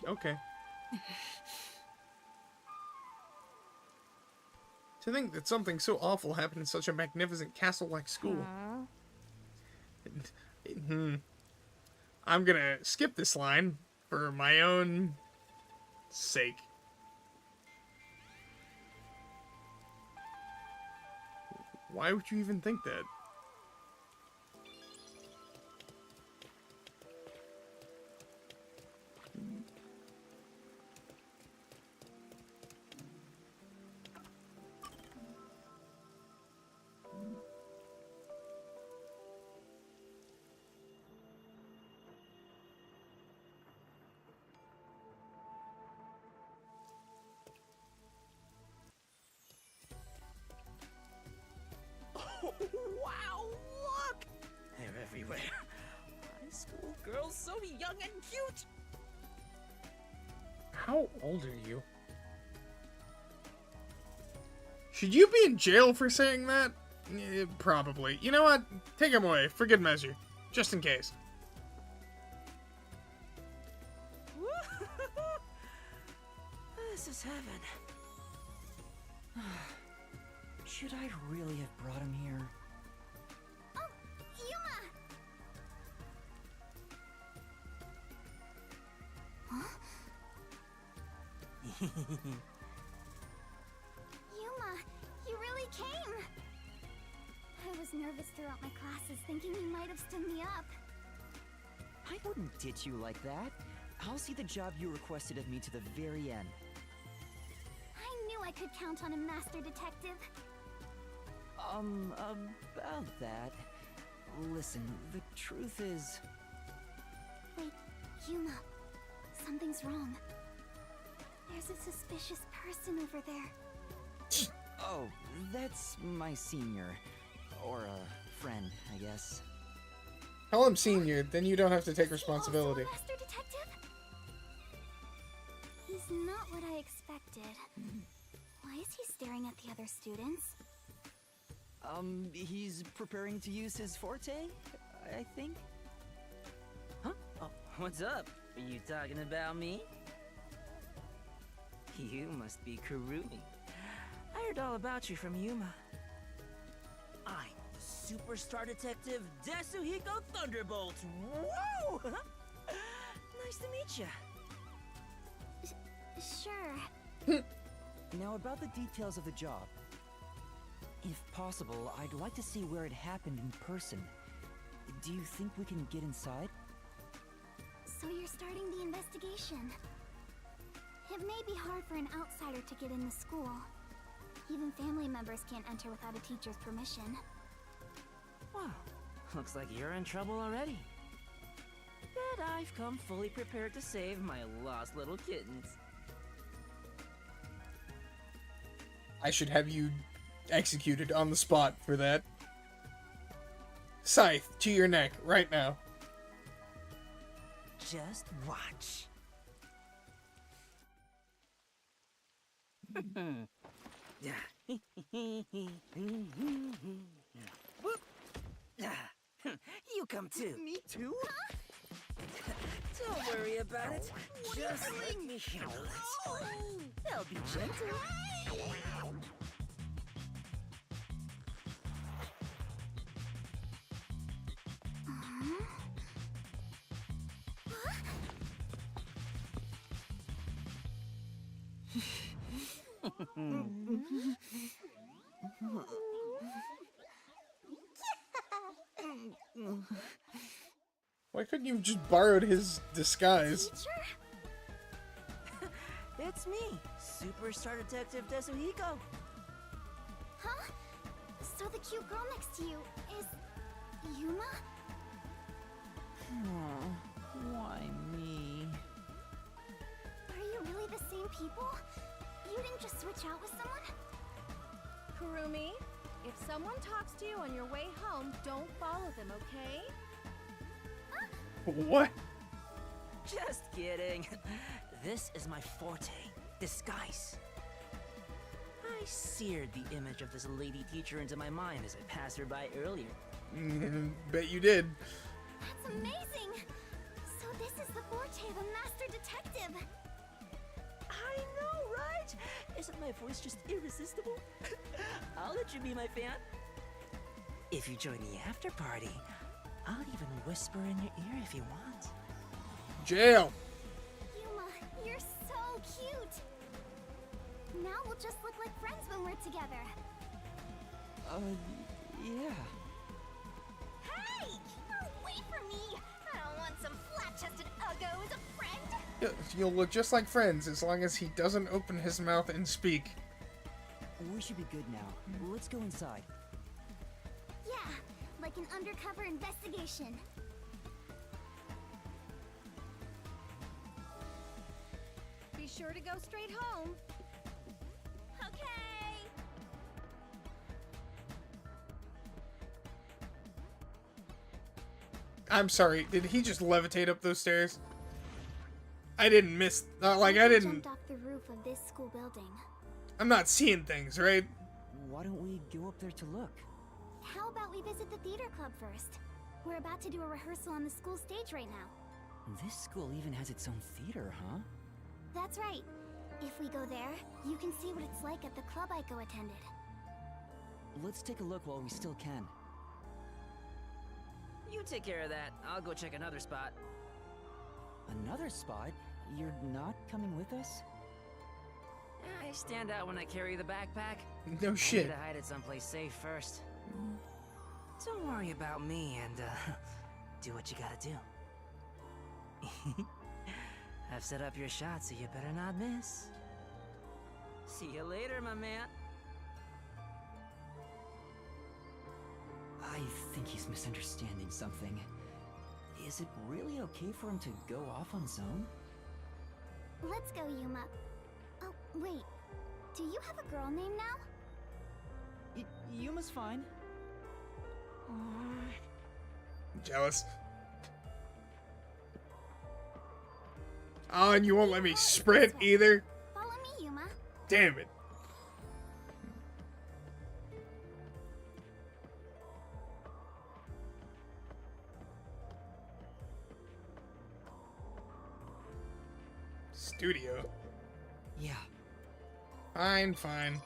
Okay. To think that something so awful happened in such a magnificent castle-like school. I'm gonna skip this line for my own sake. Why would you even think that? Wow, look! They're everywhere. High school girls so young and cute! How old are you? Should you be in jail for saying that? Probably. You know what? Take him away, for good measure. Just in case. This is heaven. Should I really have brought him here? Oh, Yuma! Yuma, you really came! I was nervous throughout my classes, thinking you might have stood me up. I wouldn't ditch you like that. I'll see the job you requested of me to the very end. I knew I could count on a master detective. About that. Listen, the truth is... Wait, Yuma, something's wrong. There's a suspicious person over there. Oh, that's my senior. Or a friend, I guess. Call him senior, then you don't have to take responsibility. Also a master detective? He's not what I expected. Why is he staring at the other students? He's preparing to use his forte, I think. Huh? Oh, what's up? Are you talking about me? You must be Kurumi. I heard all about you from Yuma. I'm the superstar detective Desuhiko Thunderbolt. Whoa! Nice to meet you. Sure. Now about the details of the job. If possible, I'd like to see where it happened in person. Do you think we can get inside? So you're starting the investigation. It may be hard for an outsider to get in the school. Even family members can't enter without a teacher's permission. Wow, looks like you're in trouble already. But I've come fully prepared to save my lost little kittens. I should have you executed on the spot for that. Scythe to your neck right now. Just watch. You come too. Me too? Don't worry about it. Just let me handle it. I'll be gentle. Why couldn't you have just borrowed his disguise? It's me, Superstar Detective Desuhiko. Huh? So the cute girl next to you is Yuma? Why me? Are you really the same people? You didn't just switch out with someone? Kurumi, if someone talks to you on your way home, don't follow them, okay? What? Just kidding. This is my forte, disguise. I seared the image of this lady teacher into my mind as I passed her by earlier. Bet you did. That's amazing! So this is the forte of a master detective! I know, right? Isn't my voice just irresistible? I'll let you be my fan. If you join the after party, I'll even whisper in your ear if you want. Jail. Yuma, you're so cute! Now we'll just look like friends when we're together. Yeah. Hey! Wait for me! I don't want some flat-chested uggo as a friend! You'll look just like friends as long as he doesn't open his mouth and speak. We should be good now. Let's go inside. Yeah, like an undercover investigation. Be sure to go straight home. Okay! I'm sorry, did he just levitate up those stairs? I didn't miss, like I didn't, Jumped off the roof of this school building. I'm not seeing things, right? Why don't we go up there to look? How about we visit the theater club first? We're about to do a rehearsal on the school stage right now. This school even has its own theater, huh? That's right. If we go there, you can see what it's like at the club Aiko attended. Let's take a look while we still can. You take care of that. I'll go check another spot. Another spot? You're not coming with us? I stand out when I carry the backpack. No I shit. need to hide it someplace safe first. Don't worry about me and do what you gotta do. I've set up your shot, so you better not miss. See you later, my man. I think he's misunderstanding something. Is Is it really okay for him to go off on his own? Let's go, Yuma. Oh, wait. Do you have a girl name now? Yuma's fine. Jealous. Oh, and you won't let me sprint either? Follow me, Yuma. Damn it. Studio. Yeah. Fine, fine.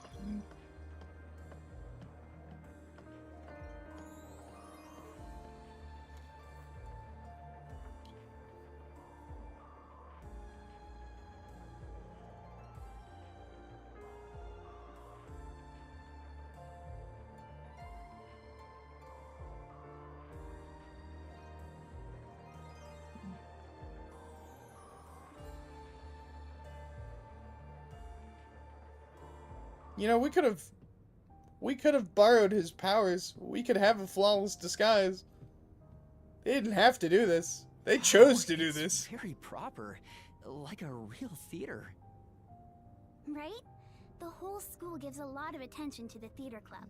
You know, we could have borrowed his powers. We could have a flawless disguise. They didn't have to do this. They chose to do It's this. very proper, like a real theater. Right? The whole school gives a lot of attention to the theater club.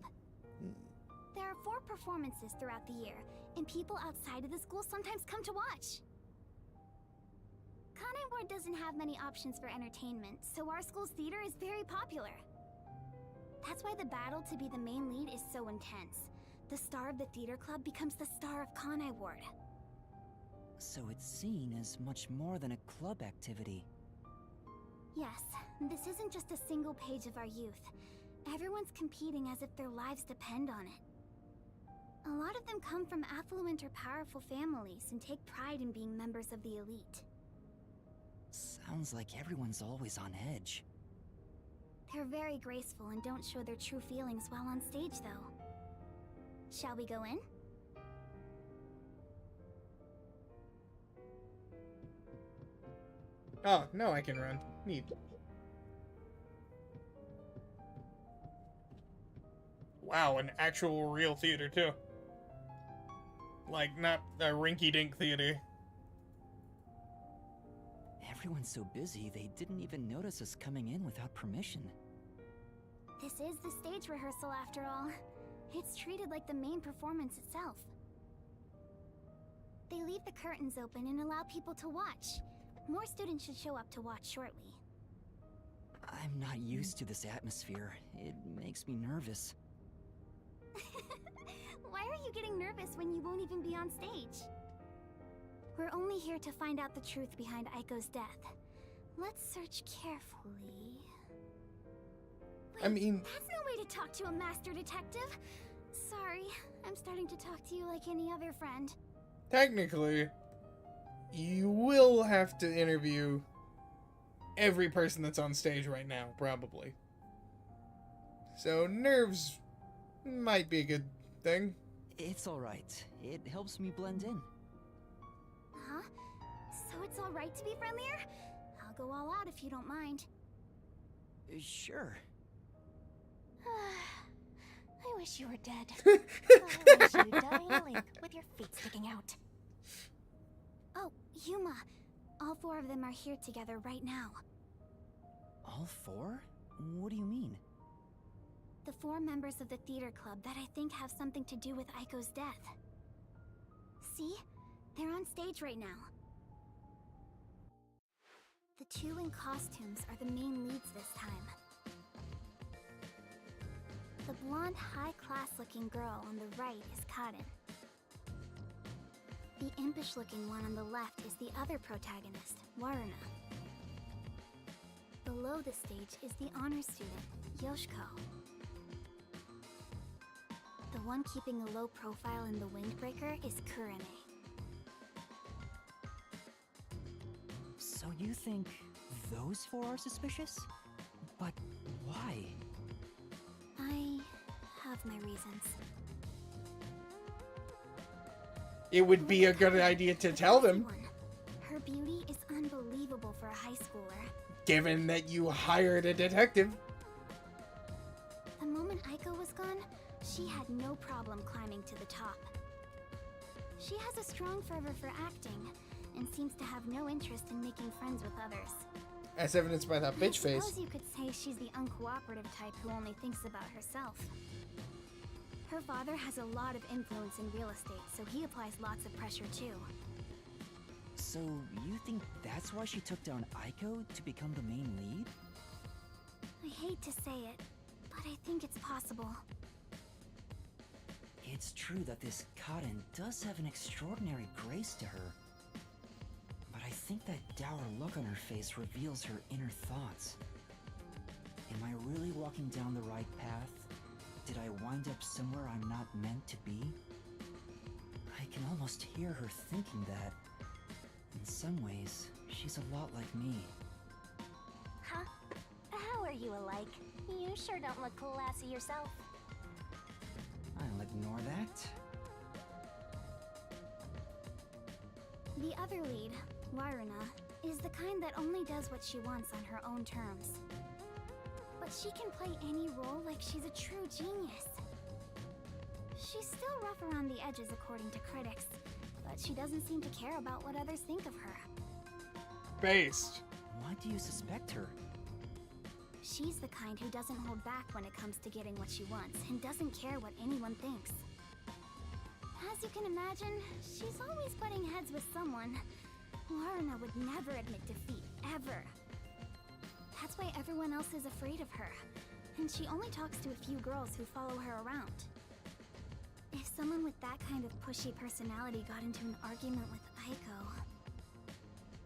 There are 4 performances throughout the year, and people outside of the school sometimes come to watch. Kanai Ward doesn't have many options for entertainment, so our school's theater is very popular. That's why the battle to be the main lead is so intense. The star of the theater club becomes the star of Kanai Ward. So it's seen as much more than a club activity. Yes, this isn't just a single page of our youth. Everyone's competing as if their lives depend on it. A lot of them come from affluent or powerful families and take pride in being members of the elite. Sounds like everyone's always on edge. They're very graceful and don't show their true feelings while on stage, though. Shall we go in? Oh, no, I can run. Neat. Wow, an actual real theater, too. Like, not a rinky-dink theater. Everyone's so busy, they didn't even notice us coming in without permission. This is the stage rehearsal, after all. It's treated like the main performance itself. They leave the curtains open and allow people to watch. More students should show up to watch shortly. I'm not used to this atmosphere. It makes me nervous. Why are you getting nervous when you won't even be on stage? We're only here to find out the truth behind Aiko's death. Let's search carefully. Wait, I mean... that's no way to talk to a master detective! Sorry, I'm starting to talk to you like any other friend. Technically, you will have to interview every person that's on stage right now, probably. So, nerves might be a good thing. It's alright. It helps me blend in. Huh? So it's alright to be friendlier? I'll go all out if you don't mind. Sure. I wish you were dead. I wish you died, Link, with your feet sticking out. Oh, Yuma. All 4 of them are here together right now. All 4? What do you mean? The 4 members of the theater club that I think have something to do with Aiko's death. See? They're on stage right now. The 2 in costumes are the main leads this time. The blonde, high-class-looking girl on the right is Kaden. The impish-looking one on the left is the other protagonist, Waruna. Below the stage is the honor student, Yoshiko. The one keeping a low profile in the windbreaker is Kurene. So you think those 4 are suspicious? But why? I have my reasons. It would be a good idea to tell them, Her beauty is unbelievable for a high schooler. given that you hired a detective. The moment Aiko was gone, she had no problem climbing to the top. She has a strong fervor for acting, and seems to have no interest in making friends with others. As evidenced by that bitch I face. suppose you could say she's the uncooperative type who only thinks about herself. Her father has a lot of influence in real estate, so he applies lots of pressure too. So, you think that's why she took down Aiko to become the main lead? I hate to say it, but I think it's possible. It's true that this Karin does have an extraordinary grace to her. But I think that dour look on her face reveals her inner thoughts. Am I really walking down the right path? Did I wind up somewhere I'm not meant to be? I can almost hear her thinking that. In some ways, she's a lot like me. Huh? How are you alike? You sure don't look classy yourself. I'll ignore that. The other lead, Waruna, is the kind that only does what she wants on her own terms. But she can play any role like she's a true genius. She's still rough around the edges according to critics, but she doesn't seem to care about what others think of her. Based. Why do you suspect her? She's the kind who doesn't hold back when it comes to getting what she wants, and doesn't care what anyone thinks. As you can imagine, she's always butting heads with someone. Waruna would never admit defeat, ever. That's why everyone else is afraid of her, and she only talks to a few girls who follow her around. If someone with that kind of pushy personality got into an argument with Aiko...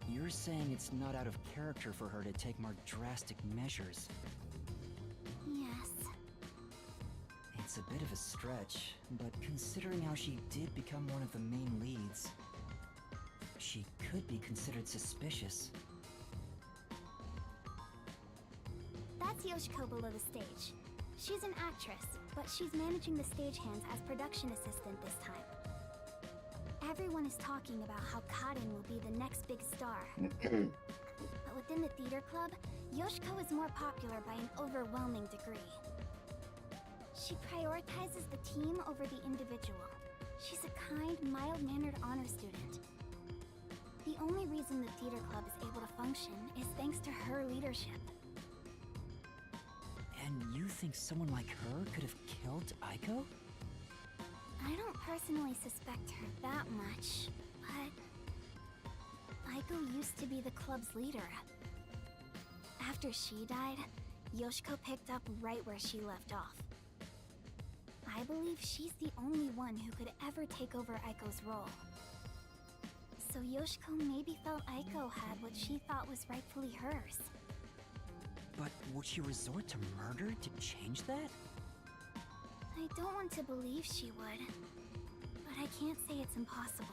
You're saying it's not out of character for her to take more drastic measures. Yes. It's a bit of a stretch, but considering how she did become one of the main leads, she could be considered suspicious. That's Yoshiko below the stage. She's an actress, but she's managing the stagehands as production assistant this time. Everyone is talking about how Karin will be the next big star. But within the theater club, Yoshiko is more popular by an overwhelming degree. She prioritizes the team over the individual. She's a kind, mild-mannered honor student. The only reason the theater club is able to function is thanks to her leadership. And you think someone like her could have killed Aiko? I don't personally suspect her that much, but... Aiko used to be the club's leader. After she died, Yoshiko picked up right where she left off. I believe she's the only one who could ever take over Aiko's role. So Yoshiko maybe felt Aiko had what she thought was rightfully hers. But would she resort to murder to change that? I don't want to believe she would, but I can't say it's impossible.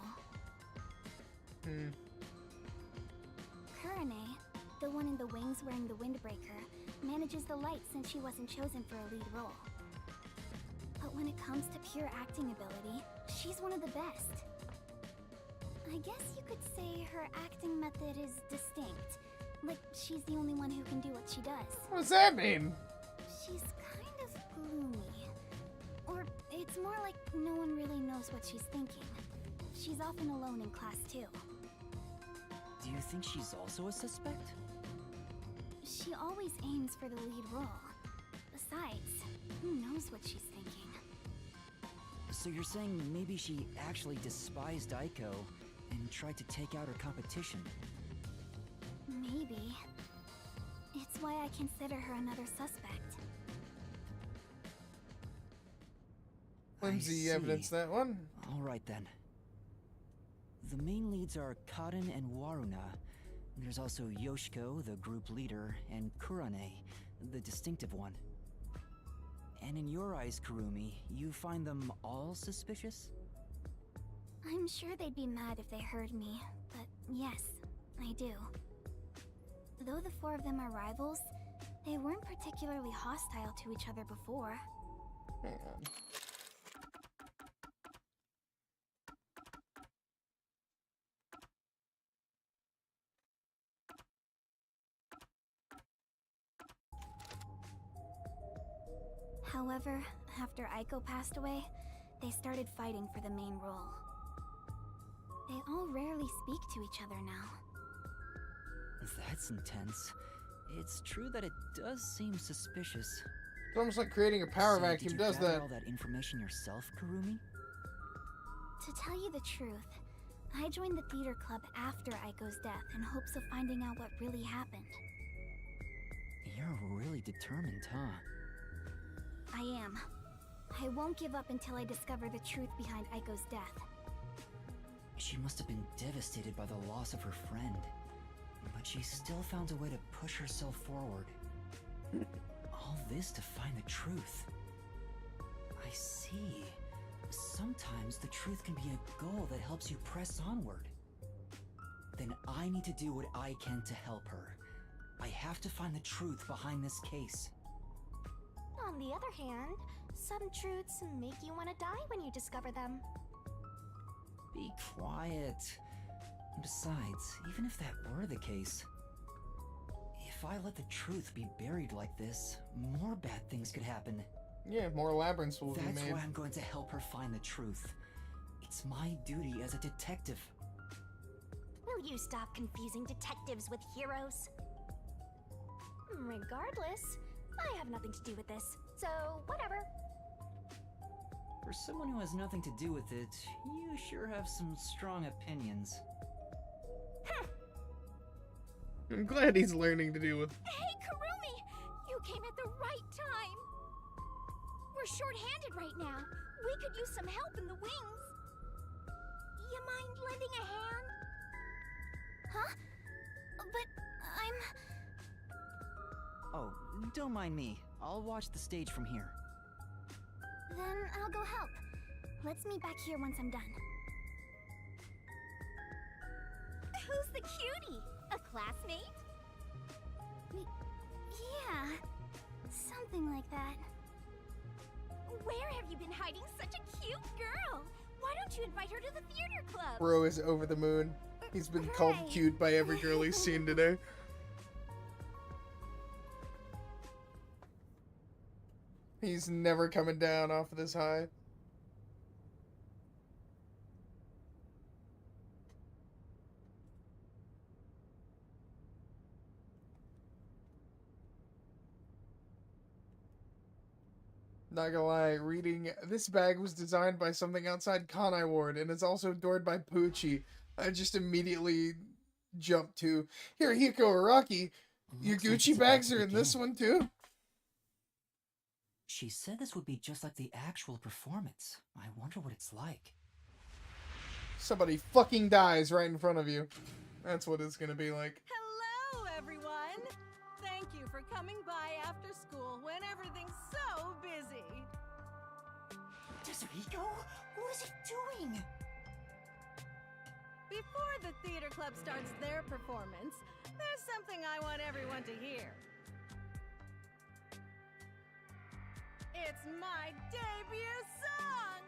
Kurane, the one in the wings wearing the windbreaker, manages the lights since she wasn't chosen for a lead role. But when it comes to pure acting ability, she's one of the best. I guess you could say her acting method is distinct. Like, she's the only one who can do what she does. What does that mean? She's kind of gloomy. Or it's more like no one really knows what she's thinking. She's often alone in class too. Do you think she's also a suspect? She always aims for the lead role. Besides, who knows what she's thinking? So you're saying maybe she actually despised Aiko and tried to take out her competition? Maybe. It's why I consider her another suspect. Flimsy evidence, that one. Alright then. The main leads are Karin and Waruna. There's also Yoshiko, the group leader, and Kurane, the distinctive one. And in your eyes, Kurumi, you find them all suspicious? I'm sure they'd be mad if they heard me, but yes, I do. Though the four of them are rivals, they weren't particularly hostile to each other before. Hang on. However, after Aiko passed away, they started fighting for the main role. They all rarely speak to each other now. That's intense. It's true that it does seem suspicious. It's almost like creating a power So, vacuum did you does gather that. all that information yourself, Kurumi? To tell you the truth, I joined the theater club after Aiko's death in hopes of finding out what really happened. You're really determined, huh? I am. I won't give up until I discover the truth behind Aiko's death. She must have been devastated by the loss of her friend. But she still found a way to push herself forward. All this to find the truth. I see. Sometimes the truth can be a goal that helps you press onward. Then I need to do what I can to help her. I have to find the truth behind this case. On the other hand, some truths make you want to die when you discover them. Be quiet. Besides, even if that were the case, if I let the truth be buried like this, more bad things could happen. Yeah, more labyrinths will be That's made. why I'm going to help her find the truth. It's my duty as a detective. Will you stop confusing detectives with heroes? Regardless, I have nothing to do with this, so whatever. For someone who has nothing to do with it, you sure have some strong opinions. I'm glad he's learning to deal with. Hey, Kurumi! You came at the right time! We're short-handed right now. We could use some help in the wings. You mind lending a hand? Huh? But Oh, don't mind me. I'll watch the stage from here. Then I'll go help. Let's meet back here once I'm done. Who's the cutie? A classmate? Yeah, something like that. Where have you been hiding such a cute girl? Why don't you invite her to the theater club? Bro is over the moon. He's been called Right. cute by every girl he's seen today. He's never coming down off of this high. Not gonna lie, reading this bag was designed by something outside Kanai Ward and it's also adored by Poochie. I just immediately jumped to Hirohiko Araki. Your Looks like Gucci it's about bags to are in this begin. one too? She said this would be just like the actual performance. I wonder what it's like. Somebody fucking dies right in front of you. That's what it's gonna be like. Hello, everyone! Thank you for coming by after school when everything's so busy. Tetsuhiko? What is he doing? Before the theater club starts their performance, there's something I want everyone to hear. It's my debut song!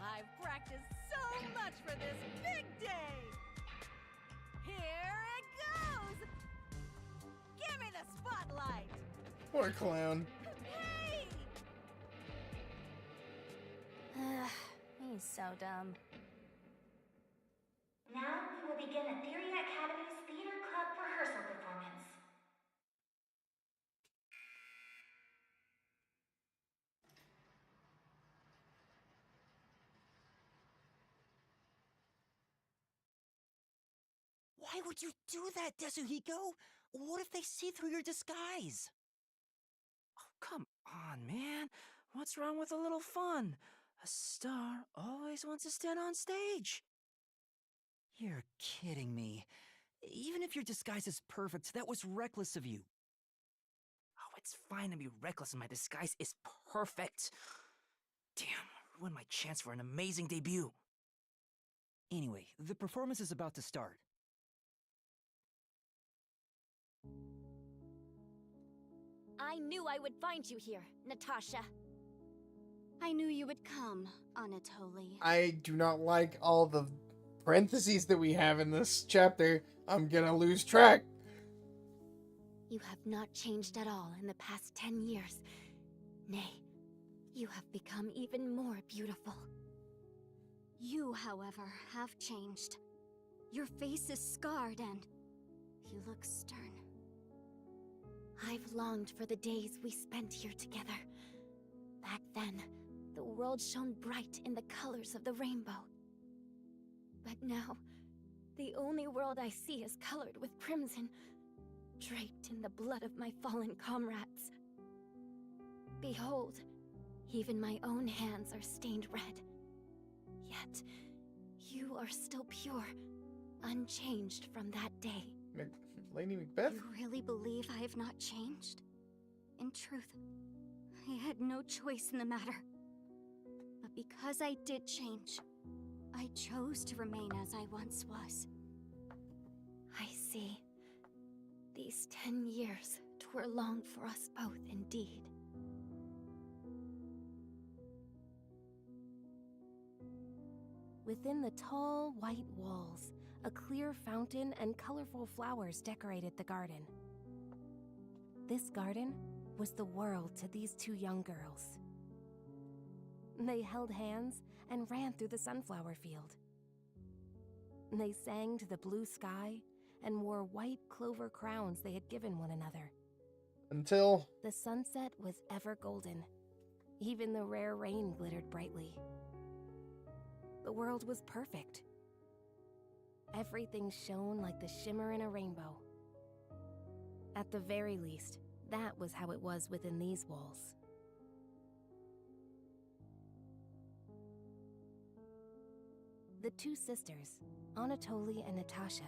I've practiced so much for this big day! Here it goes! Give me the spotlight! What a clown. Hey! He's so dumb. Now we will begin Etheria Academy's Theater Club rehearsal performance. Why would you do that, Tetsuhiko? What if they see through your disguise? Oh, come on, man. What's wrong with a little fun? A star always wants to stand on stage. You're kidding me. Even if your disguise is perfect, that was reckless of you. Oh, it's fine to be reckless and my disguise is perfect. Damn, ruined my chance for an amazing debut. Anyway, the performance is about to start. I knew I would find you here, Natasha. I knew you would come, Anatoly. I do not like all the parentheses that we have in this chapter. I'm gonna lose track. You have not changed at all in the past 10 years. Nay, you have become even more beautiful. You, however, have changed. Your face is scarred and you look stern. I've longed for the days we spent here together. Back then, the world shone bright in the colors of the rainbow. But now, the only world I see is colored with crimson, draped in the blood of my fallen comrades. Behold, even my own hands are stained red. Yet, you are still pure, unchanged from that day. Lady Macbeth? You really believe I have not changed? In truth, I had no choice in the matter. But because I did change, I chose to remain as I once was. I see. These 10 years twere long for us both indeed. Within the tall, white walls, a clear fountain and colorful flowers decorated the garden. This garden was the world to these two young girls. They held hands and ran through the sunflower field. They sang to the blue sky and wore white clover crowns they had given one another. Until the sunset was ever golden. Even the rare rain glittered brightly. The world was perfect. Everything shone like the shimmer in a rainbow. At the very least, that was how it was within these walls. The two sisters, Anatoly and Natasha,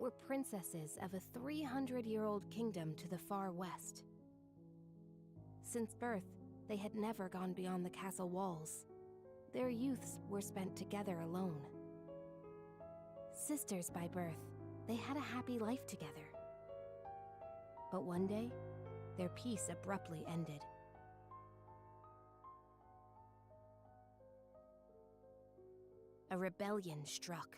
were princesses of a 300-year-old kingdom to the far west. Since birth, they had never gone beyond the castle walls. Their youths were spent together alone. Sisters by birth, they had a happy life together. But one day, their peace abruptly ended. A rebellion struck.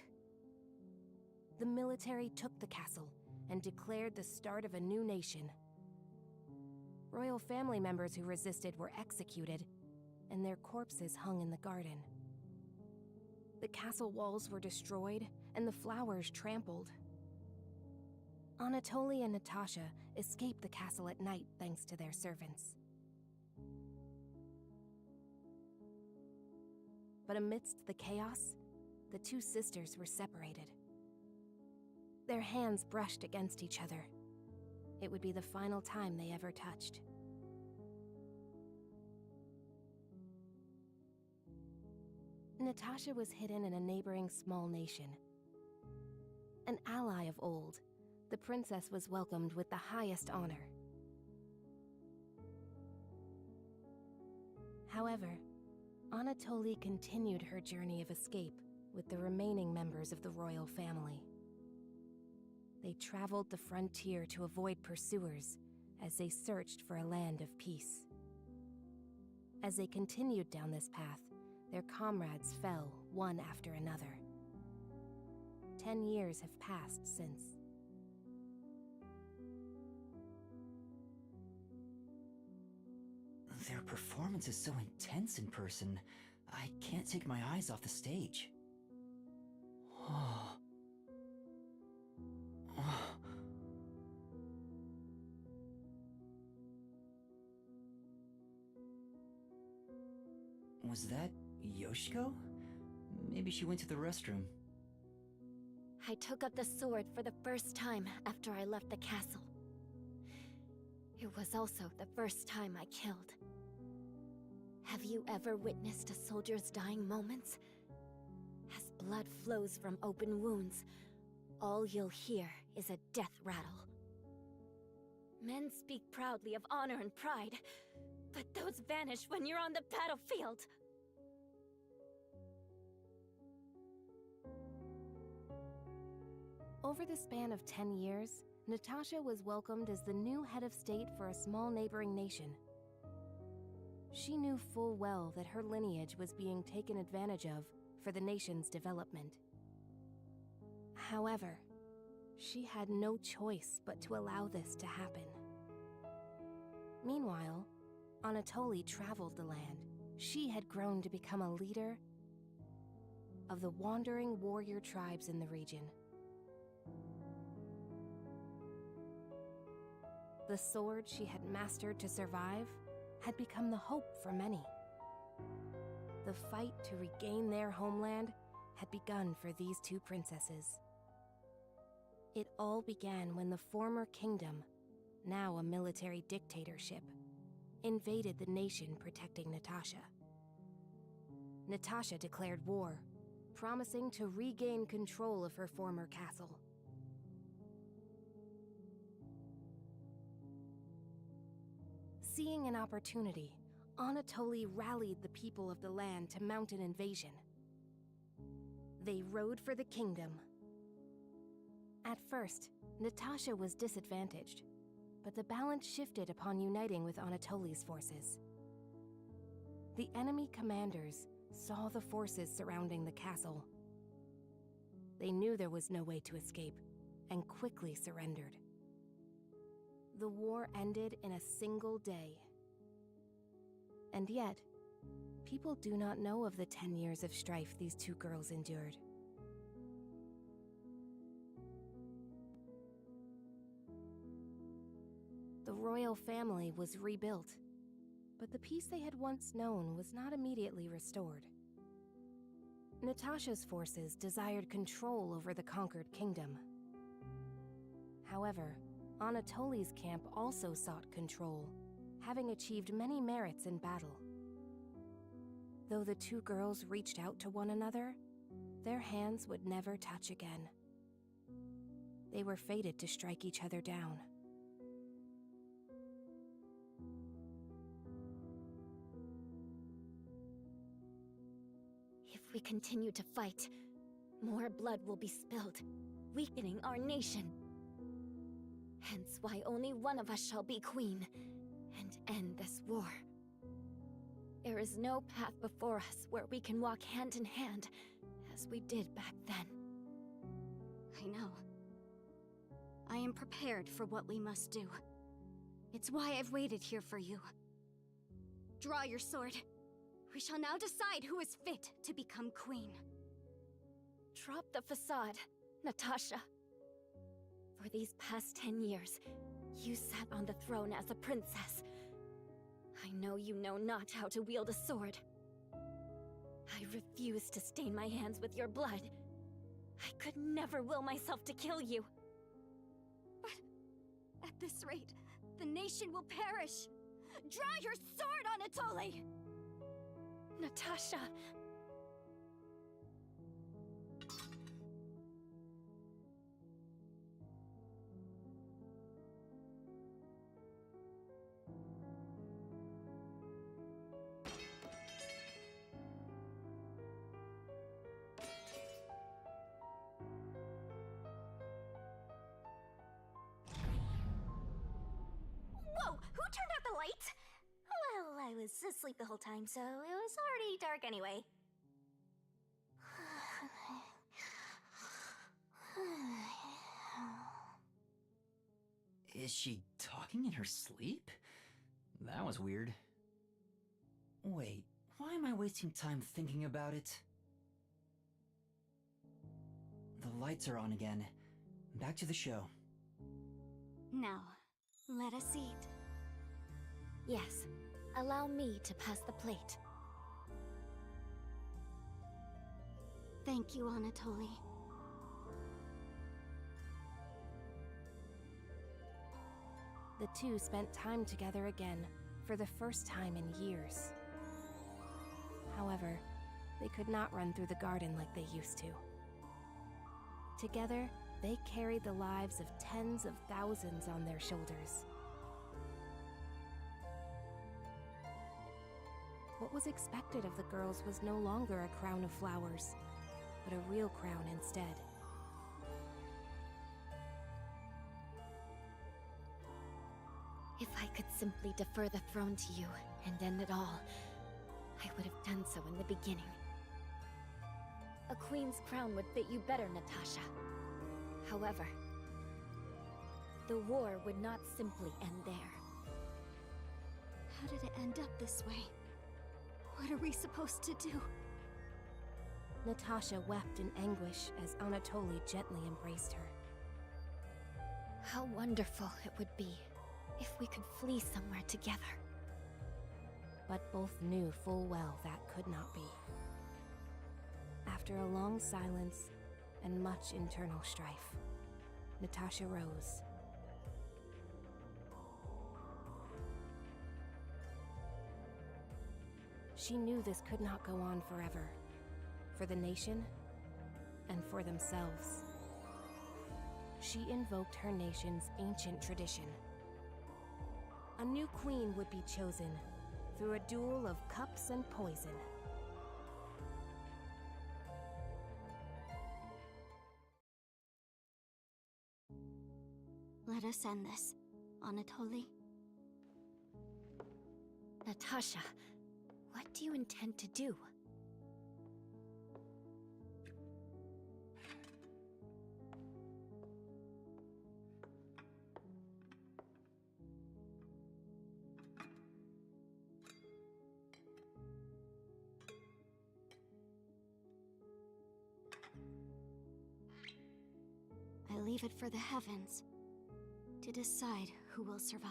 The military took the castle and declared the start of a new nation. Royal family members who resisted were executed, and their corpses hung in the garden. The castle walls were destroyed, and the flowers trampled. Anatoly and Natasha escaped the castle at night thanks to their servants. But amidst the chaos, the two sisters were separated. Their hands brushed against each other. It would be the final time they ever touched. Natasha was hidden in a neighboring small nation. An ally of old, the princess was welcomed with the highest honor. However, Anatoly continued her journey of escape with the remaining members of the royal family. They traveled the frontier to avoid pursuers as they searched for a land of peace. As they continued down this path, their comrades fell one after another. 10 years have passed since. Their performance is so intense in person, I can't take my eyes off the stage. Was that Yoshiko? Maybe she went to the restroom. I took up the sword for the first time after I left the castle. It was also the first time I killed. Have you ever witnessed a soldier's dying moments? As blood flows from open wounds, all you'll hear is a death rattle. Men speak proudly of honor and pride, but those vanish when you're on the battlefield. Over the span of 10 years, Natasha was welcomed as the new head of state for a small neighboring nation. She knew full well that her lineage was being taken advantage of for the nation's development. However, she had no choice but to allow this to happen. Meanwhile, Anatoly traveled the land. She had grown to become a leader of the wandering warrior tribes in the region. The sword she had mastered to survive had become the hope for many. The fight to regain their homeland had begun for these two princesses. It all began when the former kingdom, now a military dictatorship, invaded the nation protecting Natasha. Natasha declared war, promising to regain control of her former castle. Seeing an opportunity, Anatoly rallied the people of the land to mount an invasion. They rode for the kingdom. At first, Natasha was disadvantaged, but the balance shifted upon uniting with Anatoly's forces. The enemy commanders saw the forces surrounding the castle. They knew there was no way to escape, and quickly surrendered. The war ended in a single day. And yet, people do not know of the 10 years of strife these two girls endured. The royal family was rebuilt, but the peace they had once known was not immediately restored. Natasha's forces desired control over the conquered kingdom. However, Anatoly's camp also sought control, having achieved many merits in battle. Though the two girls reached out to one another, their hands would never touch again. They were fated to strike each other down. If we continue to fight, more blood will be spilled, weakening our nation. Hence why only one of us shall be queen, and end this war. There is no path before us where we can walk hand in hand, as we did back then. I know. I am prepared for what we must do. It's why I've waited here for you. Draw your sword. We shall now decide who is fit to become queen. Drop the facade, Natasha. For these past 10 years, you sat on the throne as a princess. I know you know not how to wield a sword. I refuse to stain my hands with your blood. I could never will myself to kill you. But at this rate, the nation will perish. Draw your sword, Anatoly! Natasha! Whoa! Who turned out the lights? Well, I was asleep the whole time, so it was already dark anyway. Is she talking in her sleep? That was weird. Wait, why am I wasting time thinking about it? The lights are on again. Back to the show. Now, let us eat. Yes, allow me to pass the plate. Thank you, Anatoly. The two spent time together again, for the first time in years. However, they could not run through the garden like they used to. Together, they carried the lives of tens of thousands on their shoulders. What was expected of the girls was no longer a crown of flowers, but a real crown instead. If I could simply defer the throne to you and end it all, I would have done so in the beginning. A queen's crown would fit you better, Natasha. However, the war would not simply end there. How did it end up this way? What are we supposed to do? Natasha wept in anguish as Anatoly gently embraced her. How wonderful it would be if we could flee somewhere together. But both knew full well that could not be. After a long silence and much internal strife, Natasha rose. She knew this could not go on forever, for the nation and for themselves. She invoked her nation's ancient tradition. A new queen would be chosen through a duel of cups and poison. Let us end this, Anatoly. Natasha, what do you intend to do? I leave it for the heavens to decide who will survive.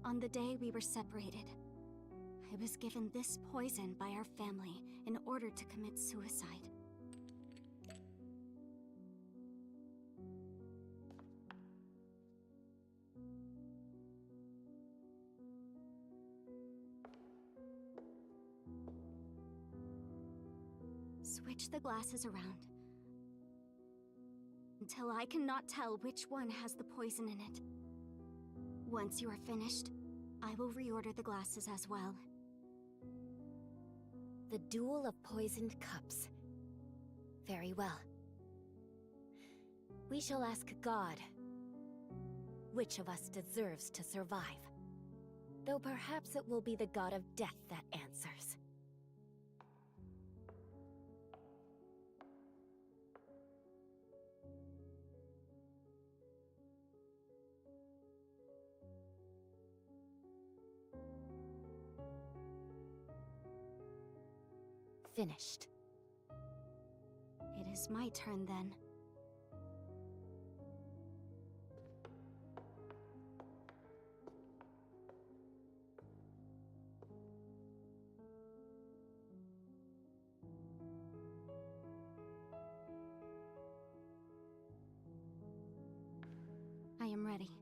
On the day we were separated, I was given this poison by our family in order to commit suicide. Switch the glasses around until I cannot tell which one has the poison in it. Once you are finished, I will reorder the glasses as well. The duel of poisoned cups. Very well. We shall ask God which of us deserves to survive. Though perhaps it will be the god of death that answers. Finished. It is my turn then. I am ready.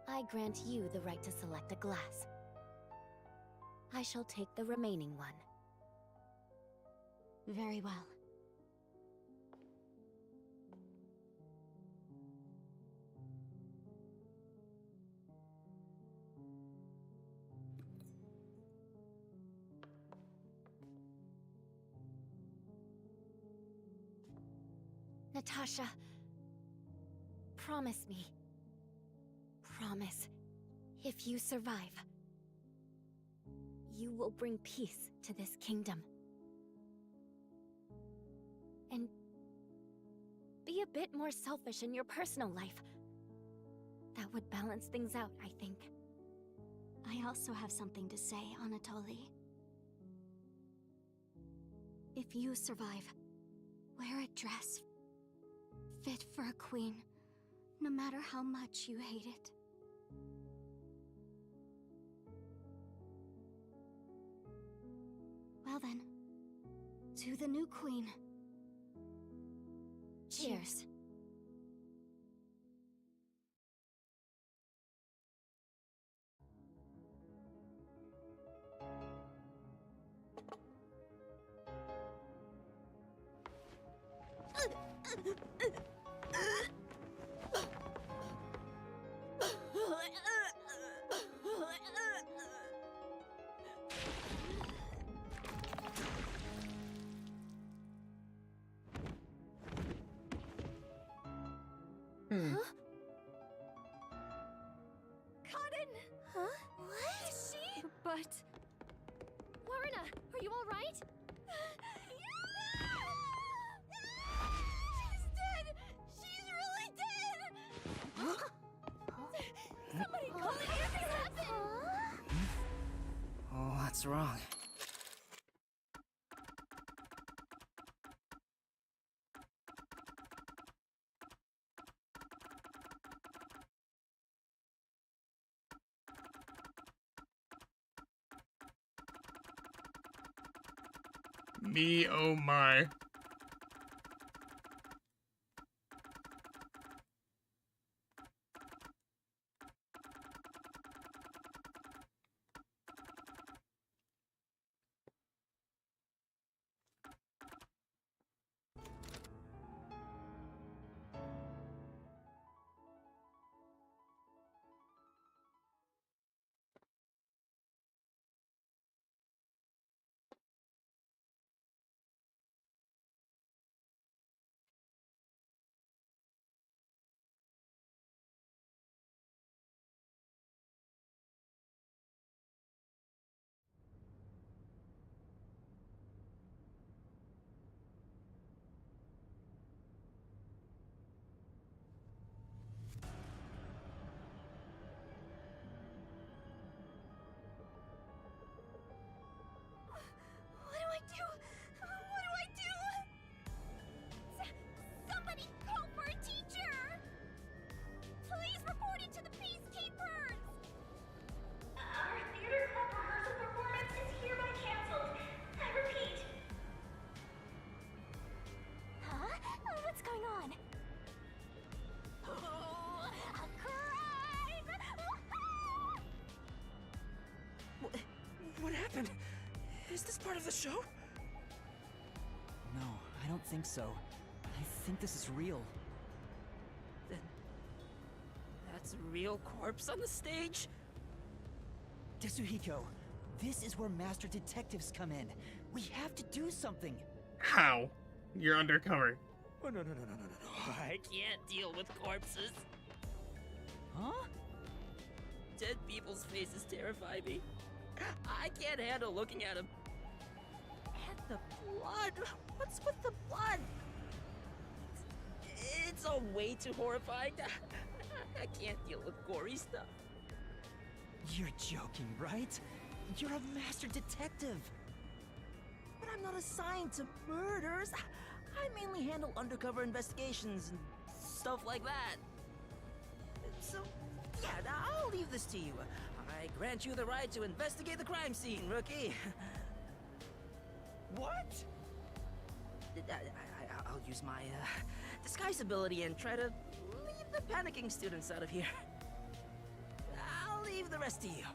I grant you the right to select a glass. I shall take the remaining one. Very well. Natasha, promise me. Promise, if you survive, you will bring peace to this kingdom. And be a bit more selfish in your personal life. That would balance things out, I think. I also have something to say, Anatoly. If you survive, wear a dress fit for a queen, no matter how much you hate it. Well then, to the new queen. Cheers. Hmm. Huh? Cotton! Huh? What? Is she? But Lorna, are you all right? She's dead! She's really dead! Somebody call an ambulance! Oh, what's wrong? Me, oh my. What do I do? What do I do? Somebody call for a teacher! Please report it to the Peacekeepers! Our theater club rehearsal performance is hereby canceled. I repeat. Huh? What's going on? Oh, a crime! What happened? Is this part of the show? No, I don't think so. I think this is real. Then that's a real corpse on the stage? Tetsuhiko, this is where master detectives come in. We have to do something. How? You're undercover. Oh, no. I can't deal with corpses. Huh? Dead people's faces terrify me. I can't handle looking at them. And the blood. What's with the blood? It's all way too horrifying. I can't deal with gory stuff. You're joking, right? You're a master detective. But I'm not assigned to murders. I mainly handle undercover investigations and stuff like that. So, yeah, I'll leave this to you. I grant you the right to investigate the crime scene, rookie. What? I'll use my disguise ability and try to leave the panicking students out of here. I'll leave the rest to you.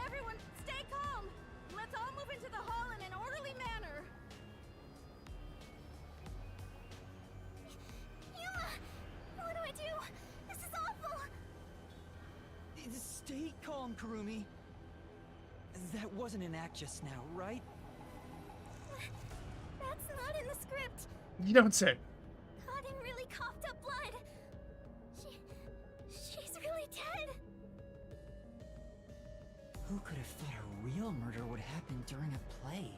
Everyone, stay calm! Let's all move into the hall in an orderly manner! Yuma! What do I do? This is awful! Stay calm, Kurumi. That wasn't an act just now, right? That's not in the script! You don't say. Cotton really coughed up blood! She's really dead! Who could have thought a real murder would happen during a play?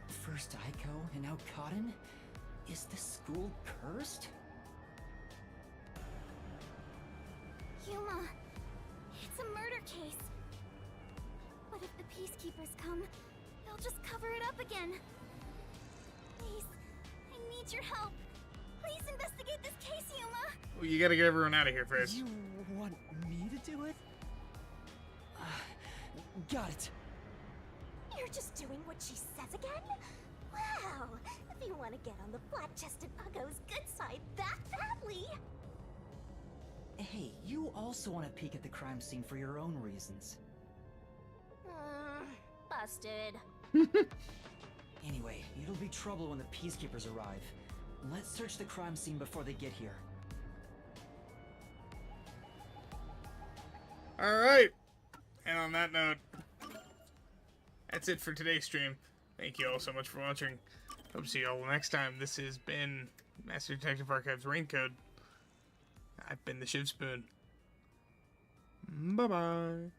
First Aiko and now Cotton? Is this school cursed? Yuma, it's a murder case. But if the Peacekeepers come, they'll just cover it up again. Please, I need your help. Please investigate this case, Yuma. Well, you gotta get everyone out of here first. You want me to do it? Got it. You're just doing what she says again? Wow, if you want to get on the flat-chested Uggo's good side that badly. Hey, you also want to peek at the crime scene for your own reasons. Busted. Anyway, it'll be trouble when the Peacekeepers arrive. Let's search the crime scene before they get here. Alright. And on that note, that's it for today's stream. Thank you all so much for watching. Hope to see you all next time. This has been Master Detective Archives Raincode. I've been the Shiv Spoon. Bye-bye.